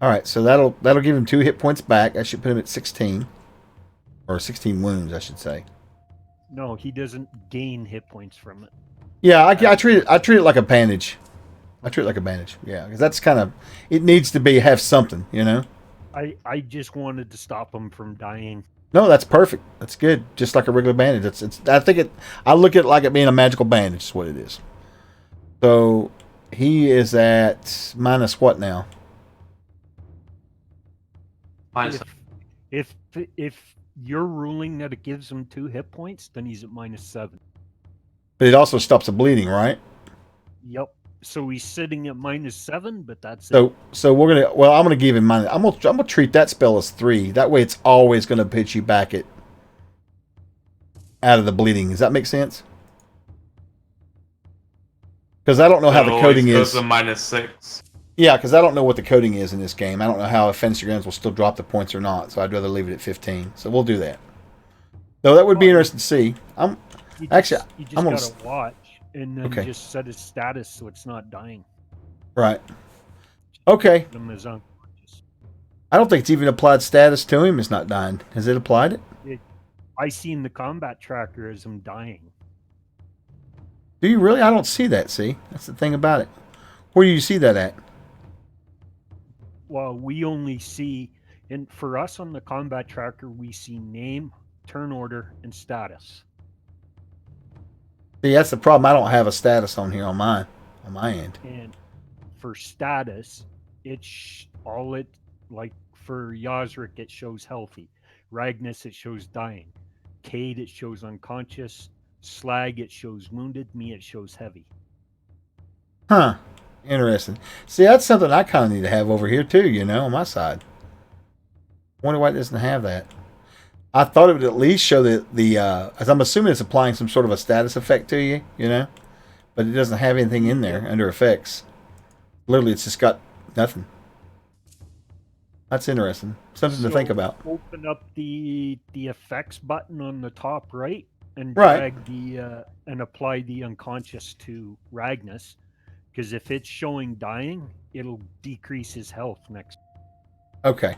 Speaker 1: All right, so that'll give him 2 hit points back. I should put him at 16. Or 16 wounds, I should say.
Speaker 3: No, he doesn't gain hit points from it.
Speaker 1: Yeah, I treat it like a bandage. I treat it like a bandage. Yeah, because that's kind of, it needs to have something, you know.
Speaker 3: I just wanted to stop him from dying.
Speaker 1: No, that's perfect. That's good. Just like a regular bandage. I look at it like it being a magical bandage is what it is. So he is at minus what now?
Speaker 3: If you're ruling that it gives him 2 hit points, then he's at -7.
Speaker 1: But it also stops the bleeding, right?
Speaker 3: Yep. So he's sitting at -7, but that's it.
Speaker 1: So I'm gonna give him minus. I'm gonna treat that spell as 3. That way, it's always gonna pitch you back out of the bleeding. Does that make sense? Because I don't know how the coding is.
Speaker 6: Goes to -6.
Speaker 1: Yeah, because I don't know what the coding is in this game. I don't know how Offensive Grounds will still drop the points or not. So I'd rather leave it at 15. So we'll do that. Though that would be interesting to see.
Speaker 3: You
Speaker 1: gotta
Speaker 3: watch and then
Speaker 1: Okay.
Speaker 3: just set his status so it's not dying.
Speaker 1: Right. Okay.
Speaker 3: Him as unconscious.
Speaker 1: I don't think it's even applied status to him. It's not dying. Has it applied it?
Speaker 3: I seen the combat tracker as him dying.
Speaker 1: Do you really? I don't see that. See, that's the thing about it. Where do you see that at?
Speaker 3: Well, we only see, and for us on the combat tracker, we see name, turn order, and status.
Speaker 1: See, that's the problem. I don't have a status on here on my end.
Speaker 3: And for status, like for Yazrik, it shows healthy. Ragnus, it shows dying. Cade, it shows unconscious. Slag, it shows wounded. Me, it shows heavy.
Speaker 1: Huh. Interesting. See, that's something I kind of need to have over here too, on my side. Wonder why it doesn't have that. I thought it would at least show as I'm assuming it's applying some sort of a status effect to you, but it doesn't have anything in there under effects. Literally, it's just got nothing. That's interesting. Something to think about.
Speaker 3: Open up the effects button on the top right and
Speaker 1: Right.
Speaker 3: drag and apply the unconscious to Ragnus, because if it's showing dying, it'll decrease his health next.
Speaker 1: Okay.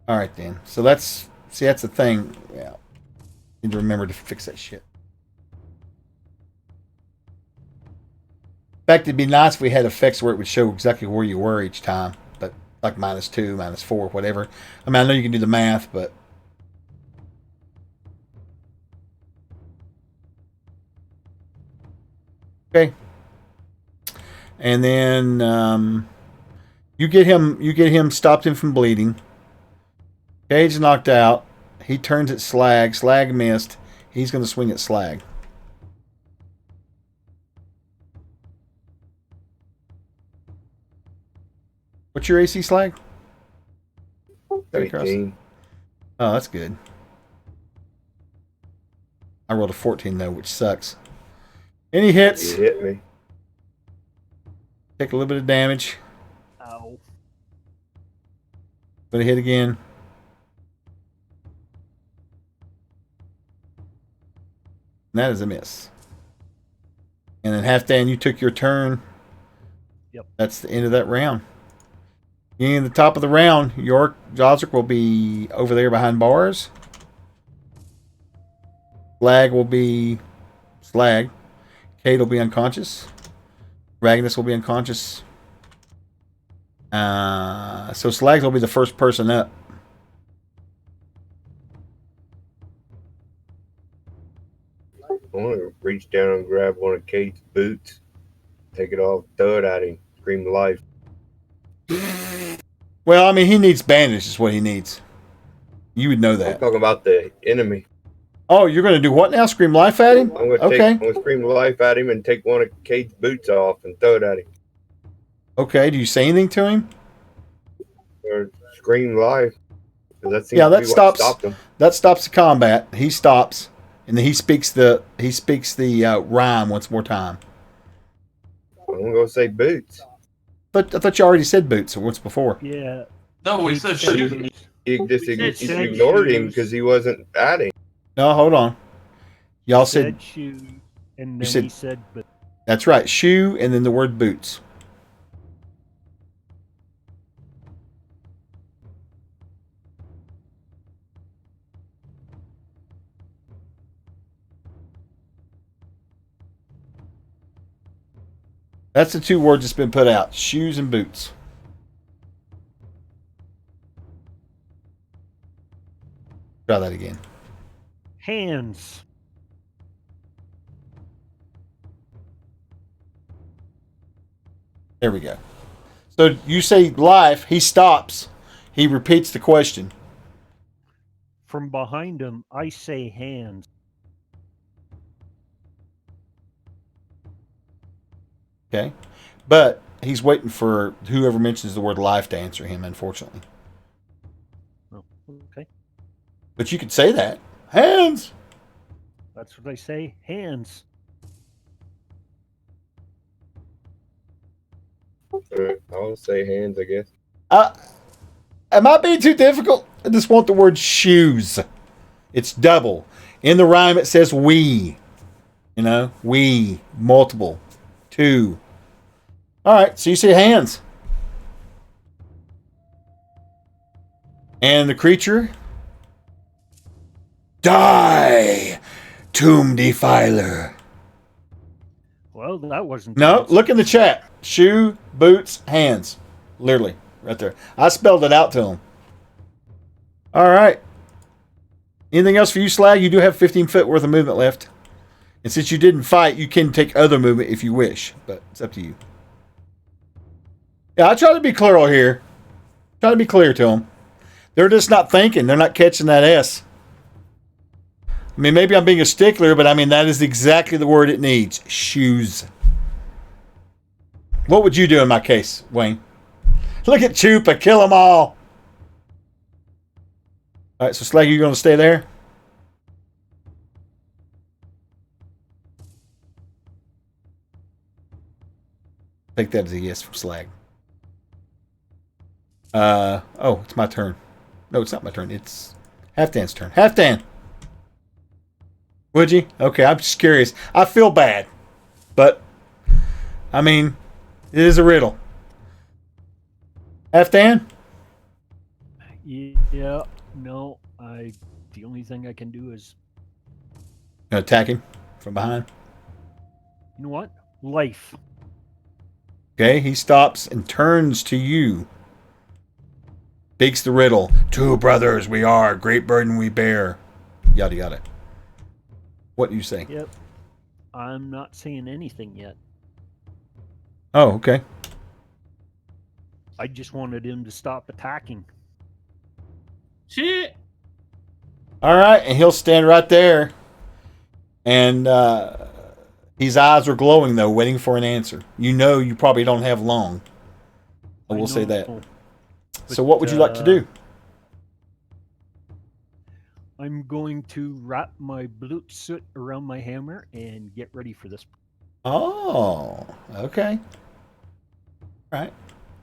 Speaker 1: All right then. So that's the thing. Yeah. Need to remember to fix that shit. In fact, it'd be nice if we had effects where it would show exactly where you were each time, but like -2, -4, whatever. I mean, I know you can do the math, but okay. And then you get him stopped him from bleeding. Cage knocked out. He turns at Slag. Slag missed. He's going to swing at Slag. What's your AC, Slag?
Speaker 5: 18.
Speaker 1: Oh, that's good. I rolled a 14 though, which sucks. Any hits?
Speaker 5: You hit me.
Speaker 1: Take a little bit of damage.
Speaker 3: Ow.
Speaker 1: Gonna hit again. And that is a miss. And then Halfdan, you took your turn.
Speaker 3: Yep.
Speaker 1: That's the end of that round. In the top of the round, York Josric will be over there behind bars. Slag will be Slag. Kate will be unconscious. Ragnus will be unconscious. So Slags will be the first person up.
Speaker 5: I want to reach down and grab one of Kate's boots, take it off, throw it at him, scream life.
Speaker 1: Well, I mean, he needs bandage is what he needs. You would know
Speaker 5: I'm
Speaker 1: that.
Speaker 5: talking about the enemy.
Speaker 1: Oh, you're going to do what now? Scream life at him?
Speaker 5: I'm going to scream life at him and take one of Kate's boots off and throw it at him.
Speaker 1: Okay, do you say anything to him?
Speaker 5: Or scream life. That
Speaker 1: stopped him. That stops the combat. He stops, and then he speaks the rhyme once more time.
Speaker 5: I'm going to say boots.
Speaker 1: But I thought you already said boots once before.
Speaker 3: Yeah.
Speaker 6: No, we said shoot.
Speaker 5: You just ignored him because he wasn't at him.
Speaker 1: No, hold on. Y'all said
Speaker 3: shoe, and then he said but.
Speaker 1: That's right, shoe, and then the word boots. That's the two words that's been put out. Shoes and boots. Try that again.
Speaker 3: Hands.
Speaker 1: There we go. So you say life, he stops. He repeats the question.
Speaker 3: From behind him, I say hands.
Speaker 1: Okay. But he's waiting for whoever mentions the word life to answer him, unfortunately.
Speaker 3: Oh, okay.
Speaker 1: But you could say that. Hands!
Speaker 3: That's what I say. Hands.
Speaker 5: I'll say hands, I guess.
Speaker 1: Am I being too difficult? I just want the word shoes. It's double. In the rhyme, it says we. We. Multiple. Two. All right, so you say hands. And the creature. Die, tomb defiler.
Speaker 3: Well, that wasn't.
Speaker 1: No, look in the chat. Shoe, boots, hands. Literally, right there. I spelled it out to him. All right. Anything else for you, Slag? You do have 15 foot worth of movement left. And since you didn't fight, you can take other movement if you wish. But it's up to you. Yeah, I try to be clear here. Try to be clear to them. They're just not thinking. They're not catching that S. I mean, maybe I'm being a stickler, but I mean, that is exactly the word it needs. Shoes. What would you do in my case, Wayne? Look at Chupa, kill them all. All right, so Slag, you going to stay there? Take that as a yes from Slag. Oh, it's my turn. No, it's not my turn. It's Halfdan's turn. Halfdan! Would you? Okay, I'm just curious. I feel bad. But, I mean, it is a riddle. Halfdan?
Speaker 3: Yeah, no, the only thing I can do is,
Speaker 1: Gonna attack him from behind.
Speaker 3: you know what? Life.
Speaker 1: Okay, he stops and turns to you. Speaks the riddle. Two brothers we are, great burden we bear. Yada yada. What do you say?
Speaker 3: Yep. I'm not saying anything yet.
Speaker 1: Oh, okay.
Speaker 3: I just wanted him to stop attacking.
Speaker 4: Shit.
Speaker 1: All right, and he'll stand right there. And his eyes are glowing, though, waiting for an answer. You know you probably don't have long. I will say that. So what would you like to do?
Speaker 3: I'm going to wrap my bloot soot around my hammer and get ready for this.
Speaker 1: Oh, okay. All right.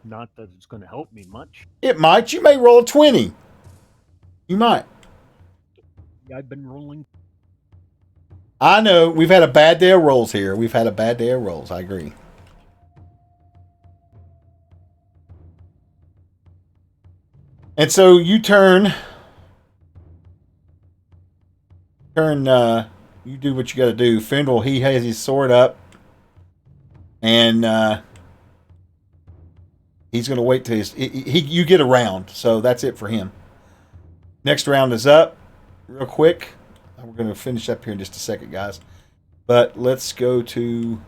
Speaker 3: Not that it's going to help me much.
Speaker 1: It might. You may roll a 20. You might.
Speaker 3: I've been rolling.
Speaker 1: I know. We've had a bad day of rolls here. We've had a bad day of rolls. I agree. And so you turn, you do what you got to do. Findle, he has his sword up, and he's going to wait till you get a round. So that's it for him. Next round is up, real quick. We're going to finish up here in just a second, guys. But let's go to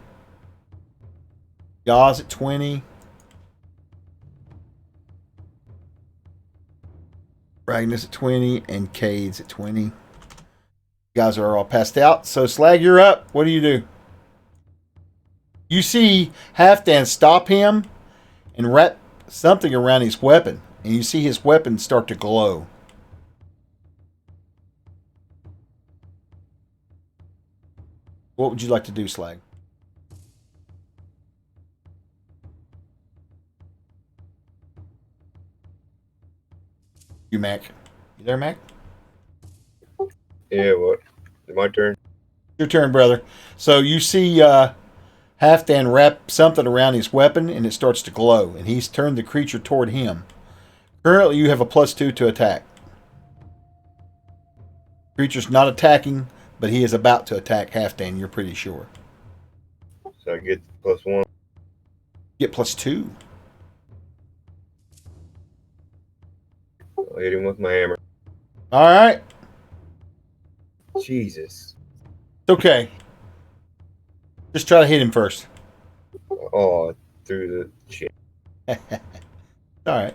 Speaker 1: Yaz at 20. Ragnus at 20 and Cade's at 20. You guys are all passed out. So Slag, you're up. What do? You see Halfdan stop him and wrap something around his weapon. And you see his weapon start to glow. What would you like to do, Slag? You, Mac. You there, Mac?
Speaker 5: Yeah, what? My turn?
Speaker 1: Your turn, brother. So you see Halfdan wrap something around his weapon, and it starts to glow, and he's turned the creature toward him. Currently, you have a +2 to attack. Creature's not attacking, but he is about to attack Halfdan, you're pretty sure.
Speaker 5: So I get +1.
Speaker 1: Get +2.
Speaker 5: I'll hit him with my hammer.
Speaker 1: All right.
Speaker 5: Jesus.
Speaker 1: It's okay. Just try to hit him first.
Speaker 5: Oh, through the chin.
Speaker 1: All right.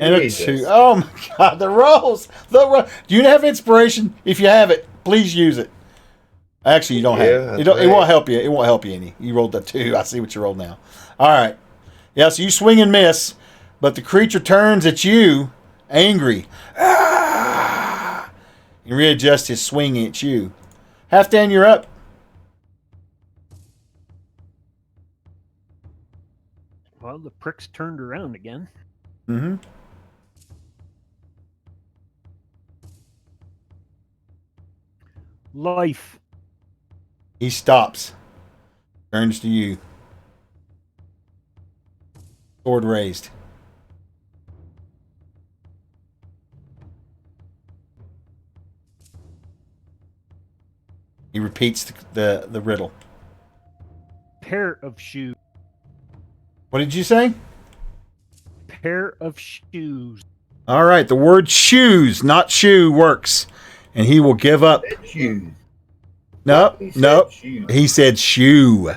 Speaker 1: And a
Speaker 5: Jesus.
Speaker 1: 2. Oh my God, the rolls. Do you have inspiration? If you have it, please use it. Actually, you don't have it. It won't help you. It won't help you any. You rolled that 2. I see what you rolled now. All right. Yeah, so you swing and miss, but the creature turns at you, angry. Ah! And readjusts his swing at you. Halfdan, you're up.
Speaker 3: Well, the prick's turned around again.
Speaker 1: Mm-hmm.
Speaker 3: Life.
Speaker 1: He stops. Turns to you. Sword raised. He repeats the riddle.
Speaker 3: Pair of shoes.
Speaker 1: What did you say?
Speaker 3: Pair of shoes.
Speaker 1: All right, the word shoes, not shoe, works. And he will give up.
Speaker 5: Shoes.
Speaker 1: Nope, nope.
Speaker 5: Shoes.
Speaker 1: He said shoe.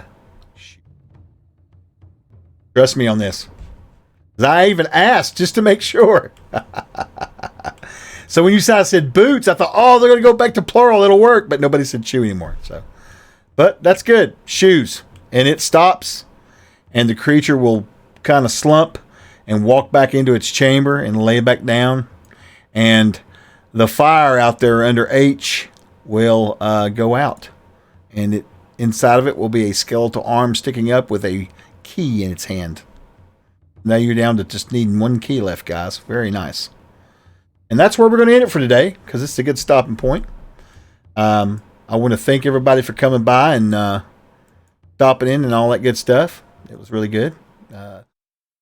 Speaker 1: Trust me on this. I even asked just to make sure. So when you said boots, I thought, oh, they're going to go back to plural. It'll work. But nobody said shoe anymore. So, but that's good. Shoes. And it stops. and the creature will kind of slump and walk back into its chamber and lay back down. And the fire out there under H will go out. And inside of it will be a skeletal arm sticking up with a key in its hand. Now you're down to just needing one key left, guys. Very nice. And that's where we're going to end it for today, because it's a good stopping point. I want to thank everybody for coming by and stopping in and all that good stuff. It was really good.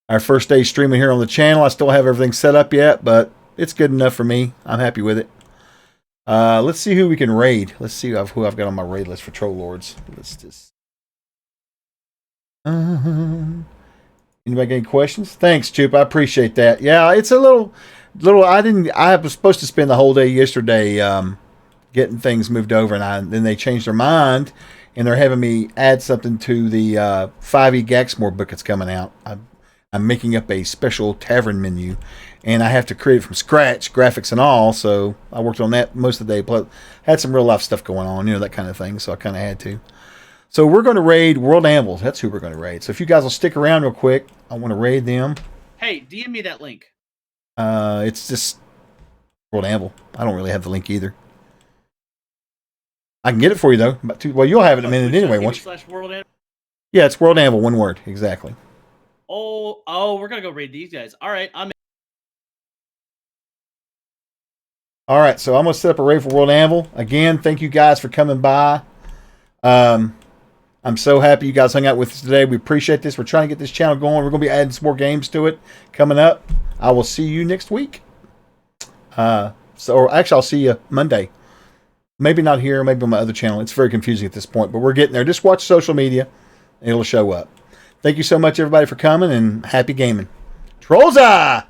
Speaker 1: Our first day streaming here on the channel. I still have everything set up yet, but it's good enough for me. I'm happy with it. Let's see who we can raid. Let's see who I've got on my raid list for Troll Lords. Let's just... anybody got any questions? Thanks, Choop. I appreciate that. Yeah, it's a little. I was supposed to spend the whole day yesterday getting things moved over, and then they changed their mind, and they're having me add something to the 5e Gaxmore book that's coming out. I'm making up a special tavern menu, and I have to create it from scratch, graphics and all. So I worked on that most of the day. Plus, had some real life stuff going on, that kind of thing. So I kind of had to. So we're going to raid World Anvil. That's who we're going to raid. So if you guys will stick around real quick, I want to raid them.
Speaker 4: Hey, DM me that link.
Speaker 1: It's just World Anvil. I don't really have the link either. I can get it for you though. Well, you'll have it in a minute anyway. Yeah, it's World Anvil, one word exactly.
Speaker 4: Oh, we're gonna go raid these guys. All right, I'm in.
Speaker 1: All right, so I'm gonna set up a raid for World Anvil again. Thank you guys for coming by. I'm so happy you guys hung out with us today. We appreciate this. We're trying to get this channel going. We're gonna be adding some more games to it coming up. I will see you next week. Or actually, I'll see you Monday. Maybe not here, maybe on my other channel. It's very confusing at this point, but we're getting there. Just watch social media, and it'll show up. Thank you so much, everybody, for coming, and happy gaming. Trollzah!